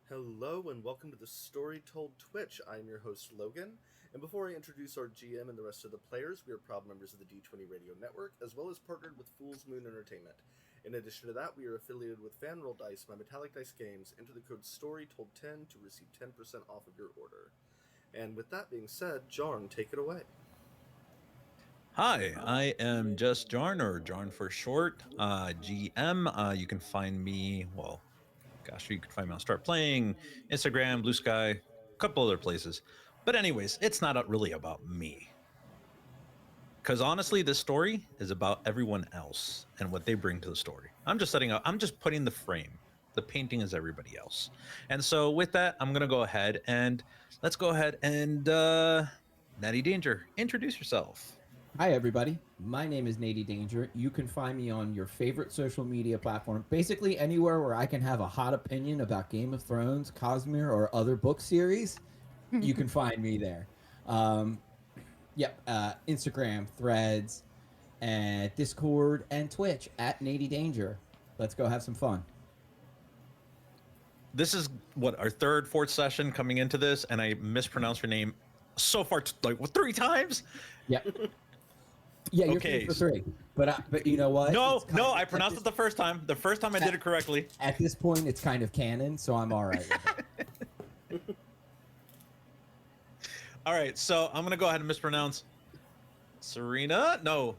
Hello and welcome to the Story Told Twitch. I'm your host Logan, and before I introduce our GM and the rest of the players, we are proud members of the D20 Radio Network, as well as partnered with Fool's Moon Entertainment. In addition to that, we are affiliated with FanRoll Dice by Metallic Dice Games. Enter the code STORYTOLD10 to receive 10% off of your order. And with that being said, John, take it away. Hi, I am just Jarn, or Jarn for short, GM. You can find me, you can find me on Start Playing, Instagram, Blue Sky, a couple other places. But anyways, it's not really about me. Because honestly, this story is about everyone else and what they bring to the story. I'm just putting the frame. The painting is everybody else. And so with that, I'm going to go ahead and Natty Danger, introduce yourself. Hi, everybody. My name is Nady Danger. You can find me on your favorite social media platform, basically anywhere where I can have a hot opinion about Game of Thrones, Cosmere, or other book series. You can find me there. Instagram, Threads, and Discord, and Twitch at Nady Danger. Let's go have some fun. This is our third, fourth session coming into this, and I mispronounced your name so far, three times. Yep. Yeah, you're okay. for three. But you know what? No, I pronounced it the first time. The first time I did it correctly. At this point, it's kind of canon, so I'm all right with it. All right, so I'm gonna go ahead and mispronounce Serena. No.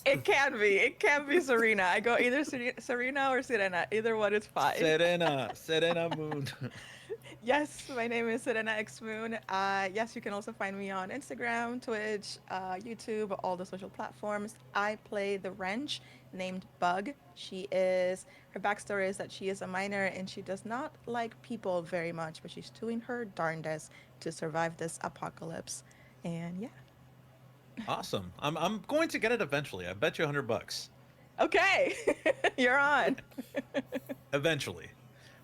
It can be Serena. I go either Serena or Serena. Either one is fine. Serena Moon. Yes, my name is Serena X Moon. Yes, you can also find me on Instagram, Twitch, YouTube, all the social platforms. I play the wrench named Bug. Her backstory is that she is a miner and she does not like people very much, but she's doing her darndest to survive this apocalypse. And yeah. Awesome. I'm going to get it eventually. I bet you $100. Okay, you're on. Eventually.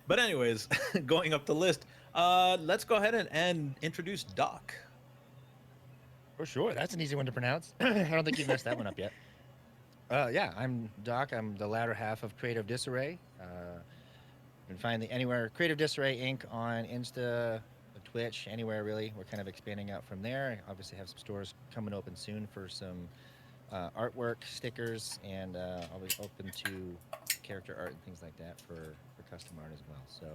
But anyways, going up the list, let's go ahead and introduce Doc. For sure. That's an easy one to pronounce. I don't think you've messed that one up yet. I'm Doc. I'm the latter half of Creative Disarray. You can find the anywhere Creative Disarray Inc. on Insta, Twitch, anywhere really. We're kind of expanding out from there. I obviously have some stores coming open soon for some artwork, stickers, and always open to character art and things like that for custom art as well. So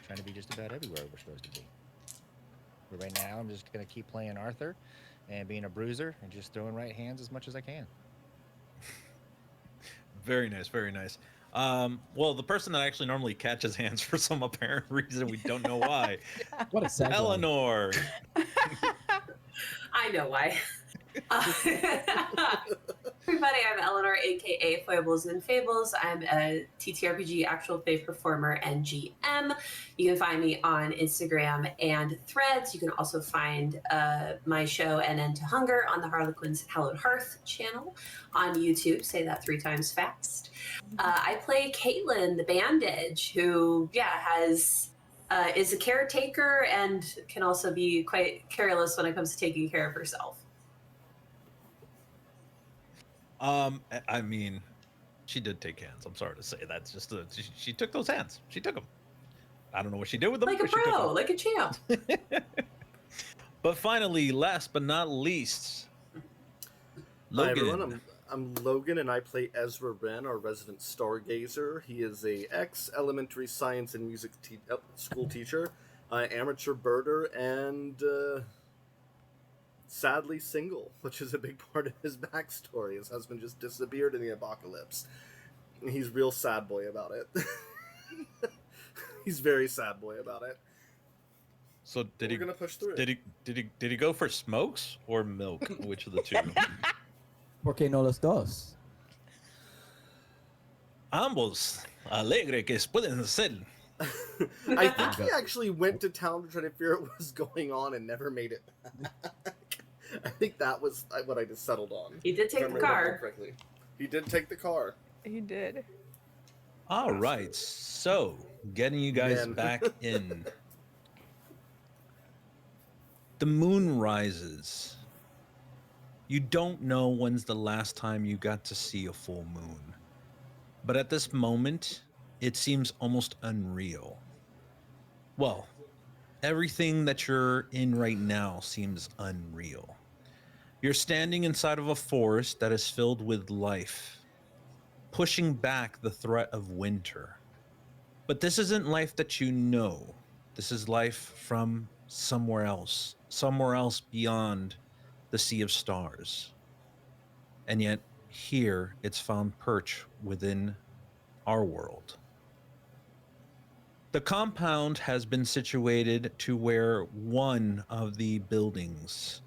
trying to be just about everywhere we're supposed to be. But right now I'm just going to keep playing Arthur and being a bruiser and just throwing right hands as much as I can. Very nice, very nice. The person that actually normally catches hands for some apparent reason, we don't know why. What a segue. Eleanor. I know why. Everybody, I'm Eleanor, aka Foibles and Fables. I'm a TTRPG actual play performer and GM. You can find me on Instagram and Threads. You can also find my show An End to Hunger on the Harlequin's Hallowed Hearth channel on YouTube. Say that 3 times fast. I play Caitlin, the bandage, who is a caretaker and can also be quite careless when it comes to taking care of herself. I mean, she did take hands. I'm sorry to say. That's just she took those hands. She took them. I don't know what she did with them. Like a pro, like a champ. But finally, last but not least, Logan. Hi everyone, I'm Logan and I play Ezra Wren, our resident stargazer. He is a ex-elementary science and music school teacher, amateur birder, and sadly single, which is a big part of his backstory. His husband just disappeared in the apocalypse. He's real sad boy about it. He's very sad boy about it. So we're gonna push through. Did he go for smokes or milk? Which of the two? ¿Por qué no los dos? Ambos alegre que pueden ser. I think he actually went to town to try to figure out what was going on and never made it back. I think that was what I just settled on. He did take the car. Correctly. He did take the car. He did. All right, so getting you guys back in. The moon rises. You don't know when's the last time you got to see a full moon. But at this moment, it seems almost unreal. Well, everything that you're in right now seems unreal. You're standing inside of a forest that is filled with life, pushing back the threat of winter. But this isn't life that you know. This is life from somewhere else beyond the sea of stars. And yet, here it's found perch within our world. The compound has been situated to where one of the buildings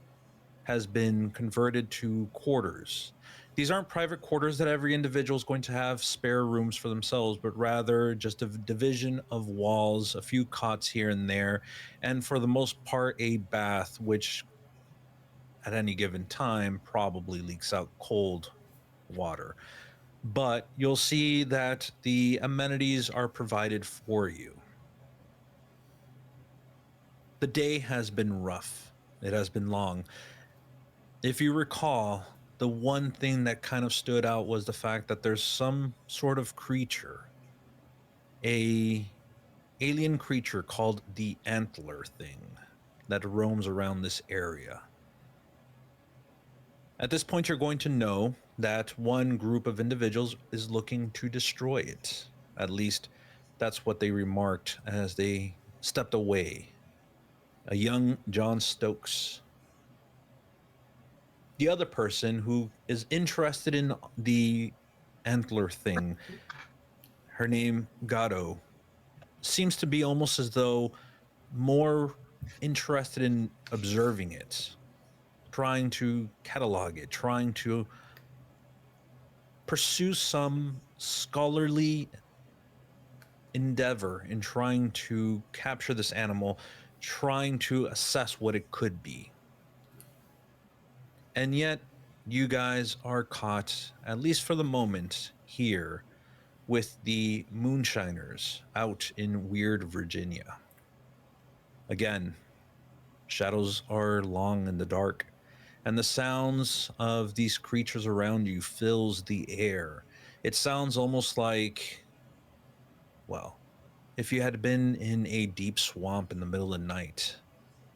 has been converted to quarters. These aren't private quarters that every individual is going to have spare rooms for themselves, but rather just a division of walls, a few cots here and there, and for the most part, a bath, which at any given time probably leaks out cold water. But you'll see that the amenities are provided for you. The day has been rough, it has been long. If you recall, the one thing that kind of stood out was the fact that there's some sort of creature, a alien creature called the antler thing that roams around this area. At this point, you're going to know that one group of individuals is looking to destroy it. At least that's what they remarked as they stepped away. A young John Stokes. The other person who is interested in the antler thing, her name Gato, seems to be almost as though more interested in observing it, trying to catalog it, trying to pursue some scholarly endeavor in trying to capture this animal, trying to assess what it could be. And yet, you guys are caught, at least for the moment, here with the moonshiners out in weird Virginia. Again, shadows are long in the dark, and the sounds of these creatures around you fills the air. It sounds almost like, well, if you had been in a deep swamp in the middle of the night,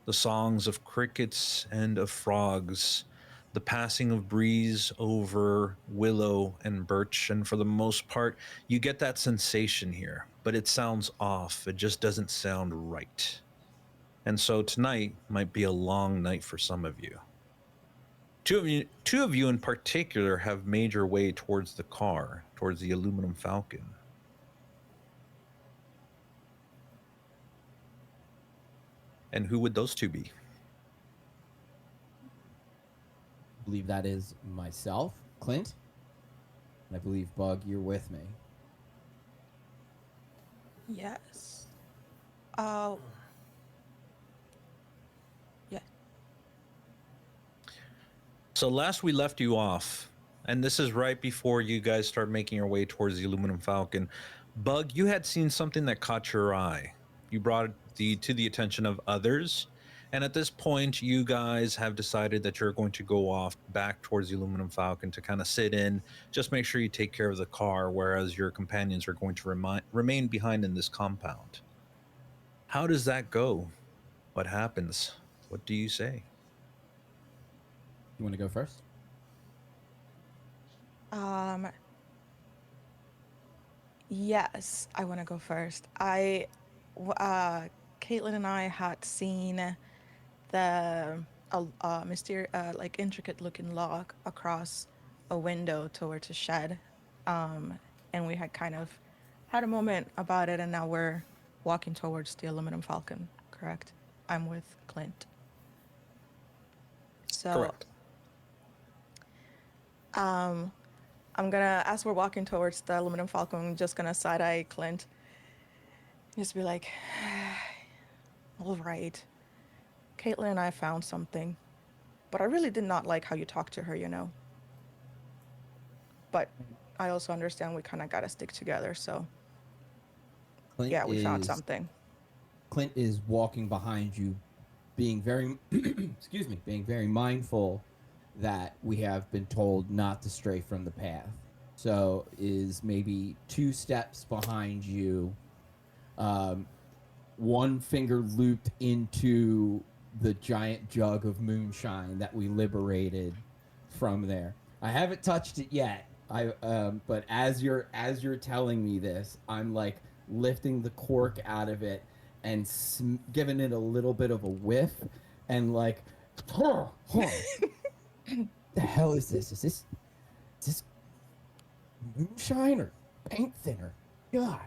the songs of crickets and of frogs, the passing of breeze over willow and birch, and for the most part, you get that sensation here, but it sounds off. It just doesn't sound right. And so tonight might be a long night for some of you. Two of you in particular have made your way towards the car, towards the aluminum Falcon. And who would those two be? I believe that is myself, Clint. And I believe, Bug, you're with me. Yes. Oh. Yeah. So last we left you off, and this is right before you guys start making your way towards the aluminum Falcon, Bug, you had seen something that caught your eye. You brought it to the attention of others, and at this point, you guys have decided that you're going to go off back towards the aluminum Falcon to kind of sit in, just make sure you take care of the car, whereas your companions are going to remain behind in this compound. How does that go? What happens? What do you say? You want to go first? Yes, I want to go first. Caitlin and I had seen the like intricate looking log across a window towards a shed, and we had kind of had a moment about it, and now we're walking towards the aluminum Falcon. Correct? I'm with Clint. So, Correct. I'm gonna, as we're walking towards the aluminum Falcon, I'm just gonna side eye Clint. Just be like, all right. Caitlin and I found something, but I really did not like how you talked to her, you know. But I also understand we kind of gotta stick together, so Clint yeah, we found something. Clint is walking behind you, being very, excuse me, being very mindful that we have been told not to stray from the path. So is maybe 2 steps behind you, one finger looped into the giant jug of moonshine that we liberated from there. I haven't touched it yet. But as you're telling me this, I'm like lifting the cork out of it and giving it a little bit of a whiff, and like, the hell is this? Is this moonshine or paint thinner? God.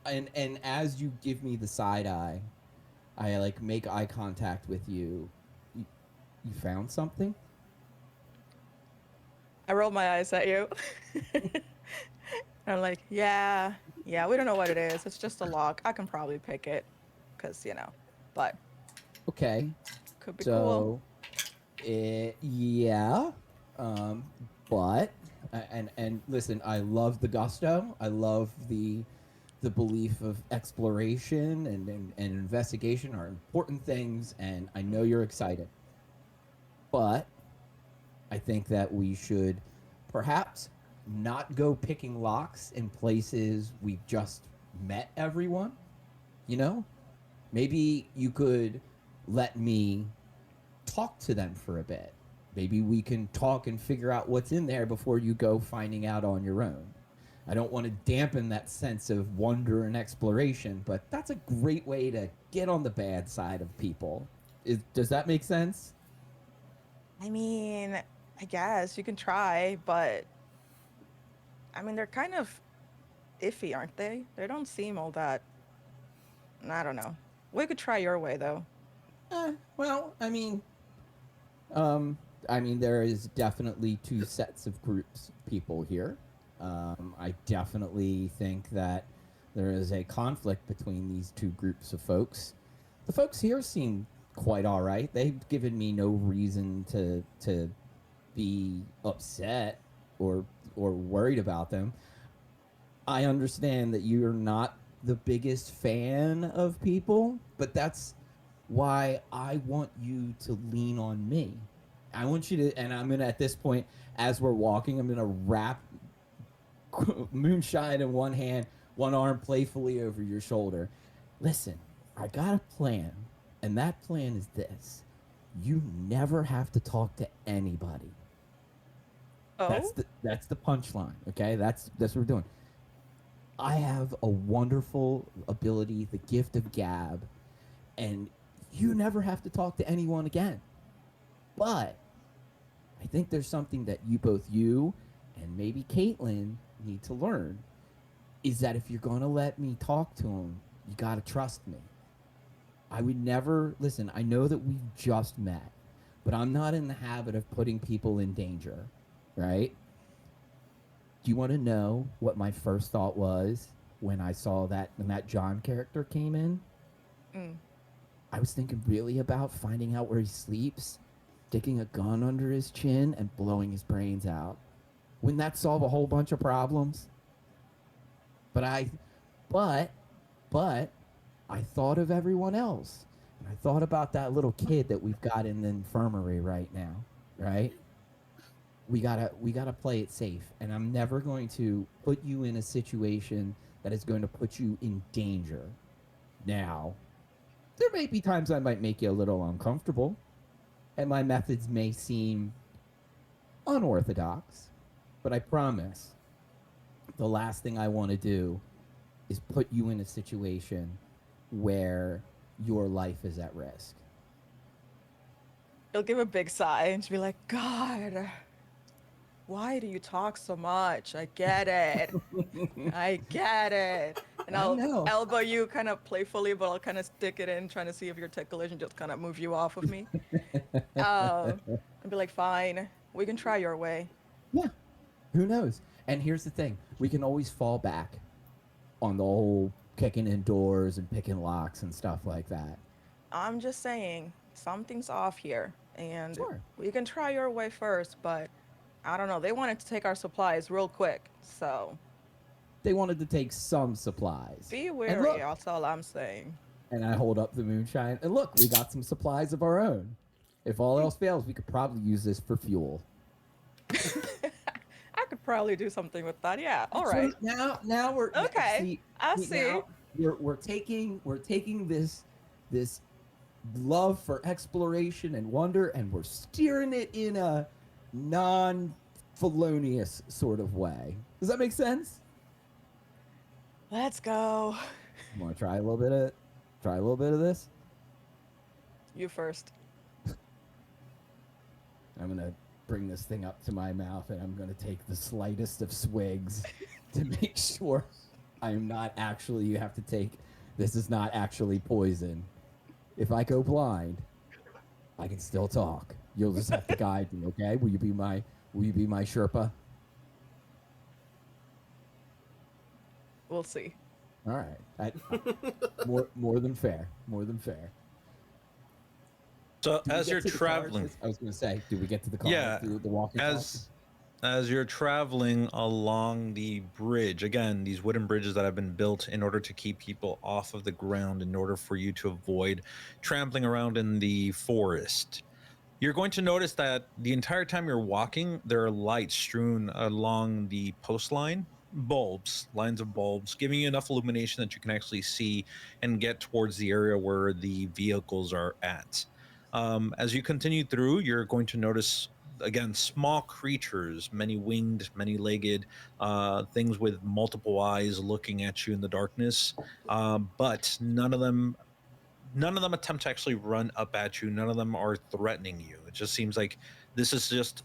And as you give me the side eye, I like make eye contact with you. You found something? I roll my eyes at you. I'm like, yeah, we don't know what it is. It's just a lock. I can probably pick it, because, but Okay. could be cool. Yeah. But and listen, I love the gusto. I love the belief of exploration and investigation are important things, and I know you're excited. But I think that we should perhaps not go picking locks in places we've just met everyone. Maybe you could let me talk to them for a bit. Maybe we can talk and figure out what's in there before you go finding out on your own. I don't want to dampen that sense of wonder and exploration, but that's a great way to get on the bad side of people. Does that make sense? I mean, I guess you can try, but I mean, they're kind of iffy, aren't they? They don't seem all that. I don't know. We could try your way, though. Well, there is definitely two sets of groups of people here. I definitely think that there is a conflict between these two groups of folks. The folks here seem quite all right. They've given me no reason to be upset or worried about them. I understand that you're not the biggest fan of people, but that's why I want you to lean on me. I want you to, and I'm gonna, at this point, as we're walking, I'm gonna wrap moonshine in one hand, one arm playfully over your shoulder. Listen, I got a plan, and that plan is this: you never have to talk to anybody. Oh? That's the punchline. Okay, that's what we're doing. I have a wonderful ability, the gift of gab, and you never have to talk to anyone again. But I think there's something that you and maybe Caitlin need to learn, is that if you're going to let me talk to him, you got to trust me. I would never, listen, I know that we've just met, but I'm not in the habit of putting people in danger, right? Do you want to know what my first thought was when I saw that, when that John character came in? I was thinking really about finding out where he sleeps, sticking a gun under his chin, and blowing his brains out. Wouldn't that solve a whole bunch of problems? But I thought of everyone else. And I thought about that little kid that we've got in the infirmary right now, right? We gotta play it safe. And I'm never going to put you in a situation that is going to put you in danger. Now, there may be times I might make you a little uncomfortable, and my methods may seem unorthodox, but I promise the last thing I want to do is put you in a situation where your life is at risk. He'll give a big sigh and she'll be like, God, why do you talk so much? I get it. I get it. And I'll elbow you kind of playfully, but I'll kind of stick it in, trying to see if you're ticklish and just kind of move you off of me. And be like, fine, we can try your way. Yeah, who knows? And here's the thing. We can always fall back on the whole kicking in doors and picking locks and stuff like that. I'm just saying, something's off here. And Sure. We can try your way first, but I don't know. They wanted to take our supplies real quick, so. They wanted to take some supplies. Be wary, that's all I'm saying. And I hold up the moonshine. And look, we got some supplies of our own. If all else fails, we could probably use this for fuel. I could probably do something with that. Yeah. All right. So now we're okay. I see. we're taking this love for exploration and wonder, and we're steering it in a non-felonious sort of way. Does that make sense? Let's go. You want to try a little bit of this? You first. I'm gonna bring this thing up to my mouth, and I'm gonna take the slightest of swigs to make sure I am not actually. You have to take. This is not actually poison. If I go blind, I can still talk. You'll just have to guide me, okay? Will you be my Sherpa? We'll see. All right. More than fair. More than fair. So Do we as get you're to the traveling, cars? I was going to say, do we get to the car? Yeah, through the walking as you're traveling along the bridge, again, these wooden bridges that have been built in order to keep people off of the ground, in order for you to avoid trampling around in the forest. You're going to notice that the entire time you're walking, there are lights strewn along the post line, lines of bulbs, giving you enough illumination that you can actually see and get towards the area where the vehicles are at. As you continue through, you're going to notice again small creatures, many winged, many legged, things with multiple eyes looking at you in the darkness, but none of them attempt to actually run up at you. None of them are threatening you. It just seems like this is just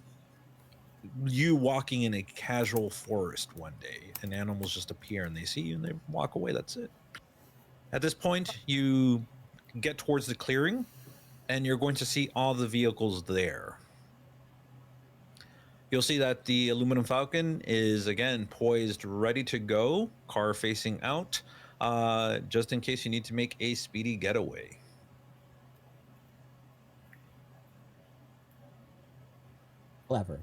you walking in a casual forest one day, and animals just appear and they see you and they walk away. That's it. At this point, you get towards the clearing and you're going to see all the vehicles there. You'll see that the aluminum Falcon is again poised, ready to go, car facing out, just in case you need to make a speedy getaway. Clever.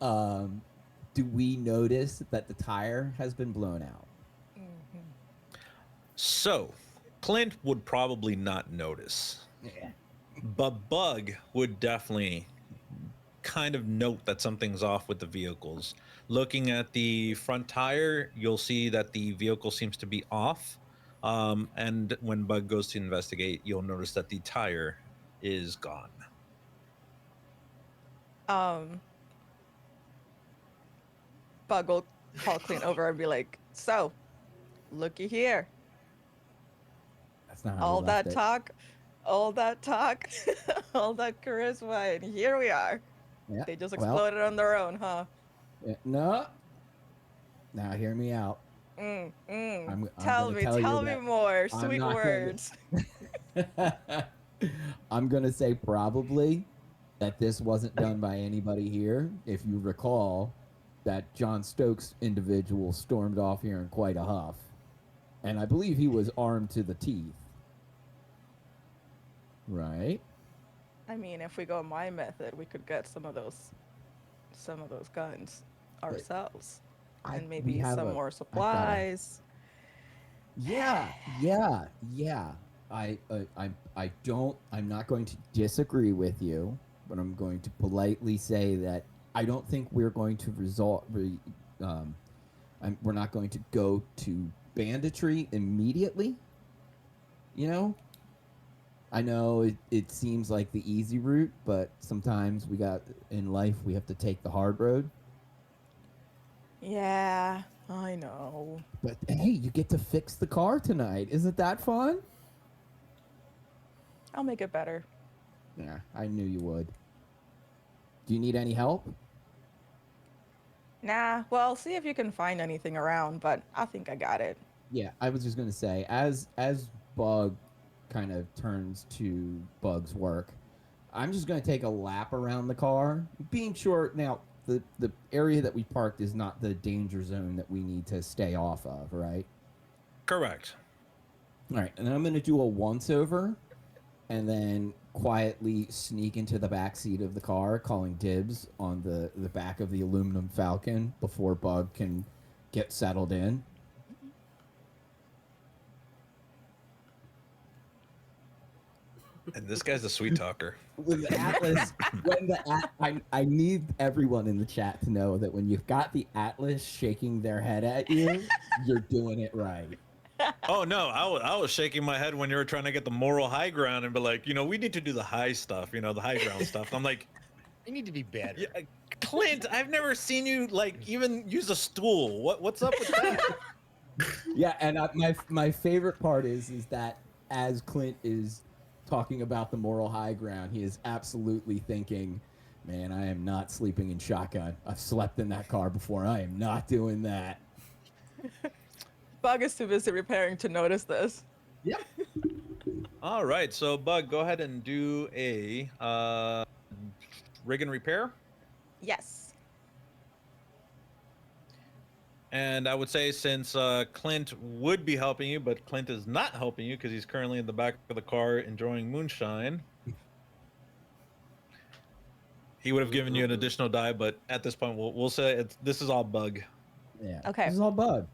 Do we notice that the tire has been blown out? So, Clint would probably not notice, Yeah. but Bug would definitely kind of note that something's off with the vehicles. Looking at the front tire, you'll see that the vehicle seems to be off. And when Bug goes to investigate, you'll notice that the tire is gone. Bug will call Clint over and be like, "So, looky here. That's not how All we that left it. talk, all that talk, all that charisma, and here we are. Yeah. They just well, exploded on their own, huh? No. Now hear me out. I'm tell tell me more. I'm Sweet not gonna- words. I'm gonna say probably that this wasn't done by anybody here. If you recall, that John Stokes individual stormed off here in quite a huff, and I believe he was armed to the teeth. Right? I mean, if we go my method, we could get some of those guns ourselves, and we maybe have some a- more I've got a- supplies. Yeah. I'm not going to disagree with you, but I'm going to politely say that I don't think we're going to we're not going to go to banditry immediately. You know? I know it seems like the easy route, but sometimes in life we have to take the hard road. Yeah, I know. But hey, you get to fix the car tonight. Isn't that fun? I'll make it better. Yeah, I knew you would. Do you need any help? Nah, well, see if you can find anything around, but I think I got it. Yeah, I was just gonna say, as Bug kind of turns to Bug's work, I'm just gonna take a lap around the car, being sure now the area that we parked is not the danger zone that we need to stay off of, right? Correct. All right, and then I'm gonna do a once over, and then quietly sneak into the back seat of the car, calling dibs on the back of the aluminum Falcon before Bug can get settled in. And this guy's a sweet talker. With the Atlas, I need everyone in the chat to know that when you've got the Atlas shaking their head at you, you're doing it right. Oh no, I was shaking my head when you were trying to get the moral high ground and be like, we need to do the high stuff, the high ground stuff. I'm like, You need to be better. yeah, Clint, I've never seen you like even use a stool. What's up with that? Yeah, and my favorite part is that as Clint is talking about the moral high ground, he is absolutely thinking, "Man, I am not sleeping in shotgun. I've slept in that car before. I am not doing that." Bug is too busy repairing to notice this. Yep. All right, so Bug, go ahead and do a rig and repair. Yes. And I would say since Clint would be helping you, but Clint is not helping you because he's currently in the back of the car enjoying moonshine. He would have given you an additional die, but at this point, we'll say this is all Bug. Yeah. Okay. This is all Bug.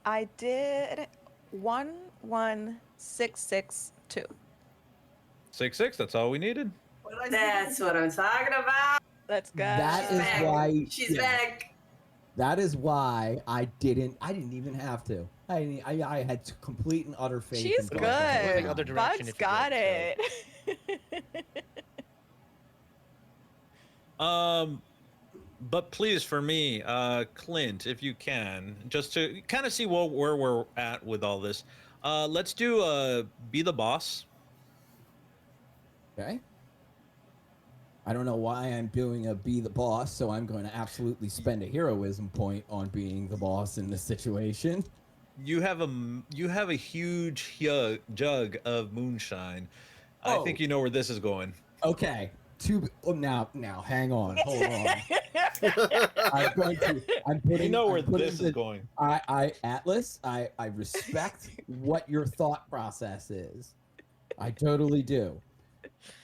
I did 11662. 6-6. That's all we needed. That's what I'm talking about. Let's go. That is back. why She's back. That is why I didn't even have to. I had complete and utter faith. She's in good. Bug. The other direction Bug's if you got did, it. But please, for me, Clint, if you can, just to kind of see where we're at with all this, let's do be the boss. Okay. I don't know why I'm doing a be the boss, so I'm going to absolutely spend a heroism point on being the boss in this situation. You have a huge jug of moonshine. I think Oh. you know where this is going. Okay. Now, hang on, hold on. I'm putting. You know where I'm putting this is going. Atlas, I respect what your thought process is. I totally do.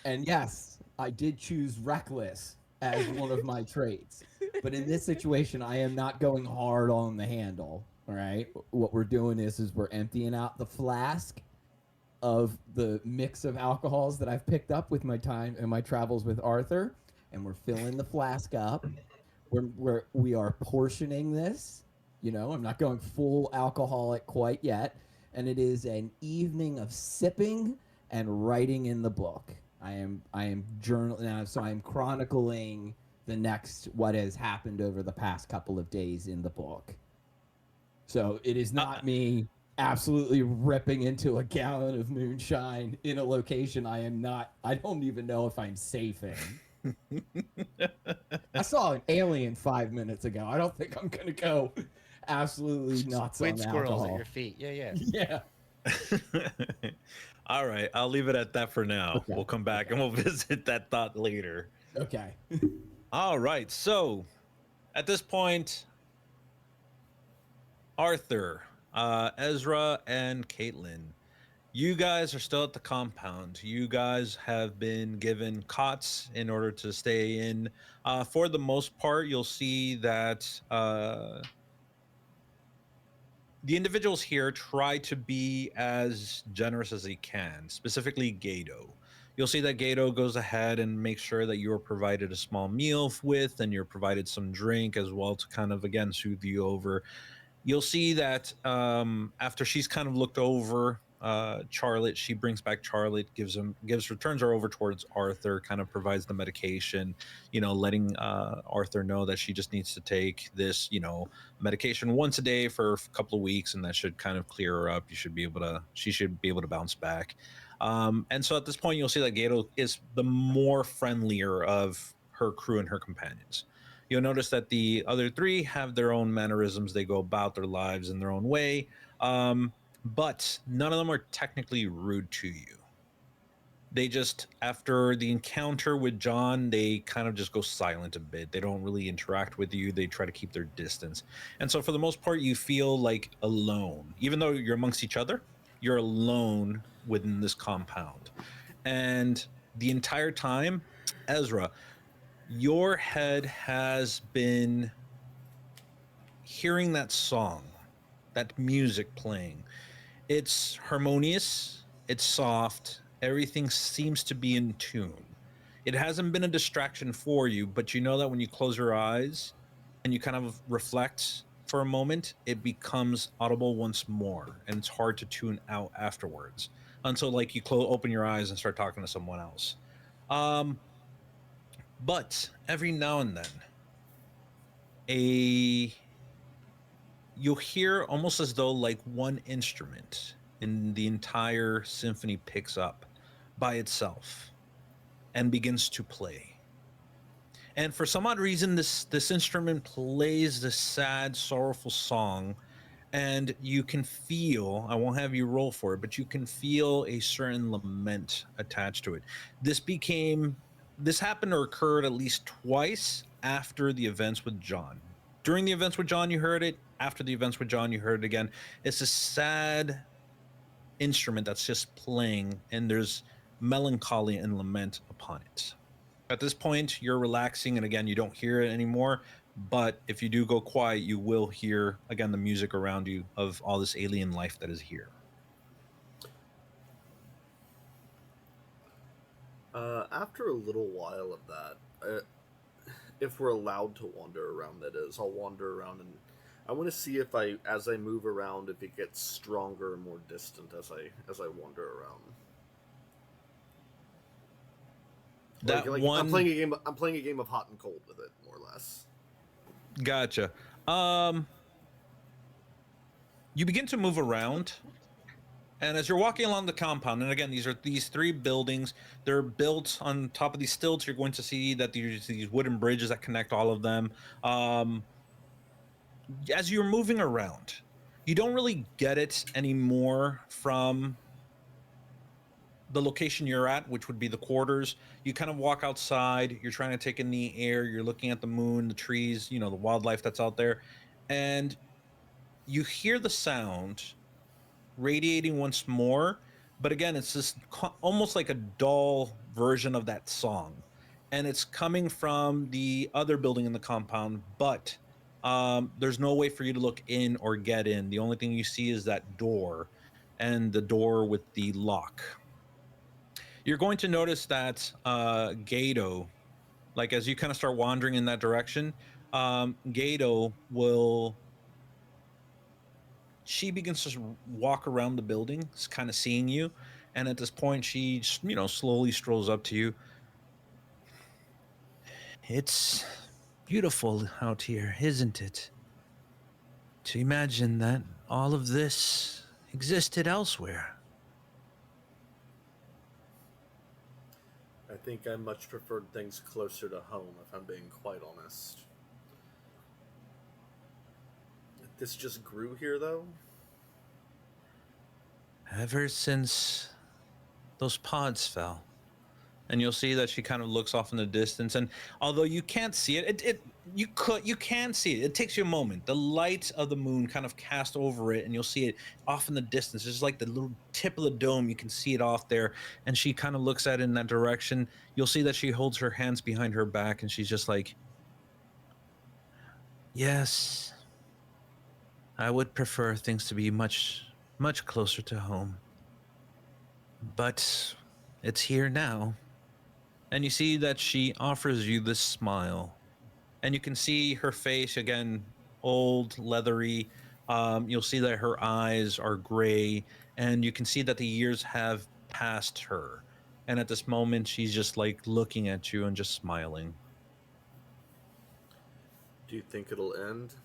And yes, I did choose reckless as one of my traits. But in this situation, I am not going hard on the handle. All right. What we're doing is we're emptying out the flask of the mix of alcohols that I've picked up with my time and my travels with Arthur, and we're filling the flask up. We are portioning this. I'm not going full alcoholic quite yet, and it is an evening of sipping and writing in the book. I am journaling now, so I'm chronicling what has happened over the past couple of days in the book. So it is not me absolutely ripping into a gallon of moonshine in a location I don't even know if I'm safe in. I saw an alien 5 minutes ago. I don't think I'm gonna go absolutely nuts Squid on squirrels alcohol. at your feet. Yeah. Yeah. All right, I'll leave it at that for now. Okay. We'll come back and we'll visit that thought later. Okay. All right, so at this point, Arthur, Ezra, and Caitlin, you guys are still at the compound. You guys have been given cots in order to stay in. For the most part, you'll see that the individuals here try to be as generous as they can, specifically Gato. You'll see that Gato goes ahead and makes sure that you're provided a small meal with, and you're provided some drink as well to kind of, again, soothe you over. You'll see that after she's kind of looked over Charlotte, she brings back Charlotte, turns her over towards Arthur, kind of provides the medication, letting Arthur know that she just needs to take this, medication once a day for a couple of weeks, and that should kind of clear her up. She should be able to bounce back. And so at this point, you'll see that Gato is the more friendlier of her crew and her companions. You'll notice that the other three have their own mannerisms. They go about their lives in their own way. But none of them are technically rude to you. They just, after the encounter with John, they kind of just go silent a bit. They don't really interact with you. They try to keep their distance. And so for the most part, you feel like alone. Even though you're amongst each other, you're alone within this compound. And the entire time, Ezra, your head has been hearing that song, that music playing. It's harmonious, it's soft, everything seems to be in tune. It hasn't been a distraction for you, but you know that when you close your eyes and you kind of reflect, for a moment, it becomes audible once more, and it's hard to tune out afterwards until like you open your eyes and start talking to someone else. Um, but every now and then, a you'll hear almost as though like one instrument in the entire symphony picks up by itself and begins to play. And for some odd reason, this instrument plays this sad, sorrowful song, and you can feel. I won't have you roll for it, but you can feel a certain lament attached to it. This became. This happened or occurred at least twice after the events with John. During the events with John, you heard it. After the events with John, you heard it again. It's a sad instrument that's just playing, and there's melancholy and lament upon it. At this point, you're relaxing, and again, you don't hear it anymore. But if you do go quiet, you will hear again the music around you of all this alien life that is here. After a little while of that, if we're allowed to wander around, that is, I'll wander around and I want to see if as I move around, if it gets stronger and more distant as I wander around. That like one, I'm playing a game. I'm playing a game of hot and cold with it, more or less. gotcha. You begin to move around, and as you're walking along the compound, and again, these three buildings. They're built on top of these stilts. You're going to see that there's these wooden bridges that connect all of them. As you're moving around, you don't really get it anymore from the location you're at, which would be the quarters. You kind of walk outside, you're trying to take in the air, you're looking at the moon, the trees, the wildlife that's out there, and you hear the sound radiating once more. But again, it's this almost like a dull version of that song, and it's coming from the other building in the compound, but there's no way for you to look in or get in. The only thing you see is that door, and the door with the lock. You're going to notice that Gato, like as you kind of start wandering in that direction, Gato will. She begins to walk around the building, kind of seeing you, and at this point, she slowly strolls up to you. It's beautiful out here, isn't it? To imagine that all of this existed elsewhere. I think I much preferred things closer to home, if I'm being quite honest. This just grew here, though? Ever since those pods fell. And you'll see that she kind of looks off in the distance, and although you can't see it, you can see it. It takes you a moment. The light of the moon kind of cast over it, and you'll see it off in the distance. It's like the little tip of the dome. You can see it off there, and she kind of looks at it in that direction. You'll see that she holds her hands behind her back, and she's just like, "Yes, I would prefer things to be much, much closer to home, but it's here now." And you see that she offers you this smile, and you can see her face again, old, leathery. You'll see that her eyes are gray, and you can see that the years have passed her. And at this moment, she's just like looking at you and just smiling. Do you think it'll end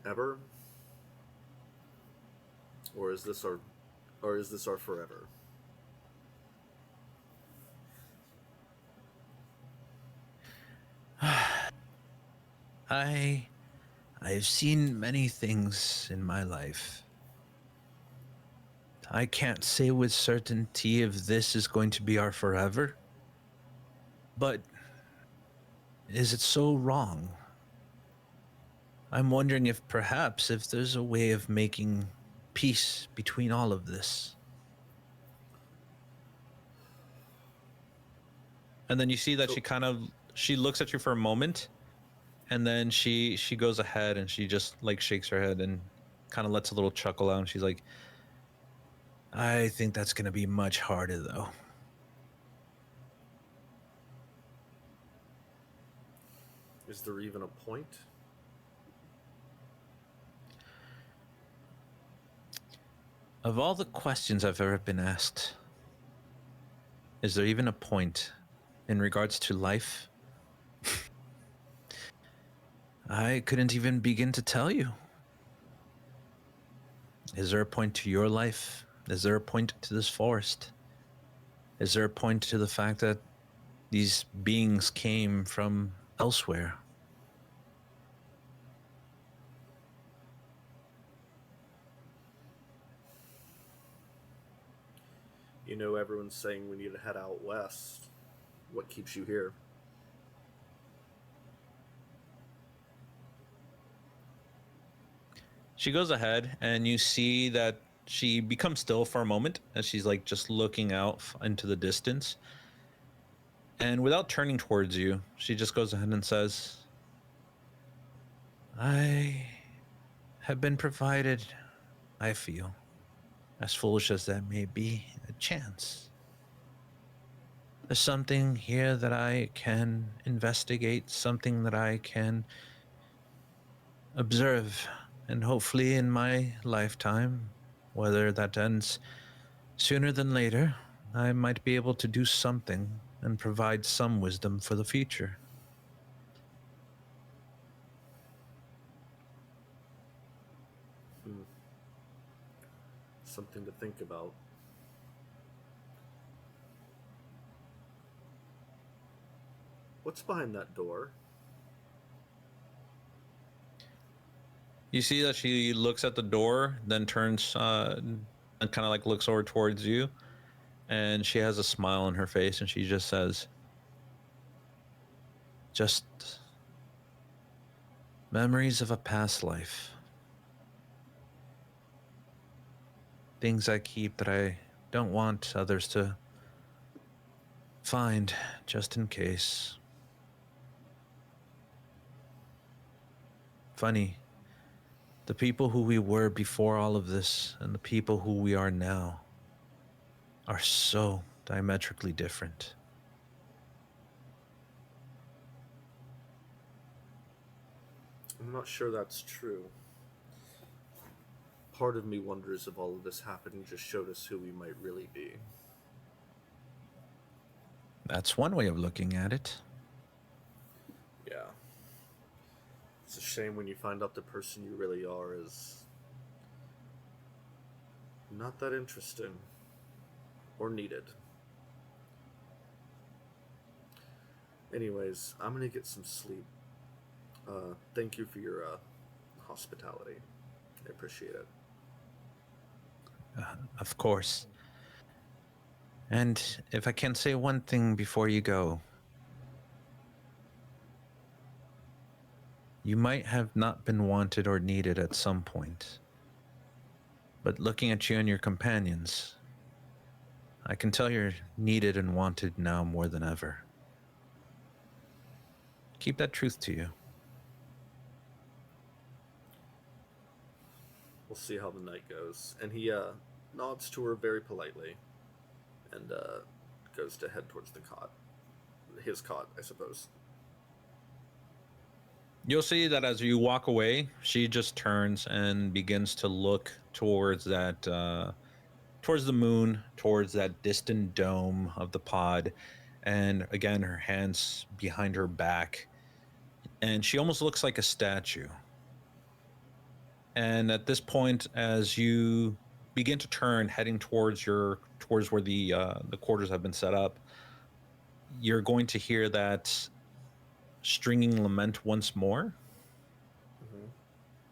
ever, or is this our forever? I've seen many things in my life. I can't say with certainty if this is going to be our forever. But is it so wrong? I'm wondering if perhaps if there's a way of making peace between all of this. And then you see that she looks at you for a moment, and then she goes ahead and she just like shakes her head and kind of lets a little chuckle out, and she's like, I think that's going to be much harder though. Is there even a point? Of all the questions I've ever been asked, is there even a point in regards to life? I couldn't even begin to tell you. Is there a point to your life? Is there a point to this forest? Is there a point to the fact that these beings came from elsewhere? You know, everyone's saying we need to head out west. What keeps you here? She goes ahead, and you see that she becomes still for a moment as she's like just looking out into the distance. And without turning towards you, she just goes ahead and says, I have been provided, I feel, as foolish as that may be, a chance. There's something here that I can investigate, something that I can observe, and hopefully in my lifetime, whether that ends sooner than later, I might be able to do something and provide some wisdom for the future. Something to think about. What's behind that door? You see that she looks at the door, then turns and kind of like looks over towards you, and she has a smile on her face, and she just says, just memories of a past life. Things I keep that I don't want others to find, just in case. Funny, the people who we were before all of this and the people who we are now are so diametrically different. I'm not sure that's true. Part of me wonders if all of this happening just showed us who we might really be. That's one way of looking at it. Yeah. It's a shame when you find out the person you really are is not that interesting or needed. Anyways, I'm gonna get some sleep. Thank you for your hospitality. I appreciate it. Of course. And if I can say one thing before you go, you might have not been wanted or needed at some point. But looking at you and your companions, I can tell you're needed and wanted now more than ever. Keep that truth to you. We'll see how the night goes. And he nods to her very politely and goes to head towards the cot. His cot, I suppose. You'll see that as you walk away, she just turns and begins to look towards that, towards the moon, towards that distant dome of the pod. And again, her hands behind her back. And she almost looks like a statue. And at this point, as you begin to turn, heading towards where the quarters have been set up, you're going to hear that stringing lament once more. Mm-hmm.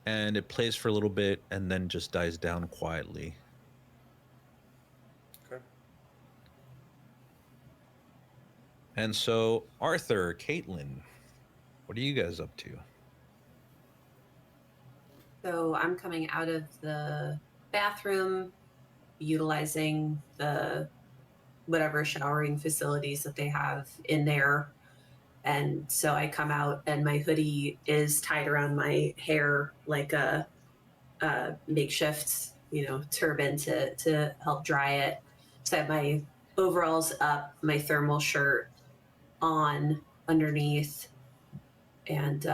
And it plays for a little bit and then just dies down quietly. Okay. And so, Arthur, Caitlin, what are you guys up to? So I'm coming out of the bathroom, utilizing the whatever showering facilities that they have in there. And so I come out and my hoodie is tied around my hair like a makeshift, turban to help dry it. So I have my overalls up, my thermal shirt on underneath, and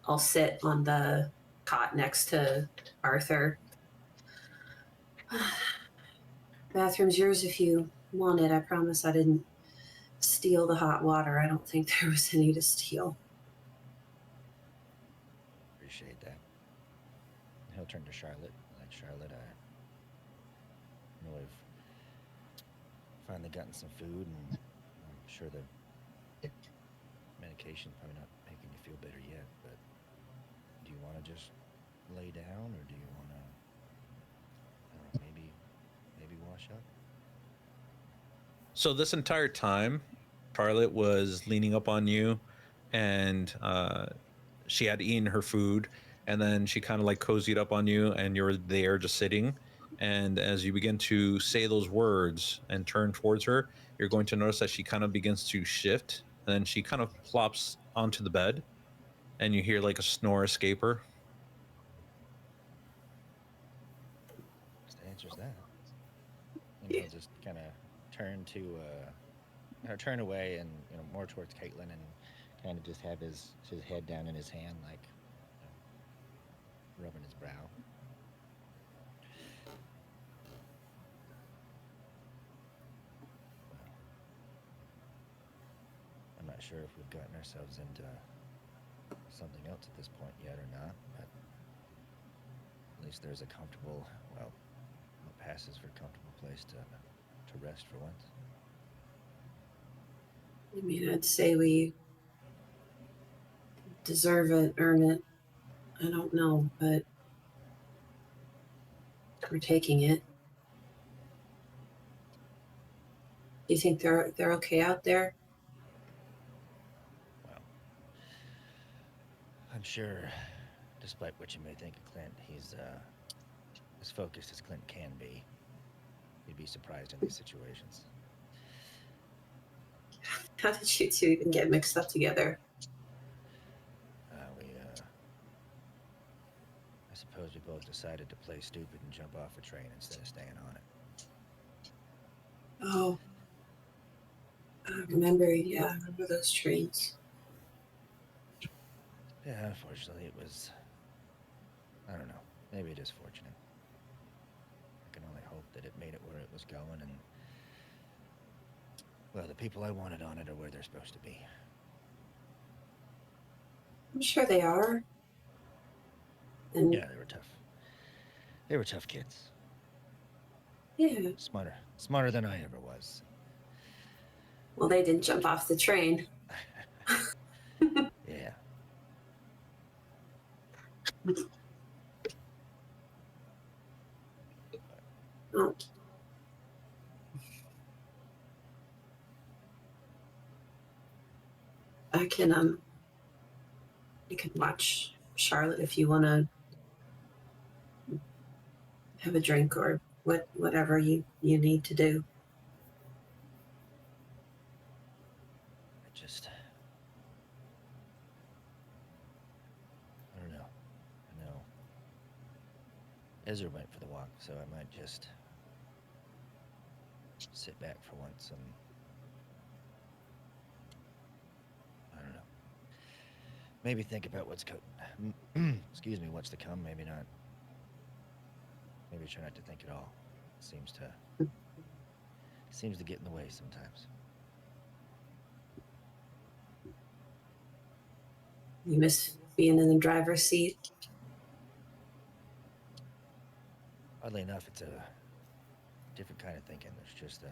I'll sit on the cot next to Arthur. Bathroom's yours if you want it. I promise I didn't steal the hot water. I don't think there was any to steal. Appreciate that. He'll turn to Charlotte. Like, Charlotte, I know I've finally gotten some food, and I'm sure the medication's probably not making you feel better yet, but do you want to just lay down, or do you want to, I don't know, maybe wash up? So this entire time, Charlotte was leaning up on you, and she had eaten her food, and then she kind of like cozied up on you, and you're there just sitting. And as you begin to say those words and turn towards her, you're going to notice that she kind of begins to shift, and then she kind of plops onto the bed, and you hear like a snore escape her. Just answers that. And he'll just kind of turn to, or turn away and, more towards Caitlin, and kind of just have his head down in his hand, like, rubbing his brow. I'm not sure if we've gotten ourselves into something else at this point yet or not, but at least there's a comfortable, well, what passes for a comfortable place to rest for once. I mean, I'd say we deserve it, earn it. I don't know, but we're taking it. Do you think they're okay out there? Well, I'm sure, despite what you may think of Clint, he's as focused as Clint can be. You'd be surprised in these situations. How did you two even get mixed up together? I suppose we both decided to play stupid and jump off a train instead of staying on it. Oh, I remember those trains. Yeah, unfortunately, it was, I don't know, maybe it is fortunate. I can only hope that it made it where it was going, and, well, the people I wanted on it are where they're supposed to be. I'm sure they are. And yeah, they were tough. They were tough kids. Yeah. Smarter than I ever was. Well, they didn't jump off the train. Yeah. Oh. I can you can watch Charlotte if you want to have a drink or whatever you need to do. I don't know. I know Ezra went for the walk, so I might just sit back for once and, I don't know, maybe think about what's excuse me, what's to come. Maybe not. Maybe try not to think at all. It seems to get in the way sometimes. You miss being in the driver's seat? Oddly enough, it's a different kind of thinking. There's just a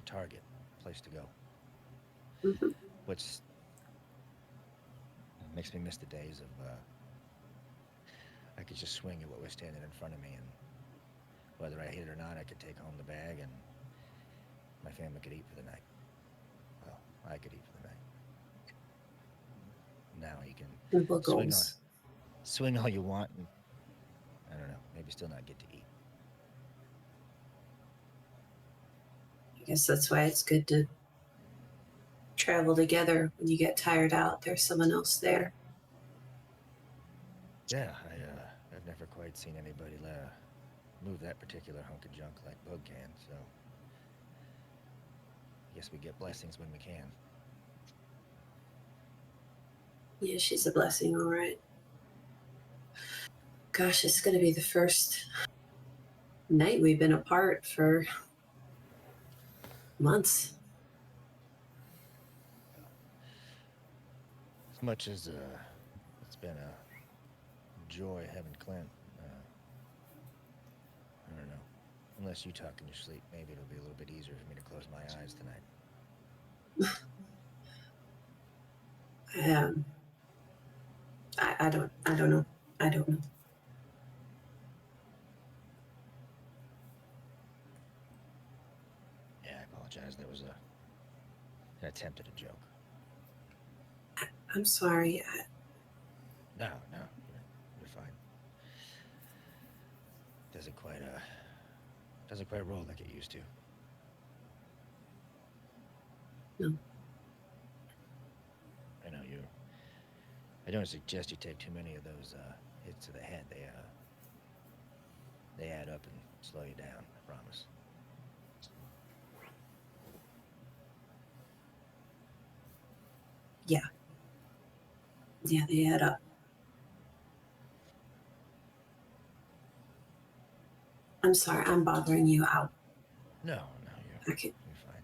target, a place to go. Mm-hmm. Which makes me miss the days of I could just swing at what was standing in front of me, and whether I hit it or not, I could take home the bag, and my family could eat for the night. Well, I could eat for the night. Now you can swing all you want, and I don't know, maybe still not get to eat. I guess that's why it's good to travel together. When you get tired out, there's someone else there. Yeah, I've never quite seen anybody move that particular hunk of junk like Bug can, so I guess we get blessings when we can. Yeah, she's a blessing, all right. Gosh, it's going to be the first night. We've been apart for months. As much as it's been a joy having Clint, I don't know. Unless you talk in your sleep, maybe it'll be a little bit easier for me to close my eyes tonight. I don't know. I don't know. Yeah, I apologize. That was an attempt at a joke. I'm sorry. No, you're fine. Doesn't quite roll like it used to. No. I know you. I don't suggest you take too many of those hits to the head. They add up and slow you down. I promise. Yeah, they add up. I'm sorry. I'm bothering you out. No, I could. you're fine.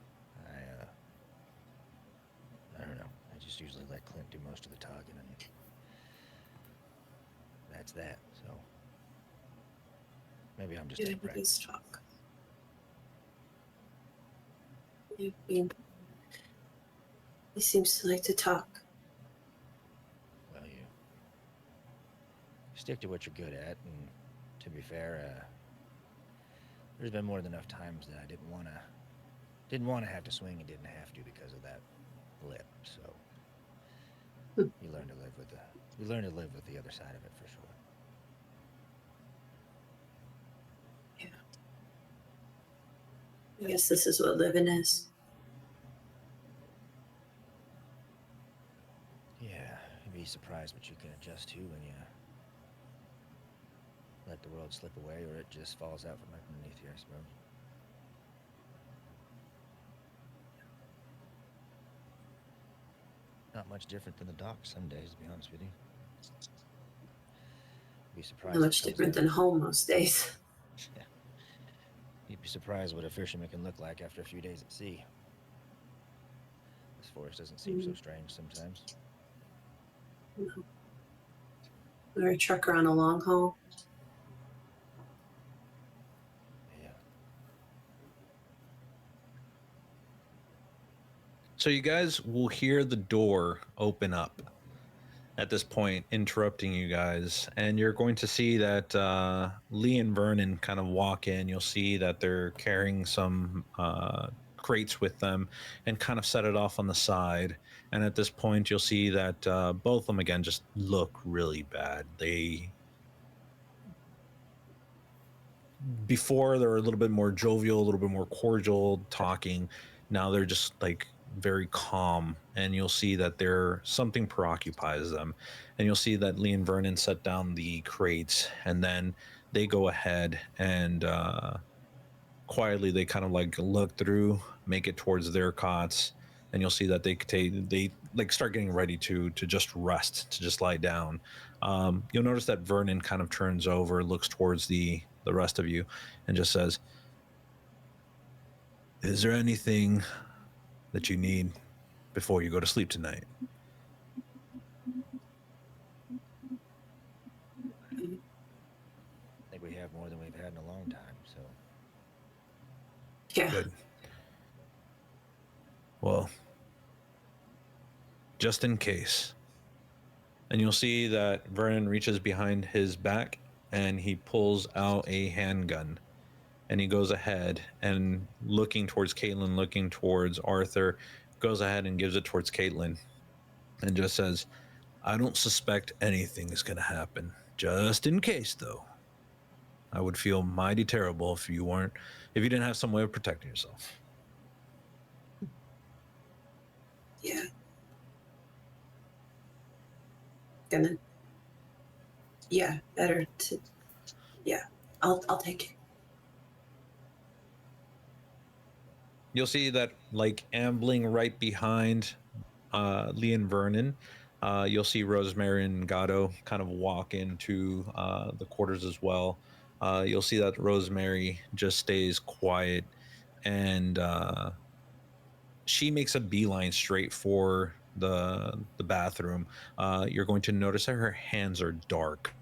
I don't know. I just usually let Clint do most of the talking, and that's that. So maybe I'm just Good with this talk. He seems to like to talk. Well, you stick to what you're good at, and to be fair, there's been more than enough times that I didn't want to have to swing and didn't have to because of that lip. So you learn to live with the other side of it for sure. Yeah. I guess this is what living is. Yeah, you'd be surprised what you can adjust to when you let the world slip away, or it just falls out from underneath you, I suppose. Not much different than the dock some days, to be honest with you. You'd be surprised. Not much different than home most days. Yeah. You'd be surprised what a fisherman can look like after a few days at sea. This forest doesn't seem so strange sometimes. No. Or a trucker on a long haul. Yeah. So you guys will hear the door open up at this point, interrupting you guys, and you're going to see that Lee and Vernon kind of walk in. You'll see that they're carrying some crates with them and kind of set it off on the side. And at this point, you'll see that both of them again just look really bad. Before they were a little bit more jovial, a little bit more cordial talking. Now they're just like very calm, and you'll see that something preoccupies them. And you'll see that Lee and Vernon set down the crates, and then they go ahead and quietly they kind of like look through, make it towards their cots, and you'll see that they like start getting ready to just rest, to just lie down. You'll notice that Vernon kind of turns over, looks towards the rest of you, and just says, "Is there anything that you need before you go to sleep tonight?" I think we have more than we've had in a long time, so. Yeah. Good. Well, just in case. And you'll see that Vernon reaches behind his back and he pulls out a handgun. And he goes ahead and looking towards Caitlin, looking towards Arthur, goes ahead and gives it towards Caitlin and just says, "I don't suspect anything is going to happen. Just in case, though. I would feel mighty terrible if you didn't have some way of protecting yourself." Yeah. Better to. Yeah, I'll take it. You'll see that, like, ambling right behind Lee and Vernon, you'll see Rosemary and Gatto kind of walk into the quarters as well. You'll see that Rosemary just stays quiet, and she makes a beeline straight for the bathroom. You're going to notice that her hands are dark.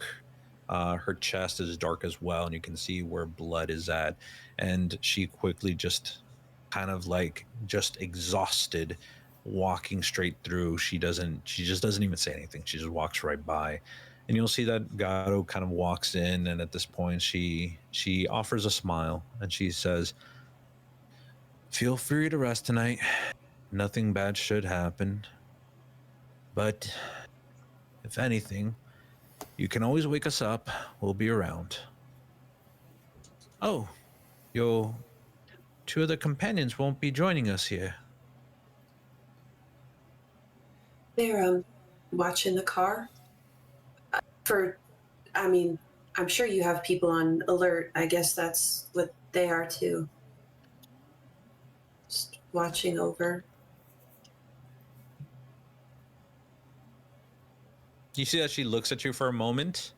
Her chest is dark as well, and you can see where blood is at. And she quickly just kind of like just exhausted, walking straight through. She just doesn't even say anything. She just walks right by. And you'll see that Gato kind of walks in, and at this point she offers a smile and she says, "Feel free to rest tonight. Nothing bad should happen. But if anything, you can always wake us up. We'll be around." "Oh, your two of the companions won't be joining us here." They're watching the car. I mean, I'm sure you have people on alert. I guess that's what they are too. Just watching over. You see that she looks at you for a moment.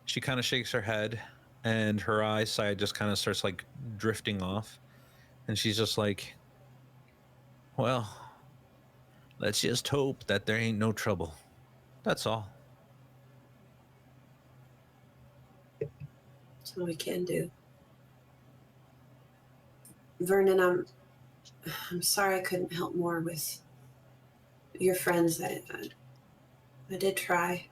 She kind of shakes her head, and her eyesight just kind of starts like drifting off. And she's just like, "Well, let's just hope that there ain't no trouble. That's all." That's all we can do. Vernon, I'm sorry I couldn't help more with your friends. I did try.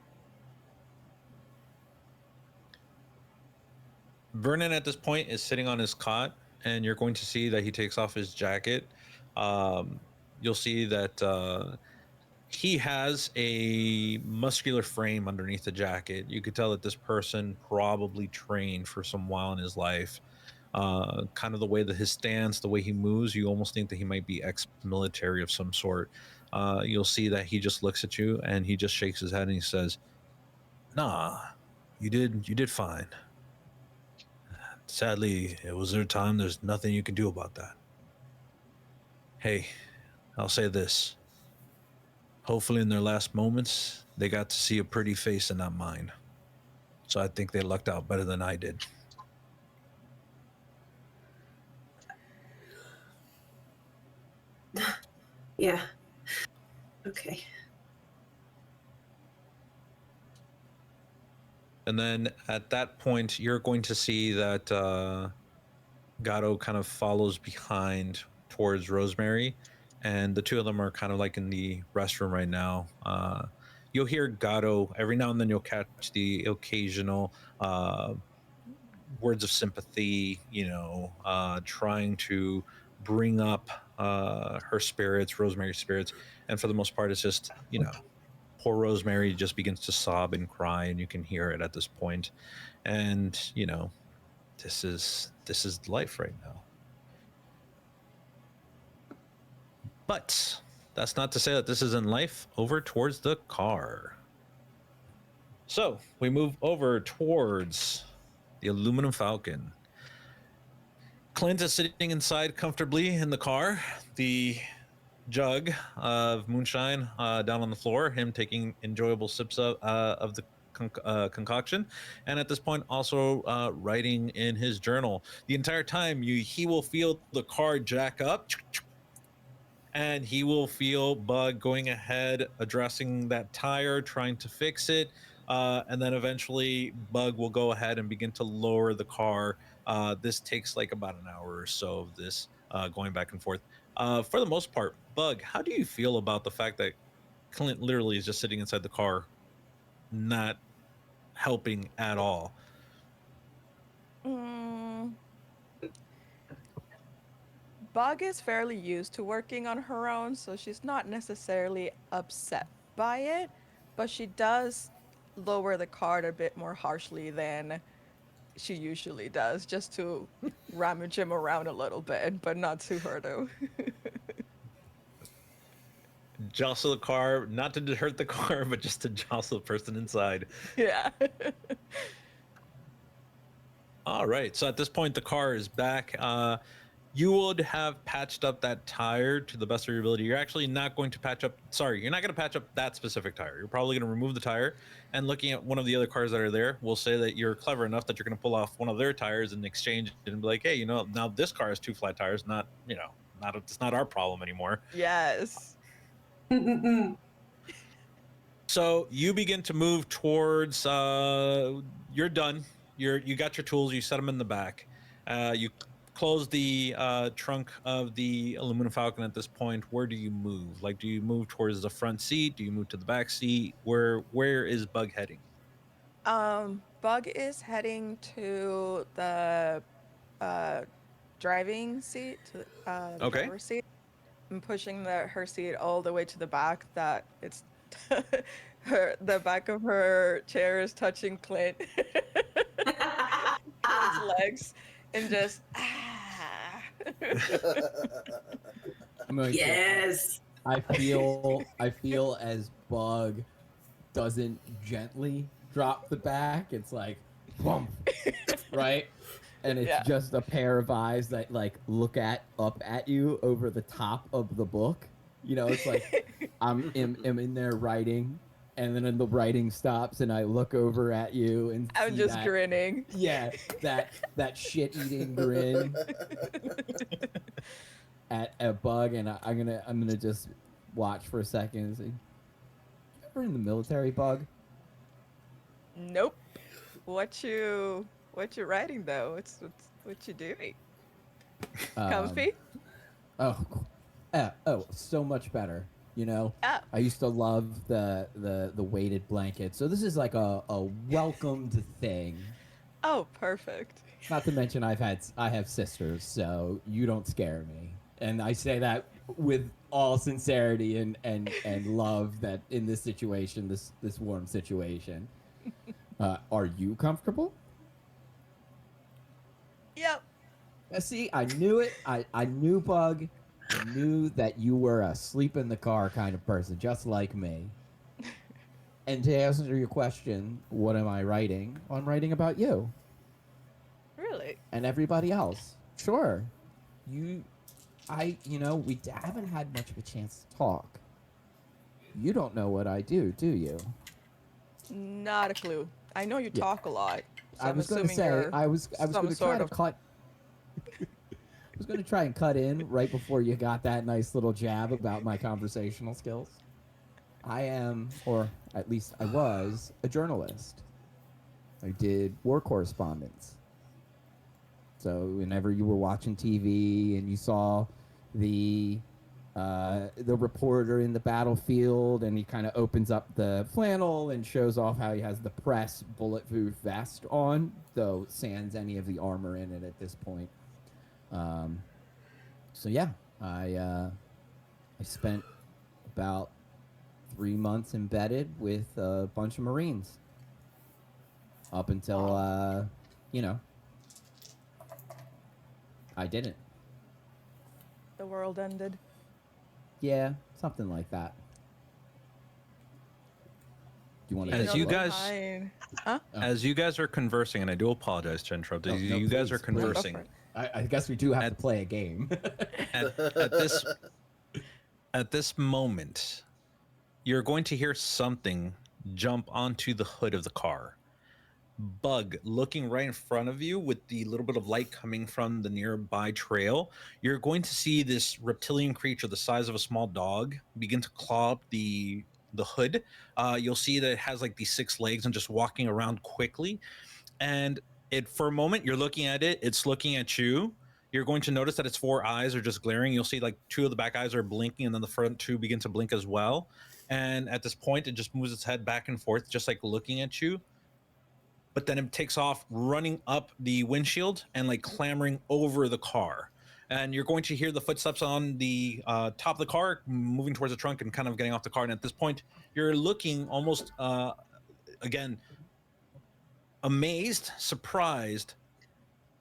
Vernon at this point is sitting on his cot, and you're going to see that he takes off his jacket. Um, you'll see that he has a muscular frame underneath the jacket. You could tell that this person probably trained for some while in his life. Kind of the way that his stance, the way he moves, you almost think that he might be ex-military of some sort. You'll see that he just looks at you and he just shakes his head and he says, "Nah, you did fine. Sadly, it was their time. There's nothing you can do about that. Hey, I'll say this. Hopefully in their last moments, they got to see a pretty face and not mine. So I think they lucked out better than I did." Yeah. Okay. And then at that point, you're going to see that Gato kind of follows behind towards Rosemary, and the two of them are kind of like in the restroom right now. You'll hear Gato every now and then. You'll catch the occasional words of sympathy, trying to bring up her spirits, Rosemary's spirits, and for the most part, it's just poor Rosemary just begins to sob and cry, and you can hear it at this point. And this is life right now. But that's not to say that this isn't life over towards the car. So we move over towards the aluminum Falcon. Clint is sitting inside comfortably in the car. The jug of moonshine down on the floor, him taking enjoyable sips of the concoction, and at this point also writing in his journal. The entire time he will feel the car jack up, and he will feel Bug going ahead, addressing that tire, trying to fix it, and then eventually Bug will go ahead and begin to lower the car. This takes like about an hour or so of this going back and forth. For the most part, Bug, how do you feel about the fact that Clint literally is just sitting inside the car, not helping at all? Bug is fairly used to working on her own, so she's not necessarily upset by it, but she does lower the cart a bit more harshly than she usually does, just to rummage him around a little bit, but not to hurt him. Jostle the car, not to hurt the car, but just to jostle the person inside. Yeah. All right. So at this point, the car is back. You would have patched up that tire to the best of your ability. You're actually not going to patch up. Sorry, you're not going to patch up that specific tire. You're probably going to remove the tire. And looking at one of the other cars that are there, we'll say that you're clever enough that you're going to pull off one of their tires and exchange it and be like, hey, now this car has 2 flat tires. It's not our problem anymore. Yes. So you begin to move towards. You're done. You got your tools. You set them in the back. You close the trunk of the aluminum Falcon. At this point, where do you move? Like, do you move towards the front seat? Do you move to the back seat? Where is Bug heading? Bug is heading to the uh, driving seat, to the Okay. driver's seat. I'm pushing her seat all the way to the back. That it's the back of her chair is touching Clint's legs, and just I'm going to, Yes. I feel as Bug doesn't gently drop the back, it's like bump, right? And it's Yeah. just a pair of eyes that like look up at you over the top of the book. You know, it's like I'm in there writing, and then the writing stops, and I look over at you and I'm see just that, grinning. yeah, that shit-eating grin at Bug, and I'm gonna just watch for a second and say, "You ever in the military, Bug?" Nope. What you writing though? What you doing? Comfy? Oh, so much better. You know, Oh. I used to love the weighted blanket. So this is like a welcomed thing. Oh, perfect. Not to mention I have sisters, so you don't scare me. And I say that with all sincerity and love that in this situation, this warm situation. Are you comfortable? Yep. See, I knew it. I knew Bug. I knew that you were a sleep in the car kind of person, just like me. And to answer your question, what am I writing? Well, I'm writing about you Really? and everybody else. Sure. We haven't had much of a chance to talk. You don't know what I do you? Not a clue. I know you Yeah. talk a lot. So I I'm was going to assuming say, you're I was some going to try sort to of cut. I was going to try and cut in right before you got that nice little jab about my conversational skills. I am, or at least I was, a journalist. I did war correspondence. So whenever you were watching TV and you saw the reporter in the battlefield, and he kind of opens up the flannel and shows off how he has the press bulletproof vest on, though sans any of the armor in it at this point. So yeah, I spent about 3 months embedded with a bunch of Marines up until I didn't. the world ended. Yeah, something like that. Do you want to? As you guys- Huh? As you guys are conversing, and I do apologize to interrupt. Oh, As no, you guys please, are please. conversing. Go for it. I guess we do have to play a game. At this moment, you're going to hear something jump onto the hood of the car. Bug looking right in front of you with the little bit of light coming from the nearby trail. You're going to see this reptilian creature the size of a small dog begin to claw up the hood. You'll see that it has like these 6 legs and just walking around quickly. And for a moment, you're looking at it, it's looking at you. You're going to notice that its 4 eyes are just glaring. You'll see like 2 of the back eyes are blinking, and then the front 2 begin to blink as well. And at this point, it just moves its head back and forth, just like looking at you. But then it takes off, running up the windshield and like clambering over the car. And you're going to hear the footsteps on the top of the car, moving towards the trunk and kind of getting off the car. And at this point, you're looking almost, again, amazed, surprised,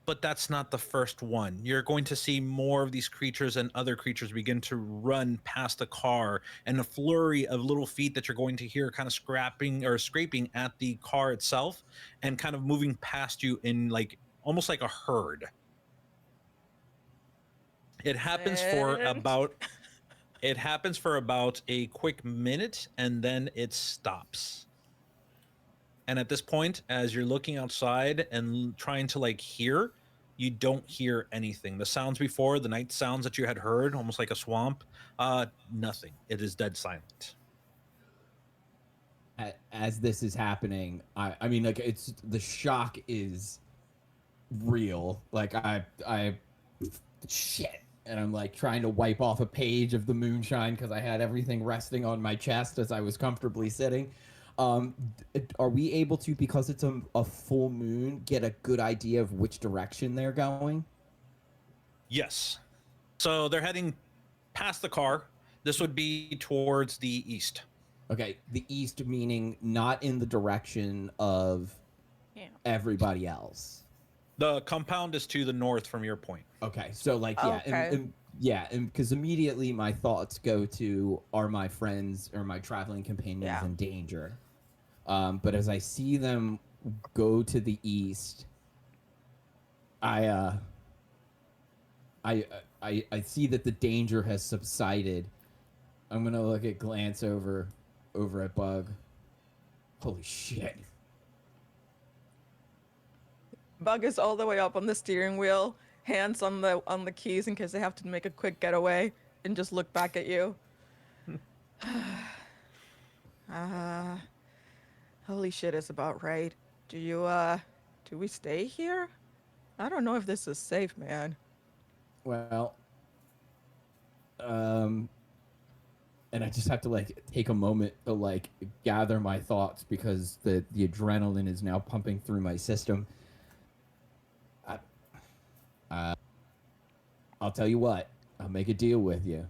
but that's not the first one. You're going to see more of these creatures and other creatures begin to run past the car, and a flurry of little feet that you're going to hear kind of scraping or scraping at the car itself and kind of moving past you in like almost like a herd. It happens for And about a quick minute, and then it stops. And at this point, as you're looking outside and trying to like hear, you don't hear anything. The sounds before, the night sounds that you had heard, almost like a swamp, nothing. It is dead silent. As this is happening, I mean, like, it's the shock is real. Like, I shit, and I'm like trying to wipe off a page of the moonshine because I had everything resting on my chest as I was comfortably sitting. Are we able to, because it's a full moon, get a good idea of which direction they're going? Yes. So they're heading past the car. This would be towards the east. Okay, the east meaning not in the direction of yeah. everybody else. The compound is to the north from your point. Okay, so like yeah, Okay. and because immediately my thoughts go to, are my friends or my traveling companions Yeah. in danger? But as I see them go to the east, I I see that the danger has subsided. I'm gonna glance over at Bug. Holy shit! Bug is all the way up on the steering wheel, hands on the keys in case they have to make a quick getaway, and just look back at you. Holy shit is about right. Do we stay here? I don't know if this is safe, man. Well, and I just have to like take a moment to like gather my thoughts because the adrenaline is now pumping through my system. I'll tell you what. I'll make a deal with you.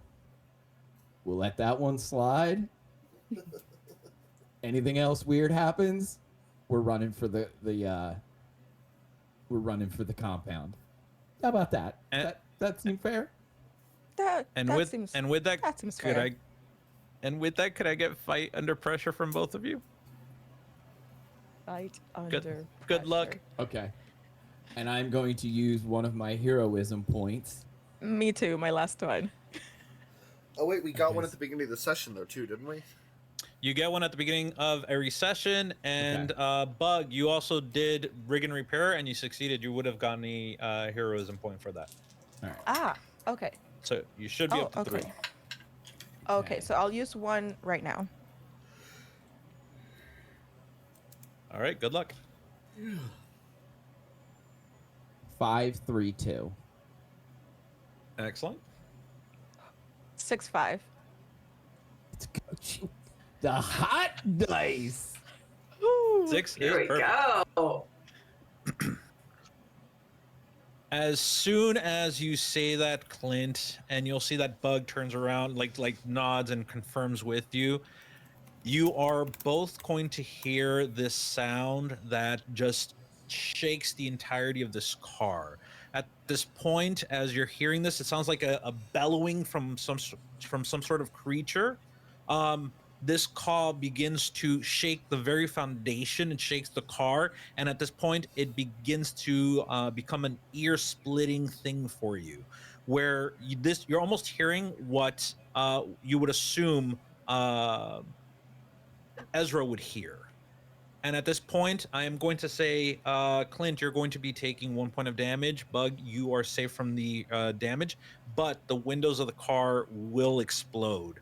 We'll let that one slide. Anything else weird happens, we're running for the compound. How about that? That seem fair? Seems with that, that seems could fair. could I get fight under pressure from both of you? Fight under Good luck. pressure. Okay. And I'm going to use one of my heroism points. Me too, my last one. Oh wait, we got Okay. one at the beginning of the session though too, didn't we? You get one at the beginning of every session, and Bug, you also did rig and repair, and you succeeded. You would have gotten a heroism point for that. All right. Ah, okay. So you should be up to 3. Okay, so I'll use one right now. All right, good luck. 5, 3, 2. Excellent. 6-5. Let's go. The hot dice. 6 Here is we perfect. go. As soon as you say that, Clint, and you'll see that Bug turns around, like nods and confirms with you, you are both going to hear this sound that just shakes the entirety of this car. At this point, as you're hearing this, it sounds like a bellowing from some sort of creature. This call begins to shake the very foundation. It shakes the car, and at this point, it begins to become an ear-splitting thing for you, where you're almost hearing what you would assume Ezra would hear. And at this point, I am going to say, Clint, you're going to be taking 1 point of damage. Bug, you are safe from the damage, but the windows of the car will explode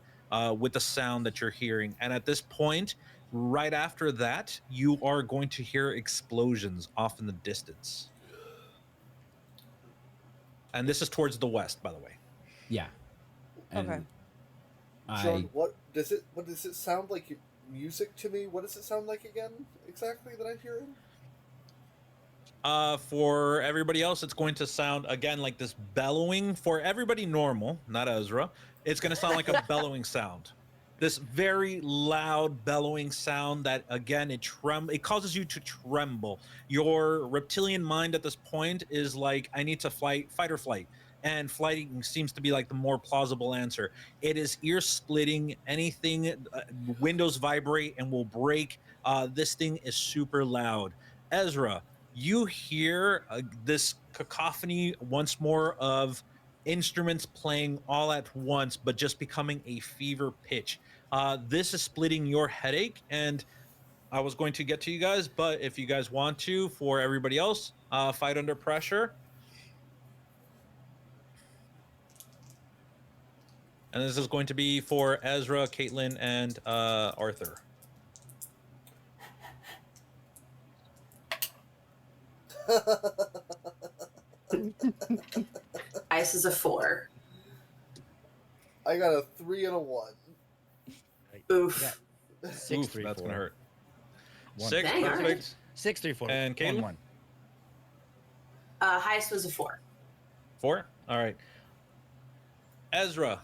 with the sound that you're hearing. And at this point, right after that, you are going to hear explosions off in the distance. And this is towards the west, by the way. Yeah. And Okay. John, what does it sound like? Music to me. What does it sound like again? Exactly that I'm hearing. For everybody else, it's going to sound again like this bellowing. For everybody normal, not Ezra, it's going to sound like a bellowing sound. This very loud bellowing sound that again it causes you to tremble. Your reptilian mind at this point is like, I need to fight or flight. And flighting seems to be like the more plausible answer. It is ear splitting. Anything, windows vibrate and will break. This thing is super loud. Ezra, you hear this cacophony once more of instruments playing all at once, but just becoming a fever pitch. This is splitting your headache, and I was going to get to you guys, but if you guys want to, for everybody else, fight under pressure. And this is going to be for Ezra, Caitlin, and Arthur. Ice is a 4. I got a 3 and a 1. Oof. Six, Oof, 3, that's 4. gonna hurt. One. 6, Dang, perfect. alright. 6, 3, 4. And Caitlin? 1. Highest was a 4. 4? All right. Ezra,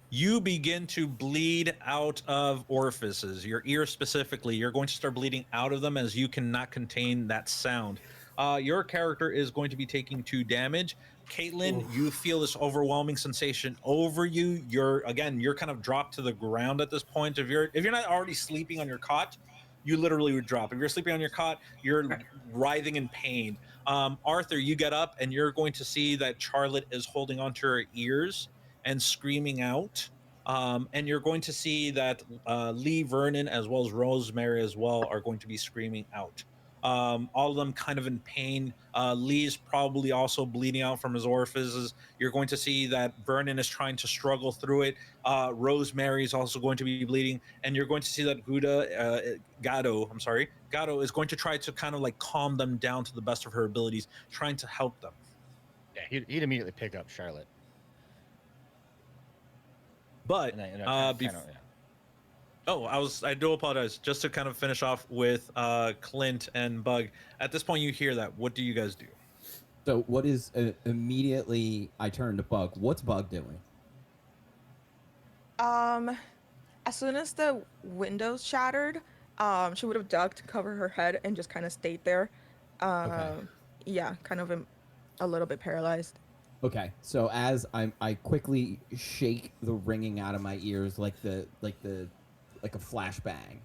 you begin to bleed out of orifices. Your ear specifically, you're going to start bleeding out of them as you cannot contain that sound. Your character is going to be taking 2 damage. Caitlin, you feel this overwhelming sensation over you. You're kind of dropped to the ground at this point. If you're not already sleeping on your cot, you literally would drop. If you're sleeping on your cot, you're writhing in pain. Arthur, you get up and you're going to see that Charlotte is holding onto her ears and screaming out. And you're going to see that Lee Vernon as well as Rosemary as well are going to be screaming out. All of them kind of in pain. Lee's probably also bleeding out from his orifices. You're going to see that Vernon is trying to struggle through it. Rosemary is also going to be bleeding, and you're going to see that Gatto is going to try to kind of like calm them down to the best of her abilities, trying to help them. Yeah, he'd immediately pick up Charlotte. But yeah. Oh, I do apologize. Just to kind of finish off with Clint and Bug. At this point, you hear that. What do you guys do? So what is immediately? I turn to Bug. What's Bug doing? As soon as the windows shattered, she would have ducked to cover her head and just kind of stayed there. Yeah, kind of a little bit paralyzed. Okay, so as I quickly shake the ringing out of my ears like a flashbang,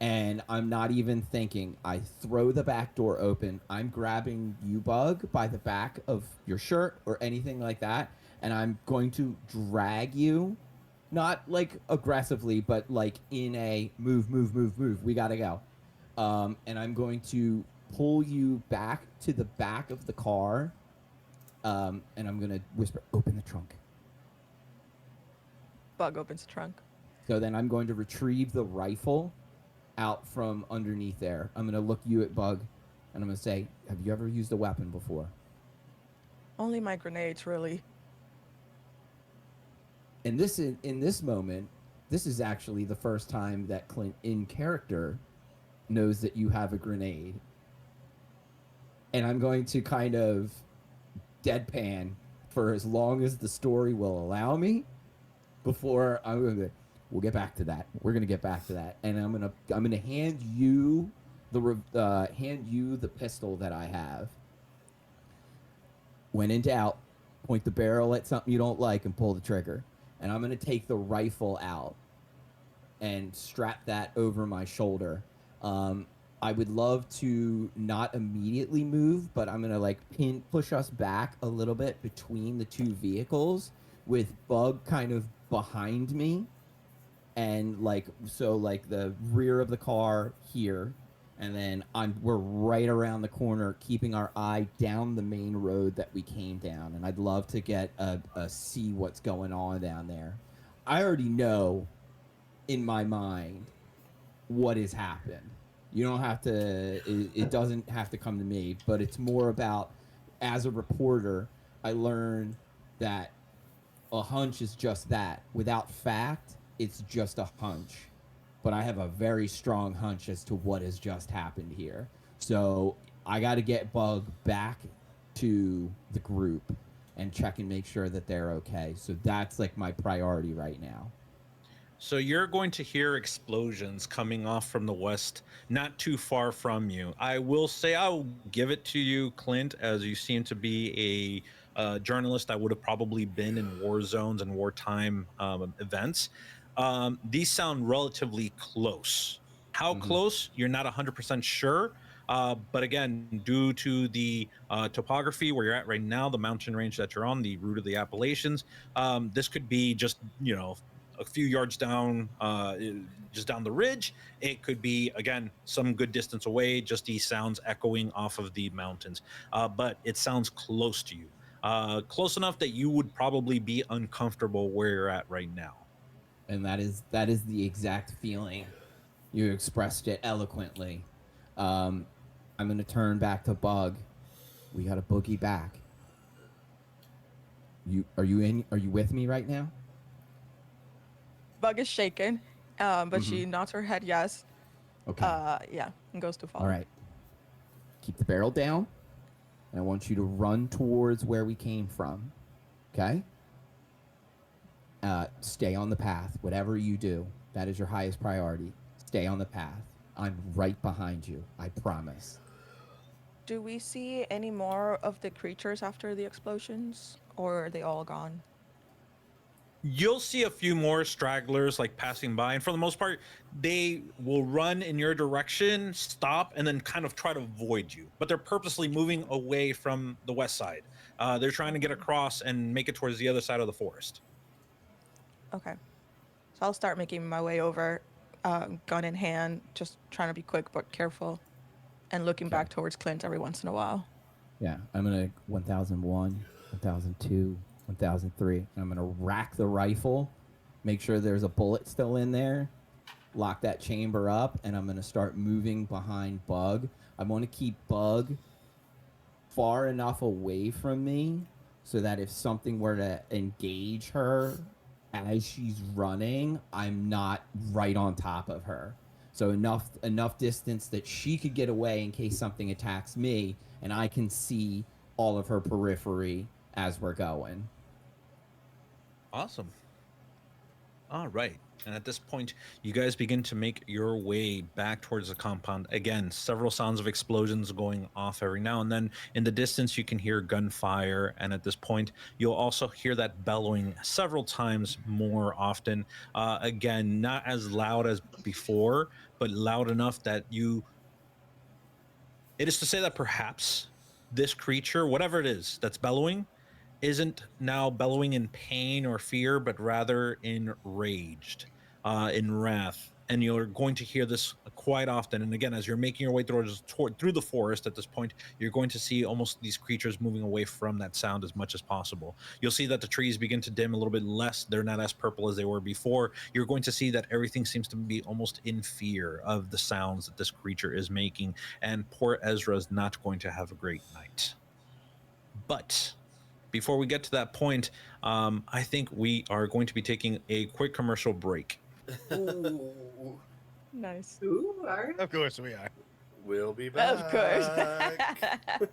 and I'm not even thinking. I throw the back door open. I'm grabbing you, Bug, by the back of your shirt or anything like that, and I'm going to drag you, not like aggressively, but like in a move. We gotta go, and I'm going to pull you back to the back of the car. And I'm going to whisper, open the trunk. Bug opens the trunk. So then I'm going to retrieve the rifle out from underneath there. I'm going to look you at Bug, and I'm going to say, have you ever used a weapon before? Only my grenades, really. And in this moment, this is actually the first time that Clint, in character, knows that you have a grenade. And I'm going to kind of deadpan for as long as the story will allow me before I'm going to we'll get back to that. We're going to get back to that. And I'm going to hand you the pistol that I have. When in doubt, point the barrel at something you don't like and pull the trigger. And I'm going to take the rifle out and strap that over my shoulder. I would love to not immediately move, but I'm gonna like push us back a little bit between the two vehicles with Bug kind of behind me, and like the rear of the car here, and then we're right around the corner, keeping our eye down the main road that we came down, and I'd love to get a see what's going on down there. I already know in my mind what has happened. You don't have to, it doesn't have to come to me, but it's more about, as a reporter, I learned that a hunch is just that. Without fact, it's just a hunch. But I have a very strong hunch as to what has just happened here. So I got to get Bug back to the group and check and make sure that they're okay. So that's like my priority right now. So you're going to hear explosions coming off from the west, not too far from you. I will say, I'll give it to you, Clint, as you seem to be a journalist that would have probably been in war zones and wartime events. These sound relatively close. How close? You're not 100% sure, But again, due to the topography where you're at right now, the mountain range that you're on, the route of the Appalachians, this could be just, a few yards down, just down the ridge. It could be, again, some good distance away, just these sounds echoing off of the mountains. But it sounds close to you, close enough that you would probably be uncomfortable where you're at right now. And that is the exact feeling. You expressed it eloquently. Um, I'm gonna turn back to Bug. We got to boogie back. Are you with me right now? Bug is shaken, but Mm-hmm. she nods her head yes. Okay. Yeah, and goes to follow. All right. Keep the barrel down, and I want you to run towards where we came from. Okay. Stay on the path. Whatever you do, that is your highest priority. Stay on the path. I'm right behind you. I promise. Do we see any more of the creatures after the explosions, or are they all gone? You'll see a few more stragglers like passing by, and for the most part, they will run in your direction, stop, and then kind of try to avoid you. But they're purposely moving away from the west side. They're trying to get across and make it towards the other side of the forest. Okay. So I'll start making my way over, gun in hand, just trying to be quick but careful, and looking Okay. back towards Clint every once in a while. Yeah, I'm gonna 1001, 1002, 1003. I'm gonna rack the rifle, make sure there's a bullet still in there, lock that chamber up, and I'm gonna start moving behind Bug. I want to keep Bug far enough away from me so that if something were to engage her as she's running, I'm not right on top of her. So enough distance that she could get away in case something attacks me, and I can see all of her periphery as we're going. Awesome. All right. And at this point, you guys begin to make your way back towards the compound. Again, several sounds of explosions going off every now and then. In the distance, you can hear gunfire. And at this point, you'll also hear that bellowing several times more often. Again, not as loud as before, but loud enough that it is to say that perhaps this creature, whatever it is that's bellowing, isn't now bellowing in pain or fear, but rather enraged, in wrath. And you're going to hear this quite often. And again, as you're making your way through the forest at this point, you're going to see almost these creatures moving away from that sound as much as possible. You'll see that the trees begin to dim a little bit less. They're not as purple as they were before. You're going to see that everything seems to be almost in fear of the sounds that this creature is making. And poor Ezra is not going to have a great night. But before we get to that point, I think we are going to be taking a quick commercial break. Ooh, Nice. Ooh, all right. Of course we are. we'll be back. Of course.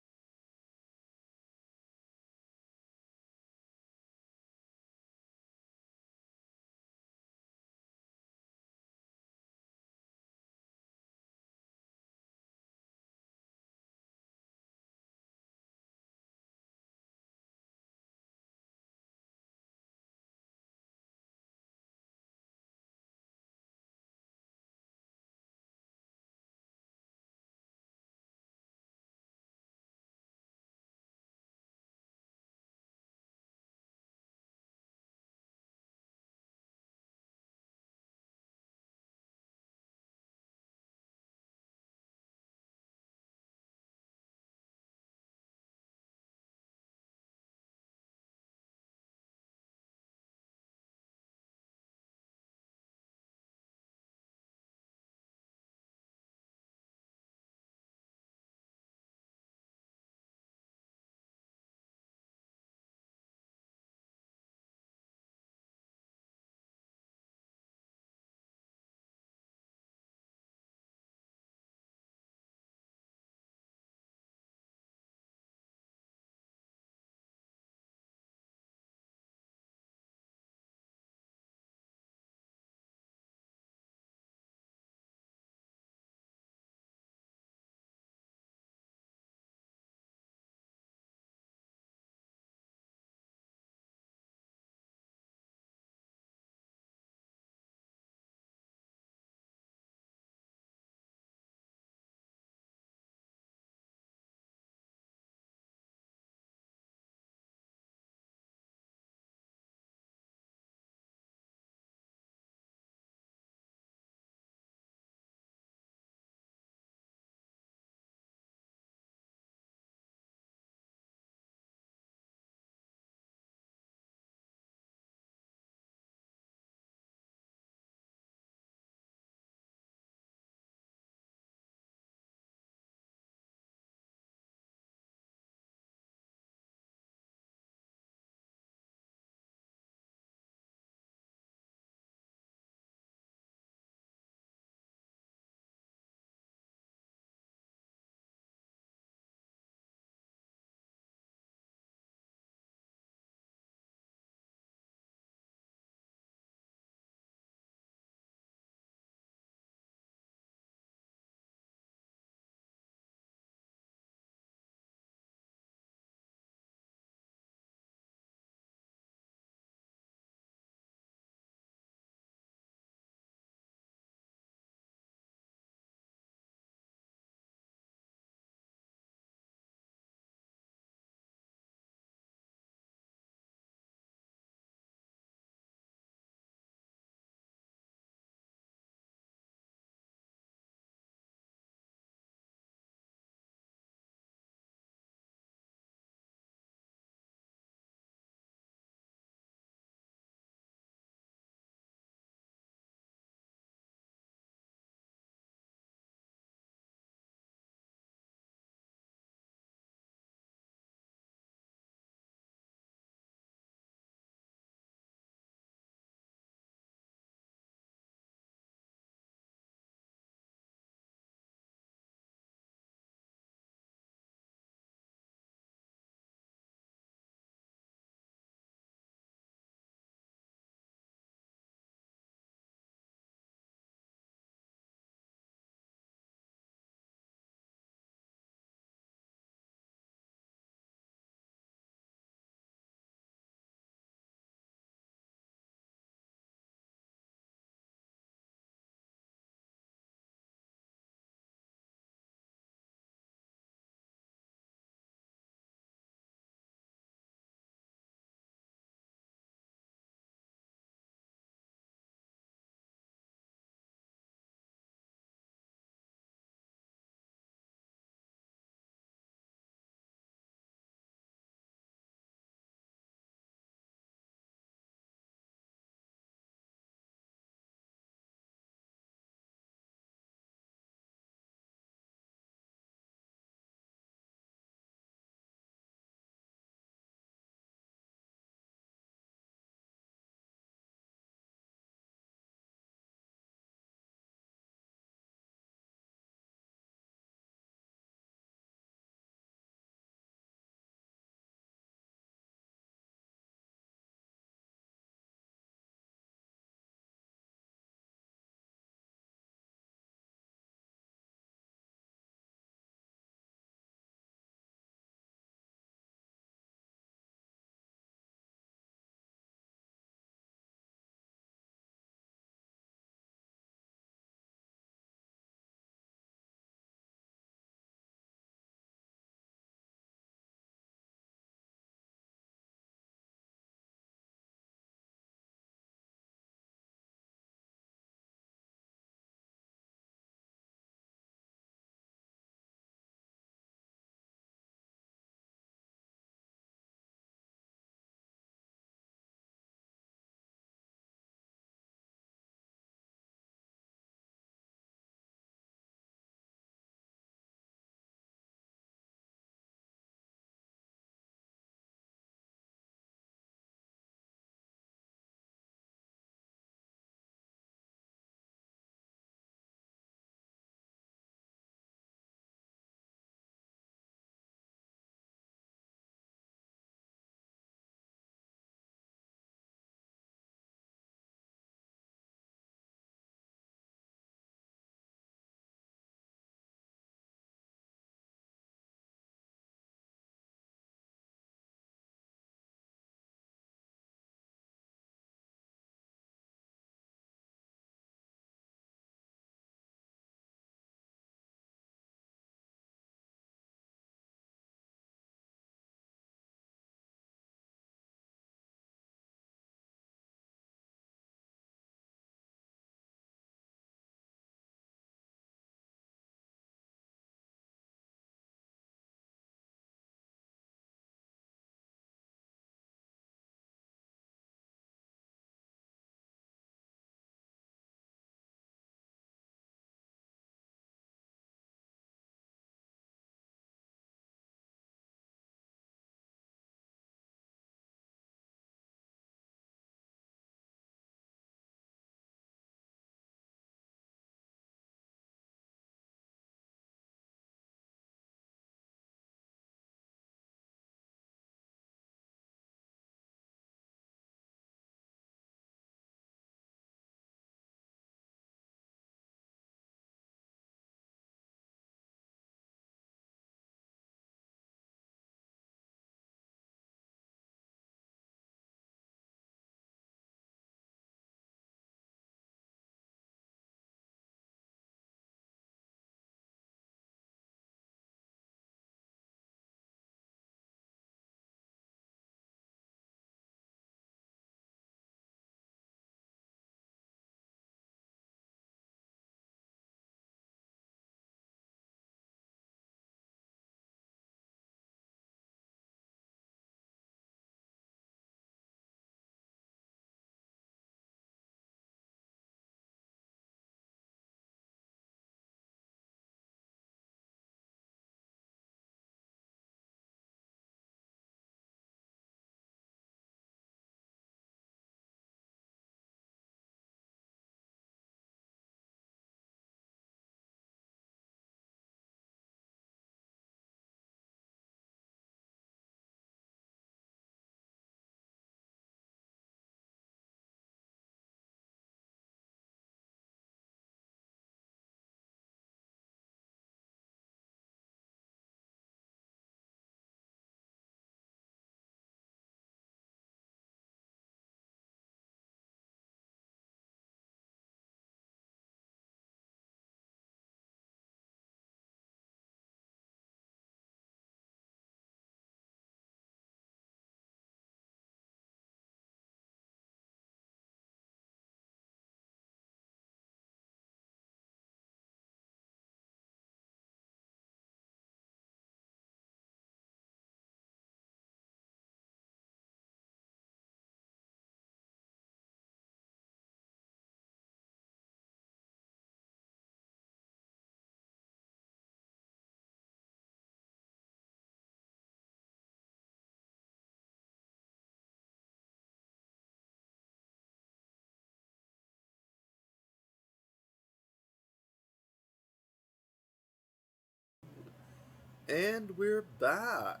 And we're back.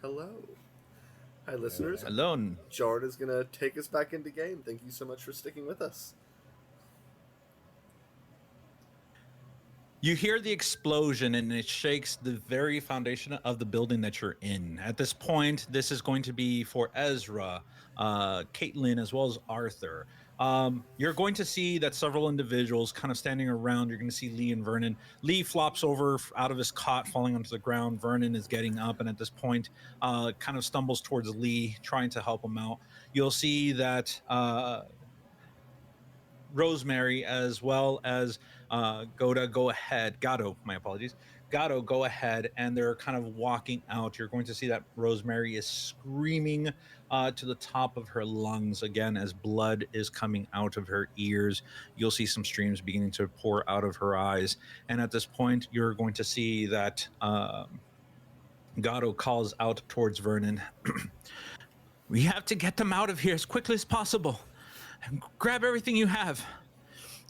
Hello. Hi, listeners. Alone. Jarn is going to take us back into game. Thank you so much for sticking with us. You hear the explosion and it shakes the very foundation of the building that you're in. At this point, this is going to be for Ezra, Caitlin, as well as Arthur. You're going to see that several individuals kind of standing around. You're going to see Lee and Vernon. Lee flops over out of his cot, falling onto the ground. Vernon is getting up, and at this point, kind of stumbles towards Lee, trying to help him out. You'll see that Rosemary, as well as Gatto, my apologies. Gatto, go ahead, and they're kind of walking out. You're going to see that Rosemary is screaming to the top of her lungs again as blood is coming out of her ears. You'll see some streams beginning to pour out of her eyes. And at this point, you're going to see that Gatto calls out towards Vernon. We have to get them out of here as quickly as possible. Grab everything you have.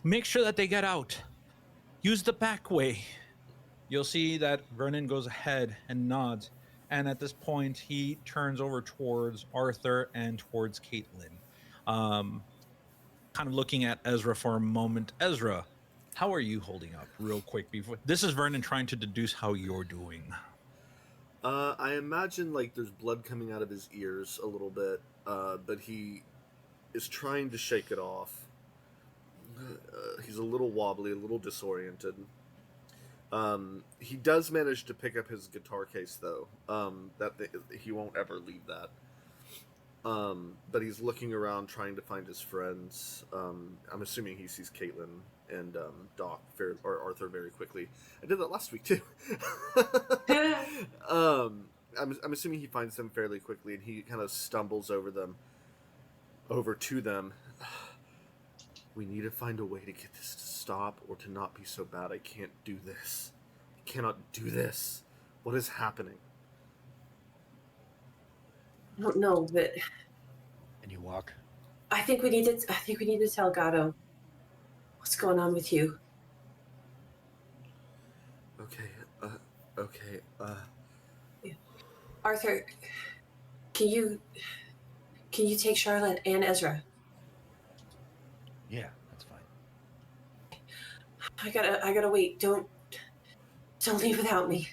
Make sure that they get out. Use the back way. You'll see that Vernon goes ahead and nods. And at this point, he turns over towards Arthur and towards Caitlin. Kind of looking at Ezra for a moment. Ezra, how are you holding up real quick? Before this is Vernon trying to deduce how you're doing. I imagine like there's blood coming out of his ears a little bit, but he is trying to shake it off. He's a little wobbly, a little disoriented. He does manage to pick up his guitar case, though. He won't ever leave that. But he's looking around trying to find his friends. I'm assuming he sees Caitlin and Arthur very quickly. I did that last week too. I'm assuming he finds them fairly quickly, and he kind of stumbles over to them. We need to find a way to get this to stop or to not be so bad. I can't do this. I cannot do this. What is happening? I don't know, but And you walk. I think we need to tell Gatto what's going on with you. Okay. Arthur, can you take Charlotte and Ezra? Yeah, that's fine. I gotta wait. Don't leave without me.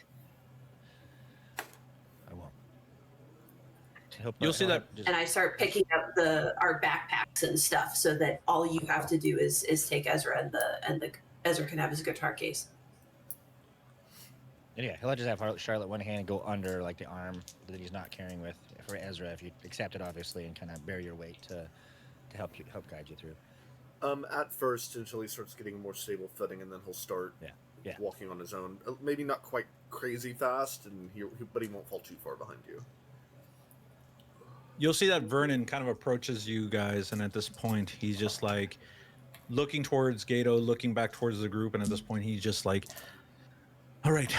I won't. You'll see that. And I start picking up our backpacks and stuff, so that all you have to do is take Ezra and the Ezra can have his guitar case. And yeah, he'll just have Charlotte one hand and go under like the arm that he's not carrying with for Ezra, if you accept it, obviously, and kind of bear your weight to help guide you through. At first, until he starts getting more stable footing, and then he'll start walking on his own. Maybe not quite crazy fast, but he won't fall too far behind you. You'll see that Vernon kind of approaches you guys, and at this point, he's just like looking towards Gato, looking back towards the group, and at this point, he's just like, all right,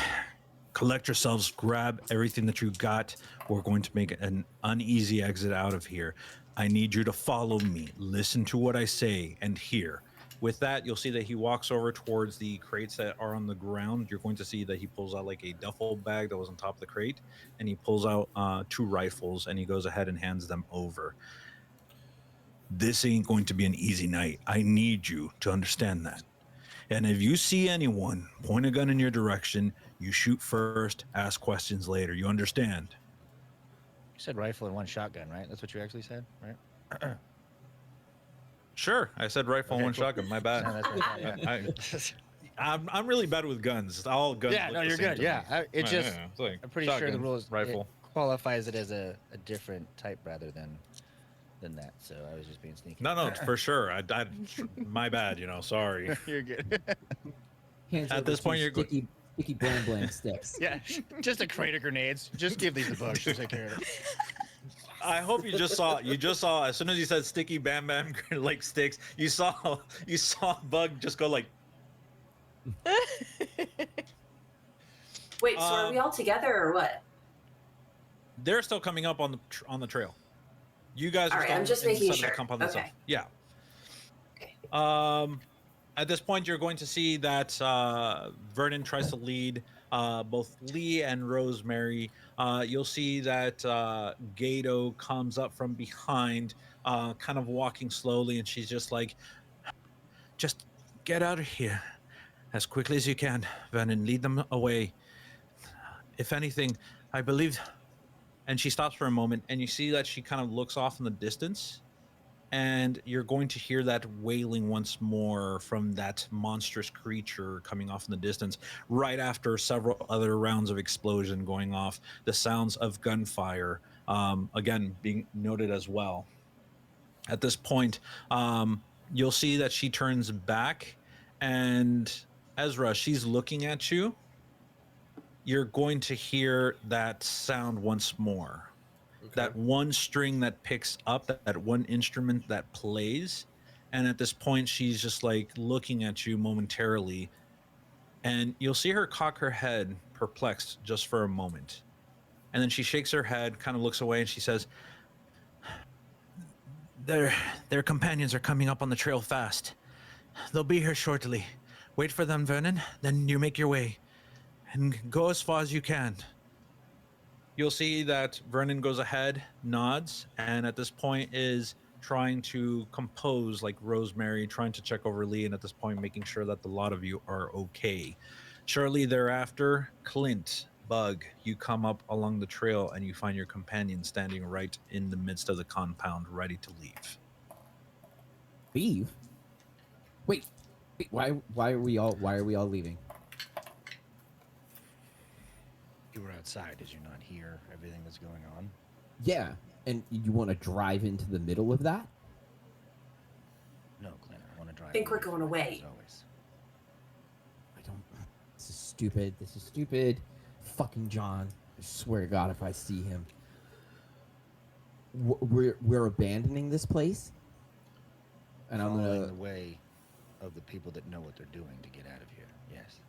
collect yourselves, grab everything that you got. We're going to make an uneasy exit out of here. I need you to follow me, listen to what I say, and hear. With that, you'll see that he walks over towards the crates that are on the ground. You're going to see that he pulls out like a duffel bag that was on top of the crate, and he pulls out 2 rifles, and he goes ahead and hands them over. This ain't going to be an easy night. I need you to understand that. And if you see anyone, point a gun in your direction, you shoot first, ask questions later. You understand? You said rifle and 1 shotgun, right? That's what you actually said, right? Sure, I said rifle and 1 cool. shotgun. My bad. No, that's right, I'm really bad with guns. All guns. Yeah, look no, the you're same good. to Yeah, me. it's just It's like I'm pretty sure the shotgun, rules rifle. it qualifies it as a different type rather than that. So I was just being sneaky. No, for sure. My bad. Sorry. You're good. Hands At over this point, 2 you're sticky blam blam sticks. Yeah, just a crate of grenades. Just give these to Bugs to take care of it. I hope you just saw as soon as you said sticky bam bam like sticks, you saw Bug just go like. Wait, so are we all together or what? They're still coming up on the trail. You guys are All right, still I'm just in the making center of the sure. compound Okay. themselves. Yeah. Okay. At this point, you're going to see that Vernon tries to lead both Lee and Rosemary. You'll see that Gato comes up from behind, kind of walking slowly, and she's just like, just get out of here as quickly as you can, Vernon. Lead them away. If anything, I believe. And she stops for a moment, and you see that she kind of looks off in the distance, and you're going to hear that wailing once more from that monstrous creature coming off in the distance, right after several other rounds of explosion going off. The sounds of gunfire, again, being noted as well. At this point, you'll see that she turns back, and Ezra, she's looking at you. You're going to hear that sound once more. Okay. That one string that picks up, that one instrument that plays. And at this point, she's just like looking at you momentarily. And you'll see her cock her head, perplexed just for a moment. And then she shakes her head, kind of looks away, and she says, Their companions are coming up on the trail fast. They'll be here shortly. Wait for them, Vernon. Then you make your way. And go as far as you can. You'll see that Vernon goes ahead, nods, and at this point is trying to compose like Rosemary, trying to check over Lee, and at this point making sure that the lot of you are okay. Shortly thereafter, Clint, Bug, you come up along the trail and you find your companion standing right in the midst of the compound, ready to leave. Leave? Wait, why are we all leaving? You were outside. Did you not hear everything that's going on? Yeah, and you want to drive into the middle of that? No, Clint. I want to drive. I think we're going away. As always. I don't. This is stupid. This is stupid. Fucking John. I swear to God, if I see him, we're abandoning this place, and I'm Following gonna. the way of the people that know what they're doing to get out of here. Yes.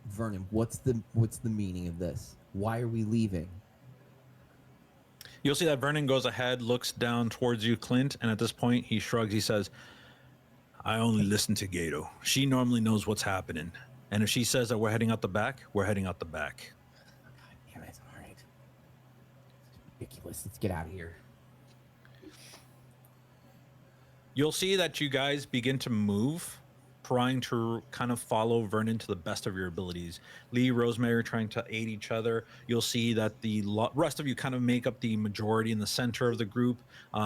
Vernon, what's the meaning of this? Why are we leaving? You'll see that Vernon goes ahead, looks down towards you, Clint, and at this point he shrugs. He says, I only listen to Gato. She normally knows what's happening. And if she says that we're heading out the back, we're heading out the back. God damn it. All right. It's ridiculous. Let's get out of here. You'll see that you guys begin to move, trying to kind of follow Vernon to the best of your abilities. Lee, Rosemary trying to aid each other. You'll see that the rest of you kind of make up the majority in the center of the group.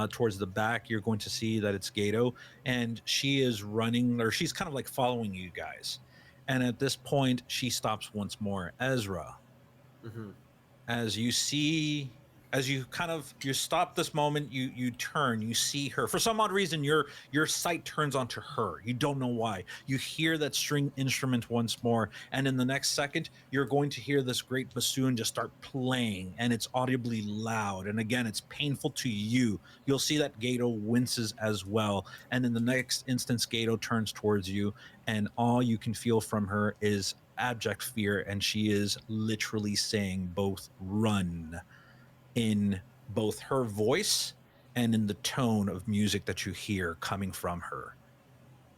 Towards the back, you're going to see that it's Gato, and she is running, or she's kind of like following you guys. And at this point, she stops once more. Ezra, as you see, as you stop this moment, you turn, you see her. For some odd reason, your sight turns onto her. You don't know why. You hear that string instrument once more, and in the next second, you're going to hear this great bassoon just start playing, and it's audibly loud. And again, it's painful to you. You'll see that Gato winces as well. And in the next instance, Gato turns towards you, and all you can feel from her is abject fear, and she is literally saying both run in both her voice and in the tone of music that you hear coming from her.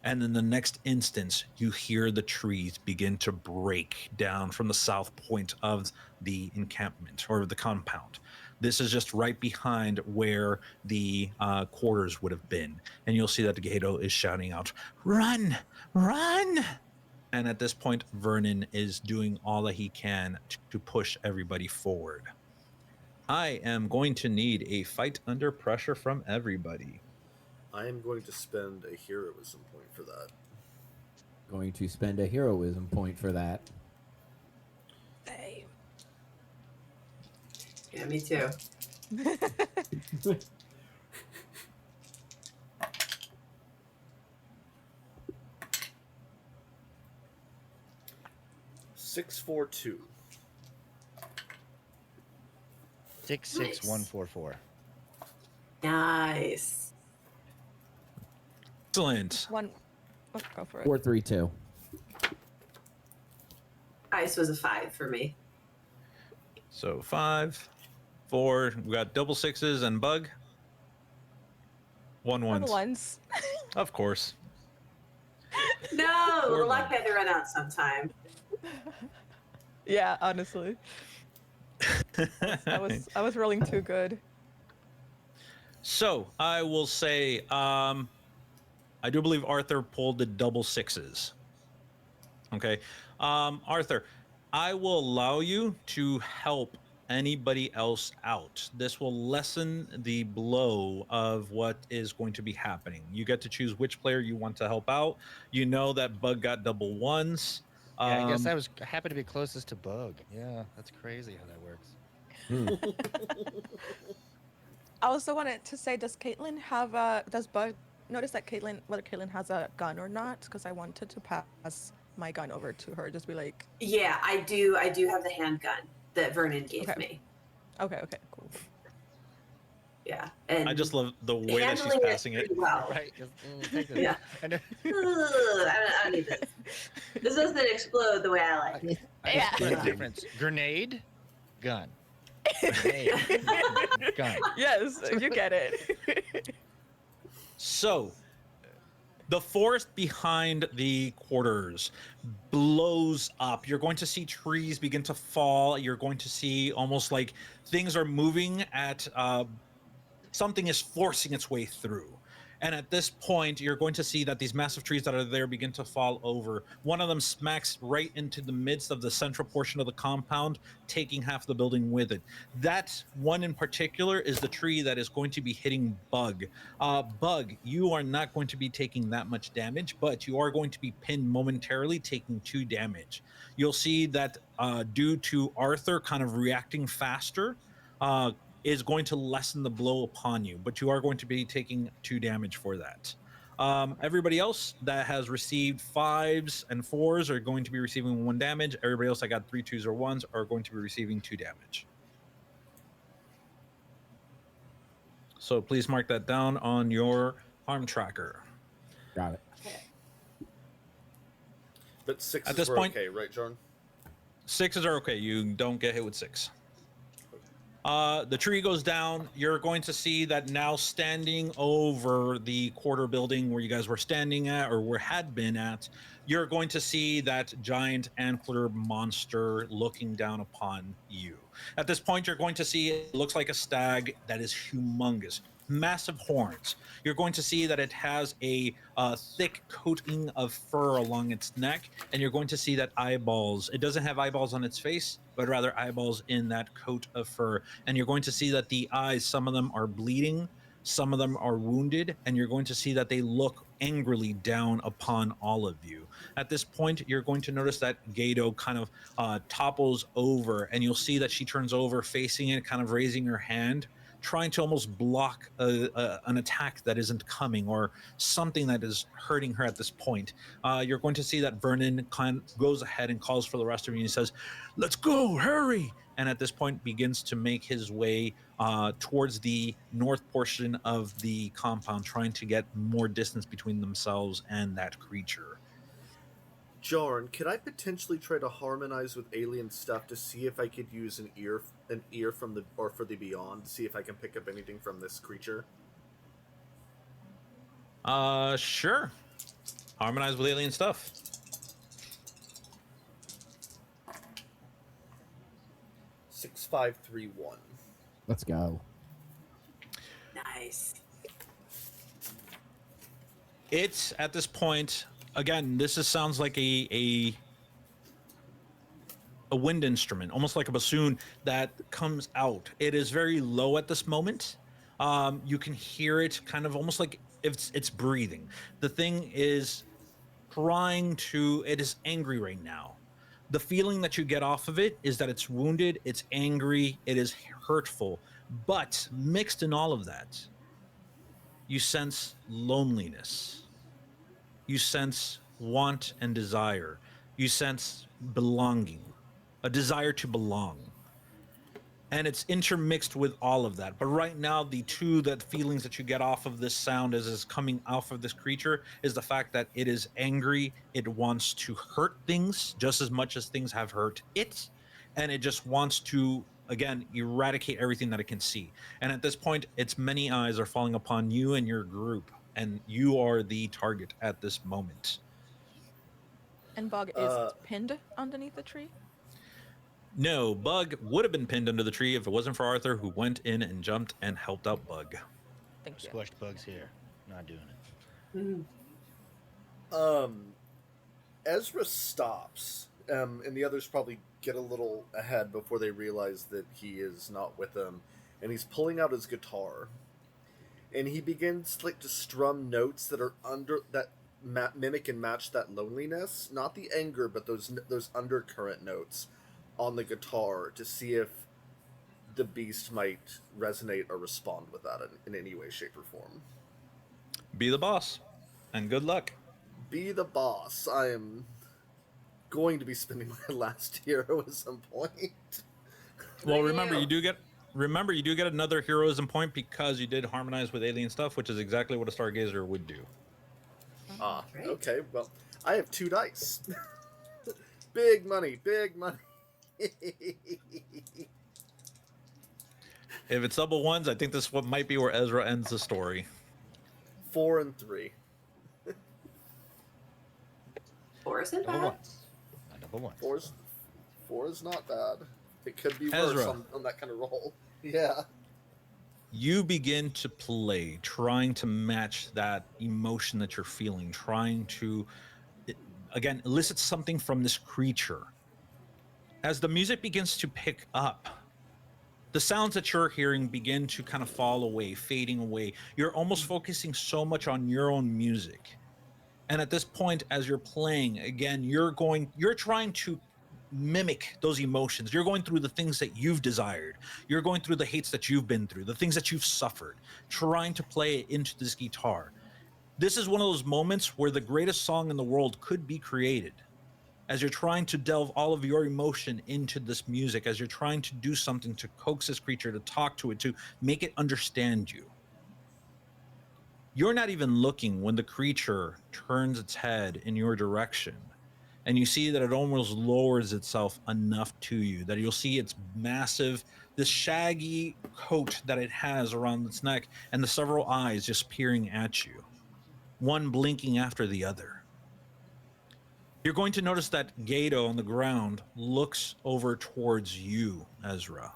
And in the next instance, you hear the trees begin to break down from the south point of the encampment or the compound. This is just right behind where the quarters would have been. And you'll see that Gato is shouting out, run, run! And at this point, Vernon is doing all that he can to push everybody forward. I am going to need a fight under pressure from everybody. I am going to spend a heroism point for that. Going to spend a heroism point for that. Same. Yeah, me too. 642. 66144. Nice. Excellent. One. Oh, go for it. 432. Ice was a 5 for me. So 5, 4. We got double sixes and bug. One One ones. ones. Of course. No, Four the luck ones. had to run out sometime. Yeah, honestly. I was rolling too good. So I will say, I do believe Arthur pulled the double sixes. Okay, Arthur, I will allow you to help anybody else out. This will lessen the blow of what is going to be happening. You get to choose which player you want to help out. You know that Bug got double ones. Yeah, I guess Um, I happen to be closest to Bug. Yeah, that's crazy how that works. I also wanted to say, does Caitlyn have a does Bug notice that Caitlyn whether Caitlyn has a gun or not? Because I wanted to pass my gun over to her. Just be like, Yeah, I do. I do have the handgun that Vernon gave okay, me. okay, cool. Yeah, I just and love the way that she's handling it passing it. pretty well. Right? Just, take this. Yeah. I know. I don't need this. This doesn't explode the way I like it. I Yeah. split the difference. Grenade, gun. Grenade, gun. Yes, you get it. So the forest behind the quarters blows up. You're going to see trees begin to fall. You're going to see almost like things are moving at something is forcing its way through. And at this point, you're going to see that these massive trees that are there begin to fall over. One of them smacks right into the midst of the central portion of the compound, taking half the building with it. That one in particular is the tree that is going to be hitting Bug. Bug, you are not going to be taking that much damage, but you are going to be pinned momentarily, taking 2 damage. You'll see that due to Arthur kind of reacting faster, is going to lessen the blow upon you, but you are going to be taking 2 damage for that. Everybody else that has received 5s and 4s are going to be receiving 1 damage. Everybody else that got 3 2s or 1s are going to be receiving 2 damage. So please mark that down on your harm tracker. Got it. But sixes At this were point- okay, right, Jordan? 6s are okay. You don't get hit with 6. The tree goes down. You're going to see that now standing over the quarter building where you guys were standing at or where had been at, you're going to see that giant antler monster looking down upon you. At this point, you're going to see it looks like a stag that is humongous, massive horns. You're going to see that it has a thick coating of fur along its neck, and you're going to see that eyeballs. It doesn't have eyeballs on its face, but rather eyeballs in that coat of fur. And you're going to see that the eyes, some of them are bleeding, some of them are wounded, and you're going to see that they look angrily down upon all of you. At this point, you're going to notice that Gato kind of topples over, and you'll see that she turns over, facing it, kind of raising her hand, trying to almost block an attack that isn't coming or something that is hurting her at this point. You're going to see that Vernon goes ahead and calls for the rest of you, and he says, "Let's go, hurry!" And at this point begins to make his way towards the north portion of the compound, trying to get more distance between themselves and that creature. Jorn, could I potentially try to harmonize with alien stuff to see if I could use an ear from the or for the beyond, to see if I can pick up anything from this creature? Sure. Harmonize with alien stuff. 6531. Let's go. Nice. It's at this point again. This sounds like a wind instrument, almost like a bassoon that comes out. It is very low at this moment. You can hear it kind of almost like it's breathing. The thing is trying to. It is angry right now. The feeling that you get off of it is that it's wounded, it's angry, it is hurtful. But mixed in all of that, you sense loneliness. You sense want and desire. You sense belonging, a desire to belong. And it's intermixed with all of that. But right now, the two that feelings that you get off of this sound as is coming off of this creature is the fact that it is angry. It wants to hurt things just as much as things have hurt it, and it just wants to again eradicate everything that it can see. And at this point, its many eyes are falling upon you and your group, and you are the target at this moment. And Bug is pinned underneath the tree. No, Bug would have been pinned under the tree if it wasn't for Arthur, who went in and jumped and helped out Bug. Thank you. Squashed bugs here. Not doing it. Ezra stops, and the others probably get a little ahead before they realize that he is not with them, and he's pulling out his guitar, and he begins like to strum notes that are mimic and match that loneliness, not the anger, but those undercurrent notes on the guitar to see if the beast might resonate or respond with that in any way, shape, or form. Be the boss, and good luck. Be the boss. I am going to be spending my last hero at some point. Well, remember you do get another heroism point because you did harmonize with alien stuff, which is exactly what a stargazer would do. Great. Okay. Well, I have 2 dice. Big money. If it's double ones, I think this might be where Ezra ends the story. 4 and 3. 4 isn't Double bad. ones. Not double ones. 4 is not bad. It could be worse Ezra. on that kind of roll. Yeah. You begin to play, trying to match that emotion that you're feeling, trying to, again, elicit something from this creature. As the music begins to pick up, the sounds that you're hearing begin to kind of fall away, fading away. You're almost focusing so much on your own music. And at this point, as you're playing, again, you're trying to mimic those emotions. You're going through the things that you've desired. You're going through the hates that you've been through, the things that you've suffered, trying to play it into this guitar. This is one of those moments where the greatest song in the world could be created. As you're trying to delve all of your emotion into this music, as you're trying to do something to coax this creature, to talk to it, to make it understand you. You're not even looking when the creature turns its head in your direction, and you see that it almost lowers itself enough to you that you'll see its massive, this shaggy coat that it has around its neck, and the several eyes just peering at you, one blinking after the other. You're going to notice that Gato on the ground looks over towards you, Ezra.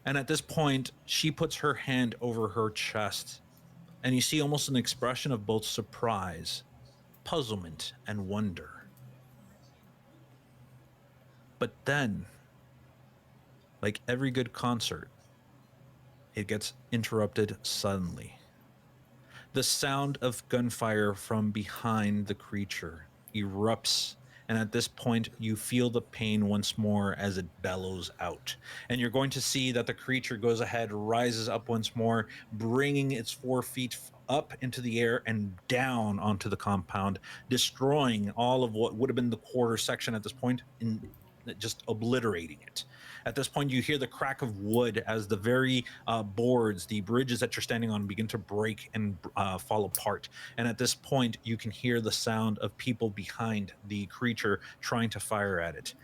And at this point, she puts her hand over her chest, and you see almost an expression of both surprise, puzzlement, and wonder. But then, like every good concert, it gets interrupted suddenly. The sound of gunfire from behind the creature erupts, and at this point, you feel the pain once more as it bellows out. And you're going to see that the creature goes ahead, rises up once more, bringing its 4 feet up into the air and down onto the compound, destroying all of what would have been the quarter section at this point, in just obliterating it. At this point, you hear the crack of wood as the very boards, the bridges that you're standing on, begin to break and fall apart. And at this point, you can hear the sound of people behind the creature trying to fire at it.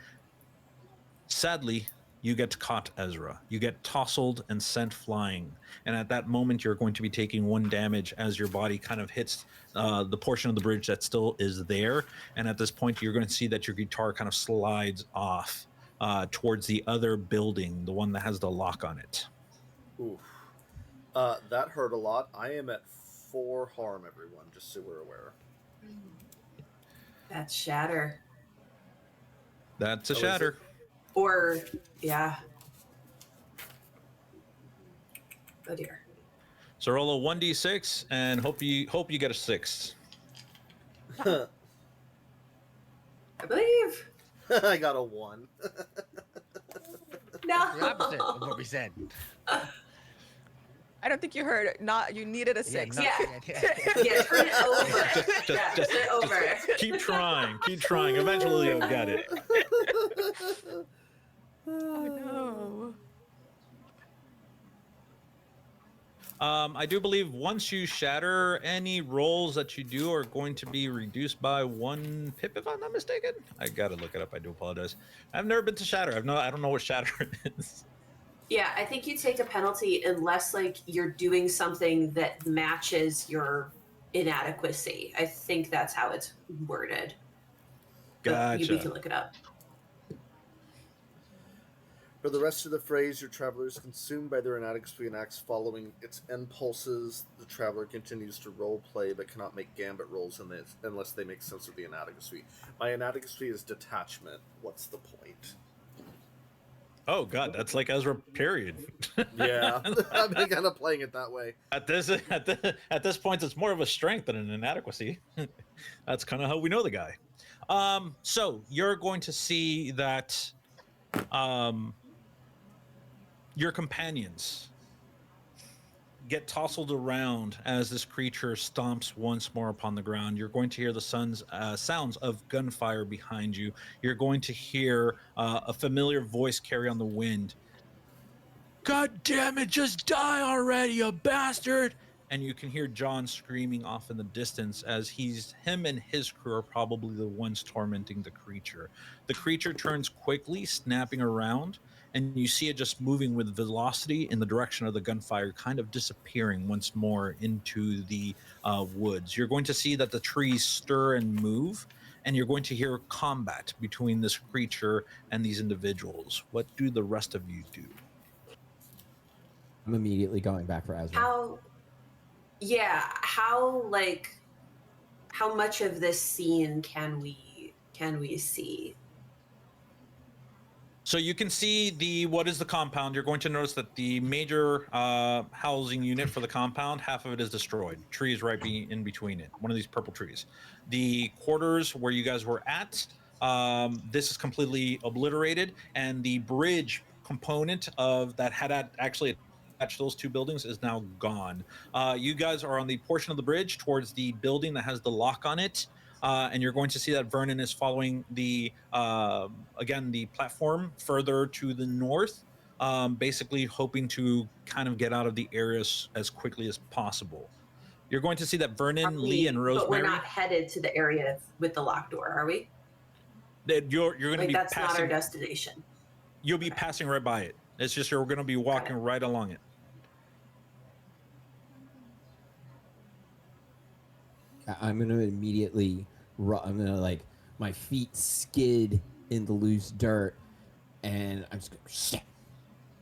Sadly, you get caught, Ezra. You get tousled and sent flying. And at that moment, you're going to be taking 1 damage as your body kind of hits the portion of the bridge that still is there. And at this point, you're going to see that your guitar kind of slides off towards the other building, the one that has the lock on it. Oof. That hurt a lot. I am at 4 harm, everyone, just so we're aware. That's shatter. That's a Oh, is shatter. Or, yeah. Oh dear. So roll a 1d6 and hope you get a 6. I believe. I got a 1. No. The opposite of what we said. I don't think you heard it. You needed a 6. Yeah. Yeah, turn it over. Just Turn it over. keep trying. Eventually you'll get it. Oh no. I do believe once you shatter, any rolls that you do are going to be reduced by 1 pip, if I'm not mistaken. I gotta look it up. I do apologize. I've never been to shatter. I don't know what shatter is. Yeah, I think you take a penalty unless like you're doing something that matches your inadequacy. I think that's how it's worded. But Gotcha. we can look it up. For the rest of the phrase, your traveler is consumed by their inadequacy and acts following its impulses. The traveler continues to role play but cannot make gambit rolls unless they make sense of the inadequacy. My inadequacy is detachment. What's the point? Oh god, that's like Ezra. Period. Yeah, I've been kind of playing it that way. At this point, it's more of a strength than an inadequacy. That's kind of how we know the guy. So you're going to see that your companions get tousled around as this creature stomps once more upon the ground. You're going to hear the sounds of gunfire behind you. You're going to hear a familiar voice carry on the wind. God damn it, just die already, you bastard! And you can hear John screaming off in the distance as him and his crew are probably the ones tormenting the creature. The creature turns quickly, snapping around, and you see it just moving with velocity in the direction of the gunfire, kind of disappearing once more into the woods. You're going to see that the trees stir and move, and you're going to hear combat between this creature and these individuals. What do the rest of you do? I'm immediately going back for Ezra. How much of this scene can we see? So you can see what is the compound. You're going to notice that the major housing unit for the compound, half of it is destroyed. Trees right in between it. One of these purple trees. The quarters where you guys were at, this is completely obliterated, and the bridge component of that had actually attached those two buildings is now gone. You guys are on the portion of the bridge towards the building that has the lock on it. And you're going to see that Vernon is following the platform further to the north, basically hoping to kind of get out of the area as quickly as possible. You're going to see that Vernon, Lee, and Rosemary. But we're not headed to the area with the locked door, are we? You're going to be that's passing. Not our destination. You'll be passing right by it. It's just you're going to be walking right along it. I'm going to immediately I'm going to my feet skid in the loose dirt, and I'm just going shit.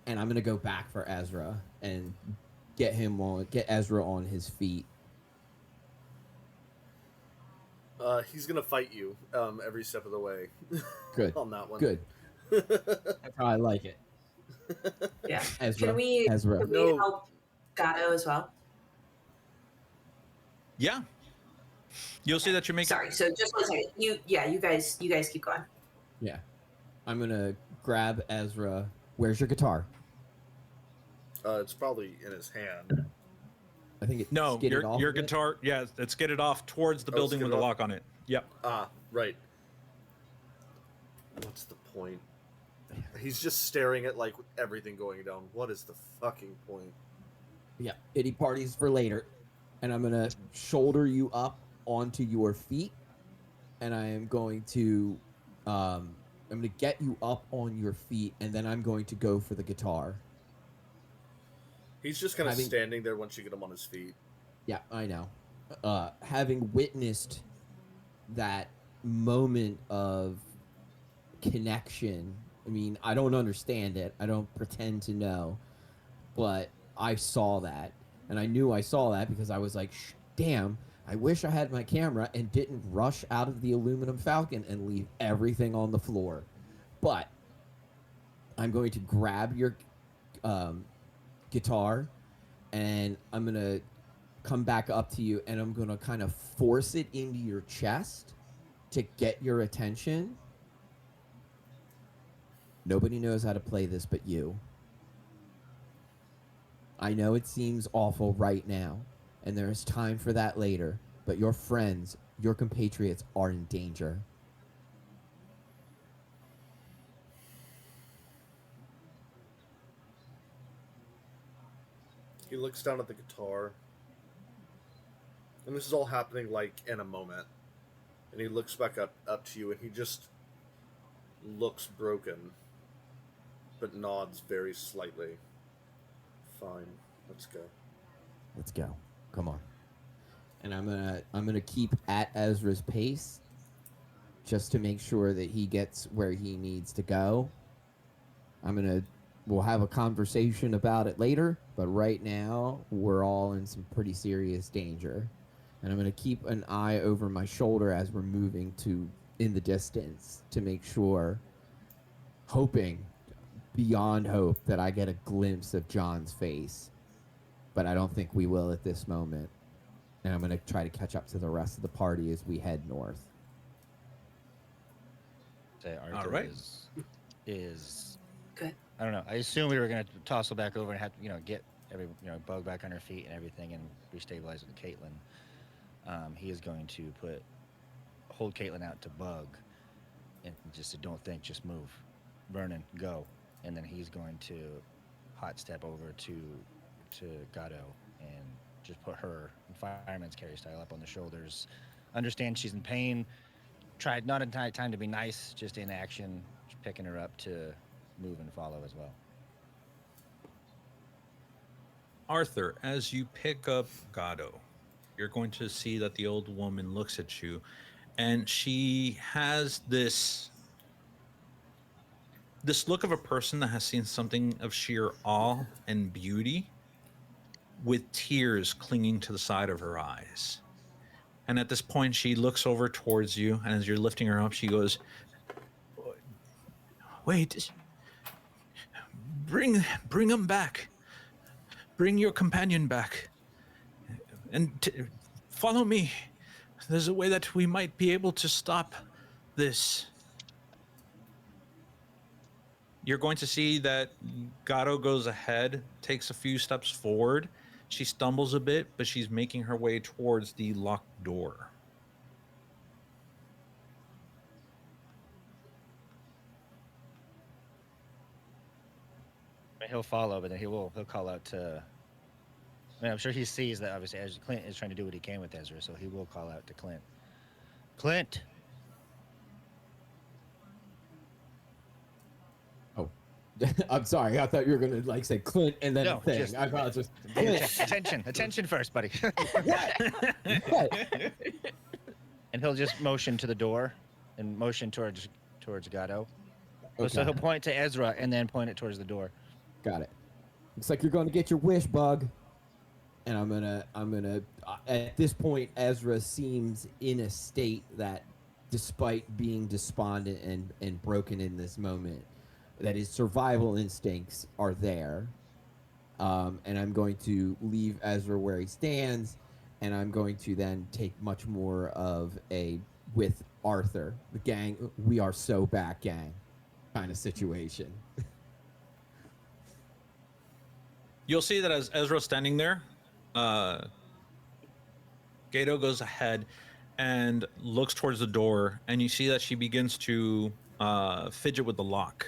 And I'm going to go back for Ezra and get Ezra on his feet. He's going to fight you every step of the way. Good. On that one. Good. That's how I like it. Yeah. Ezra. Can we help Gato as well? Yeah. You'll see that you make. Sorry. So just 1 second. You guys keep going. Yeah. I'm gonna grab Ezra. Where's your guitar? It's probably in his hand. I think it. No, your guitar. Yeah, it's skidded off towards the building with the lock on it. Yep. Ah, right. What's the point? He's just staring at everything going down. What is the fucking point? Yeah, pity parties for later. And I'm gonna shoulder you up onto your feet, and I am going to get you up on your feet, and then I'm going to go for the guitar. He's just kind of standing there once you get him on his feet. Yeah, I know. Having witnessed that moment of connection, I mean, I don't understand it. I don't pretend to know, but I saw that, and I knew I saw that because I was like, damn, I wish I had my camera and didn't rush out of the aluminum Falcon and leave everything on the floor. But I'm going to grab your guitar, and I'm going to come back up to you, and I'm going to kind of force it into your chest to get your attention. Nobody knows how to play this but you. I know it seems awful right now, and there is time for that later, but your friends, your compatriots are in danger. He looks down at the guitar, and this is all happening in a moment. And he looks back up to you, and he just looks broken, but nods very slightly. Fine, let's go. Let's go. Come on. And I'm gonna keep at Ezra's pace, just to make sure that he gets where he needs to go. We'll have a conversation about it later, but right now we're all in some pretty serious danger. And I'm gonna keep an eye over my shoulder as we're moving to in the distance to make sure, hoping beyond hope that I get a glimpse of John's face. But I don't think we will at this moment. And I'm gonna try to catch up to the rest of the party as we head north. Say Arthur All right. is Good. I don't know. I assume we were gonna toss her back over and have get every Bug back on her feet and everything and restabilize with Caitlin. He is going to hold Caitlin out to Bug and just say, "Don't think, just move, Vernon, go." And then he's going to hot step over to Gatto and just put her in fireman's carry style up on the shoulders. Understand she's in pain. Tried not entire time to be nice, just in action, just picking her up to move and follow as well. Arthur, as you pick up Gatto, you're going to see that the old woman looks at you, and she has this look of a person that has seen something of sheer awe and beauty, with tears clinging to the side of her eyes. And at this point, she looks over towards you, and as you're lifting her up, she goes, "Wait, bring him back. Bring your companion back, and follow me. There's a way that we might be able to stop this." You're going to see that Gatto goes ahead, takes a few steps forward. She stumbles a bit, but she's making her way towards the locked door. He'll follow, but then he'll call out to. I mean, I'm sure he sees that obviously as Clint is trying to do what he can with Ezra, so he will call out to Clint. Clint. Oh, I'm sorry. I thought you were gonna like say Clint and then No, a thing. just- I apologize. Attention first, buddy. What? And he'll just motion to the door and motion towards Gatto. Okay. So he'll point to Ezra and then point it towards the door. Got it. Looks like you're going to get your wish, Bug. And I'm gonna. At this point, Ezra seems in a state that, despite being despondent and broken in this moment, that his survival instincts are there. And I'm going to leave Ezra where he stands, and I'm going to then take much more of a with Arthur, the gang. We are so back, gang, kind of situation. You'll see that as Ezra's standing there, Gato goes ahead and looks towards the door, and you see that she begins to fidget with the lock.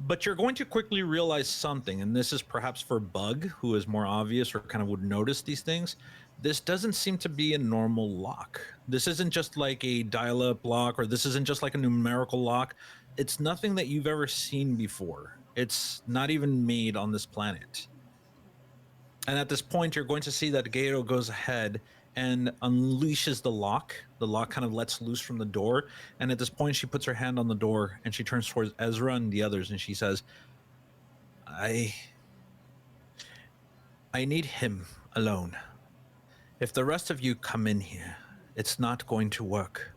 But you're going to quickly realize something, and this is perhaps for Bug, who is more obvious or kind of would notice these things. This doesn't seem to be a normal lock. This isn't just like a dial-up lock, or this isn't just like a numerical lock. It's nothing that you've ever seen before. It's not even made on this planet. And at this point, you're going to see that Gato goes ahead and unleashes the lock. The lock kind of lets loose from the door. And at this point, she puts her hand on the door and she turns towards Ezra and the others and she says, I need him alone. If the rest of you come in here, it's not going to work.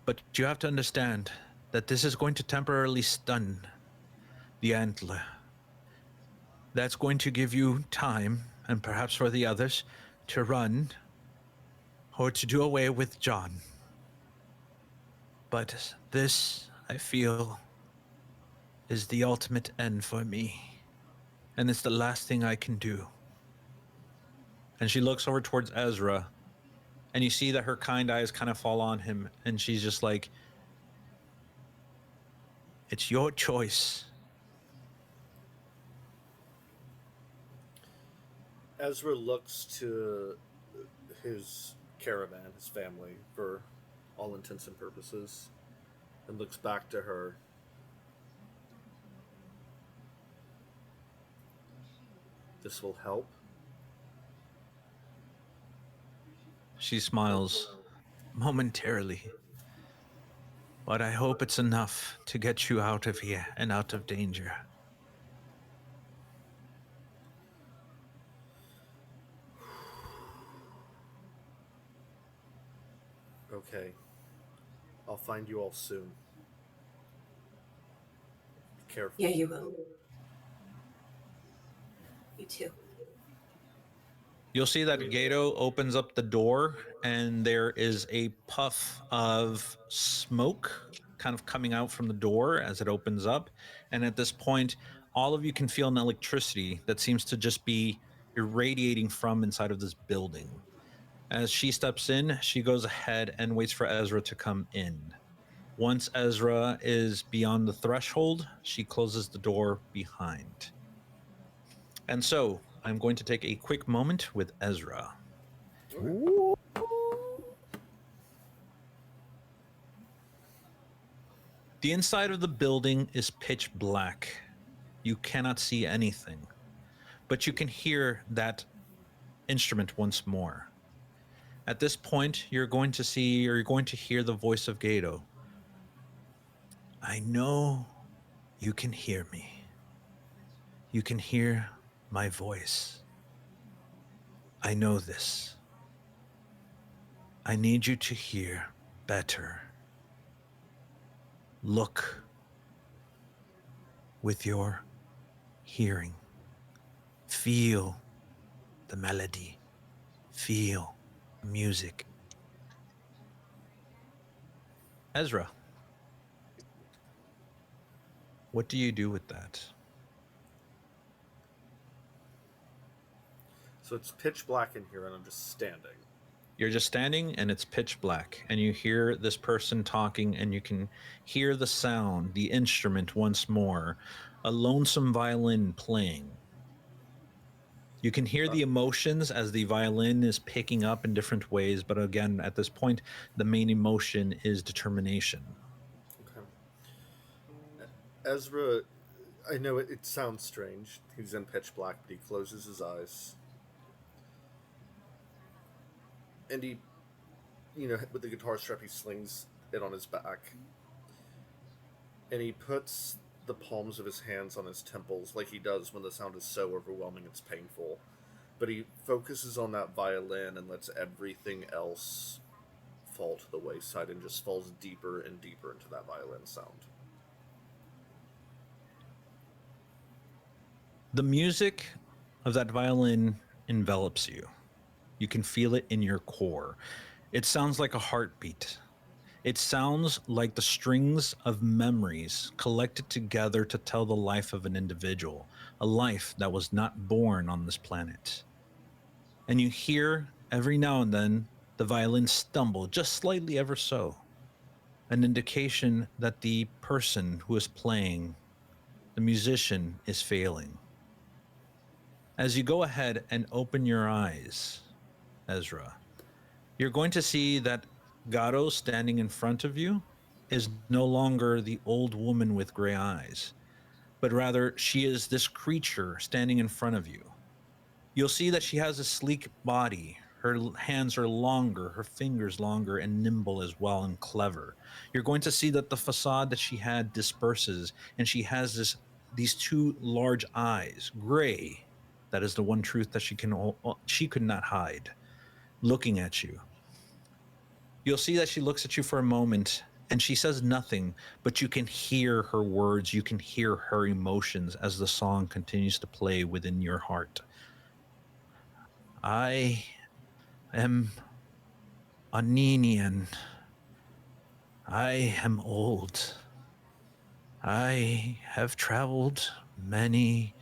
But you have to understand that this is going to temporarily stun the antler. That's going to give you time, and perhaps for the others, to run or to do away with John. But this, I feel, is the ultimate end for me. And it's the last thing I can do. And she looks over towards Ezra, and you see that her kind eyes kind of fall on him, and she's just like, it's your choice. Ezra looks to his caravan, his family, for all intents and purposes, and looks back to her. This will help. She smiles momentarily. but I hope it's enough to get you out of here and out of danger. Okay. I'll find you all soon. Be careful. Yeah, you will. You too. You'll see that Gato opens up the door and there is a puff of smoke kind of coming out from the door as it opens up. And at this point, all of you can feel an electricity that seems to just be irradiating from inside of this building. As she steps in, she goes ahead and waits for Ezra to come in. Once Ezra is beyond the threshold, she closes the door behind. And so I'm going to take a quick moment with Ezra. Ooh. The inside of the building is pitch black. You cannot see anything, but you can hear that instrument once more. At this point, you're going to hear the voice of Gato. I know you can hear me. You can hear my voice. I know this. I need you to hear better. Look with your hearing. Feel the melody. Feel the music. Ezra, what do you do with that? So it's pitch black in here, and I'm just standing. You're just standing and it's pitch black, and you hear this person talking, and you can hear the sound, the instrument once more, a lonesome violin playing. You can hear the emotions as the violin is picking up in different ways, but again, at this point, the main emotion is determination. Okay. Ezra, I know it sounds strange. He's in pitch black, but he closes his eyes. And he, with the guitar strap, he slings it on his back. And he puts the palms of his hands on his temples like he does when the sound is so overwhelming it's painful. But he focuses on that violin and lets everything else fall to the wayside and just falls deeper and deeper into that violin sound. The music of that violin envelops you. You can feel it in your core. It sounds like a heartbeat. It sounds like the strings of memories collected together to tell the life of an individual, a life that was not born on this planet. And you hear every now and then the violin stumble just slightly ever so, an indication that the person who is playing, the musician, is failing. As you go ahead and open your eyes, Ezra, you're going to see that Gato standing in front of you is no longer the old woman with gray eyes, but rather she is this creature standing in front of you. You'll see that she has a sleek body. Her hands are longer, her fingers longer and nimble as well, and clever. You're going to see that the facade that she had disperses, and she has these two large eyes, gray. That is the one truth that she could not hide, looking at you. You'll see that she looks at you for a moment and she says nothing, but you can hear her words, you can hear her emotions as the song continues to play within your heart. I am Aninian. I am old. I have traveled many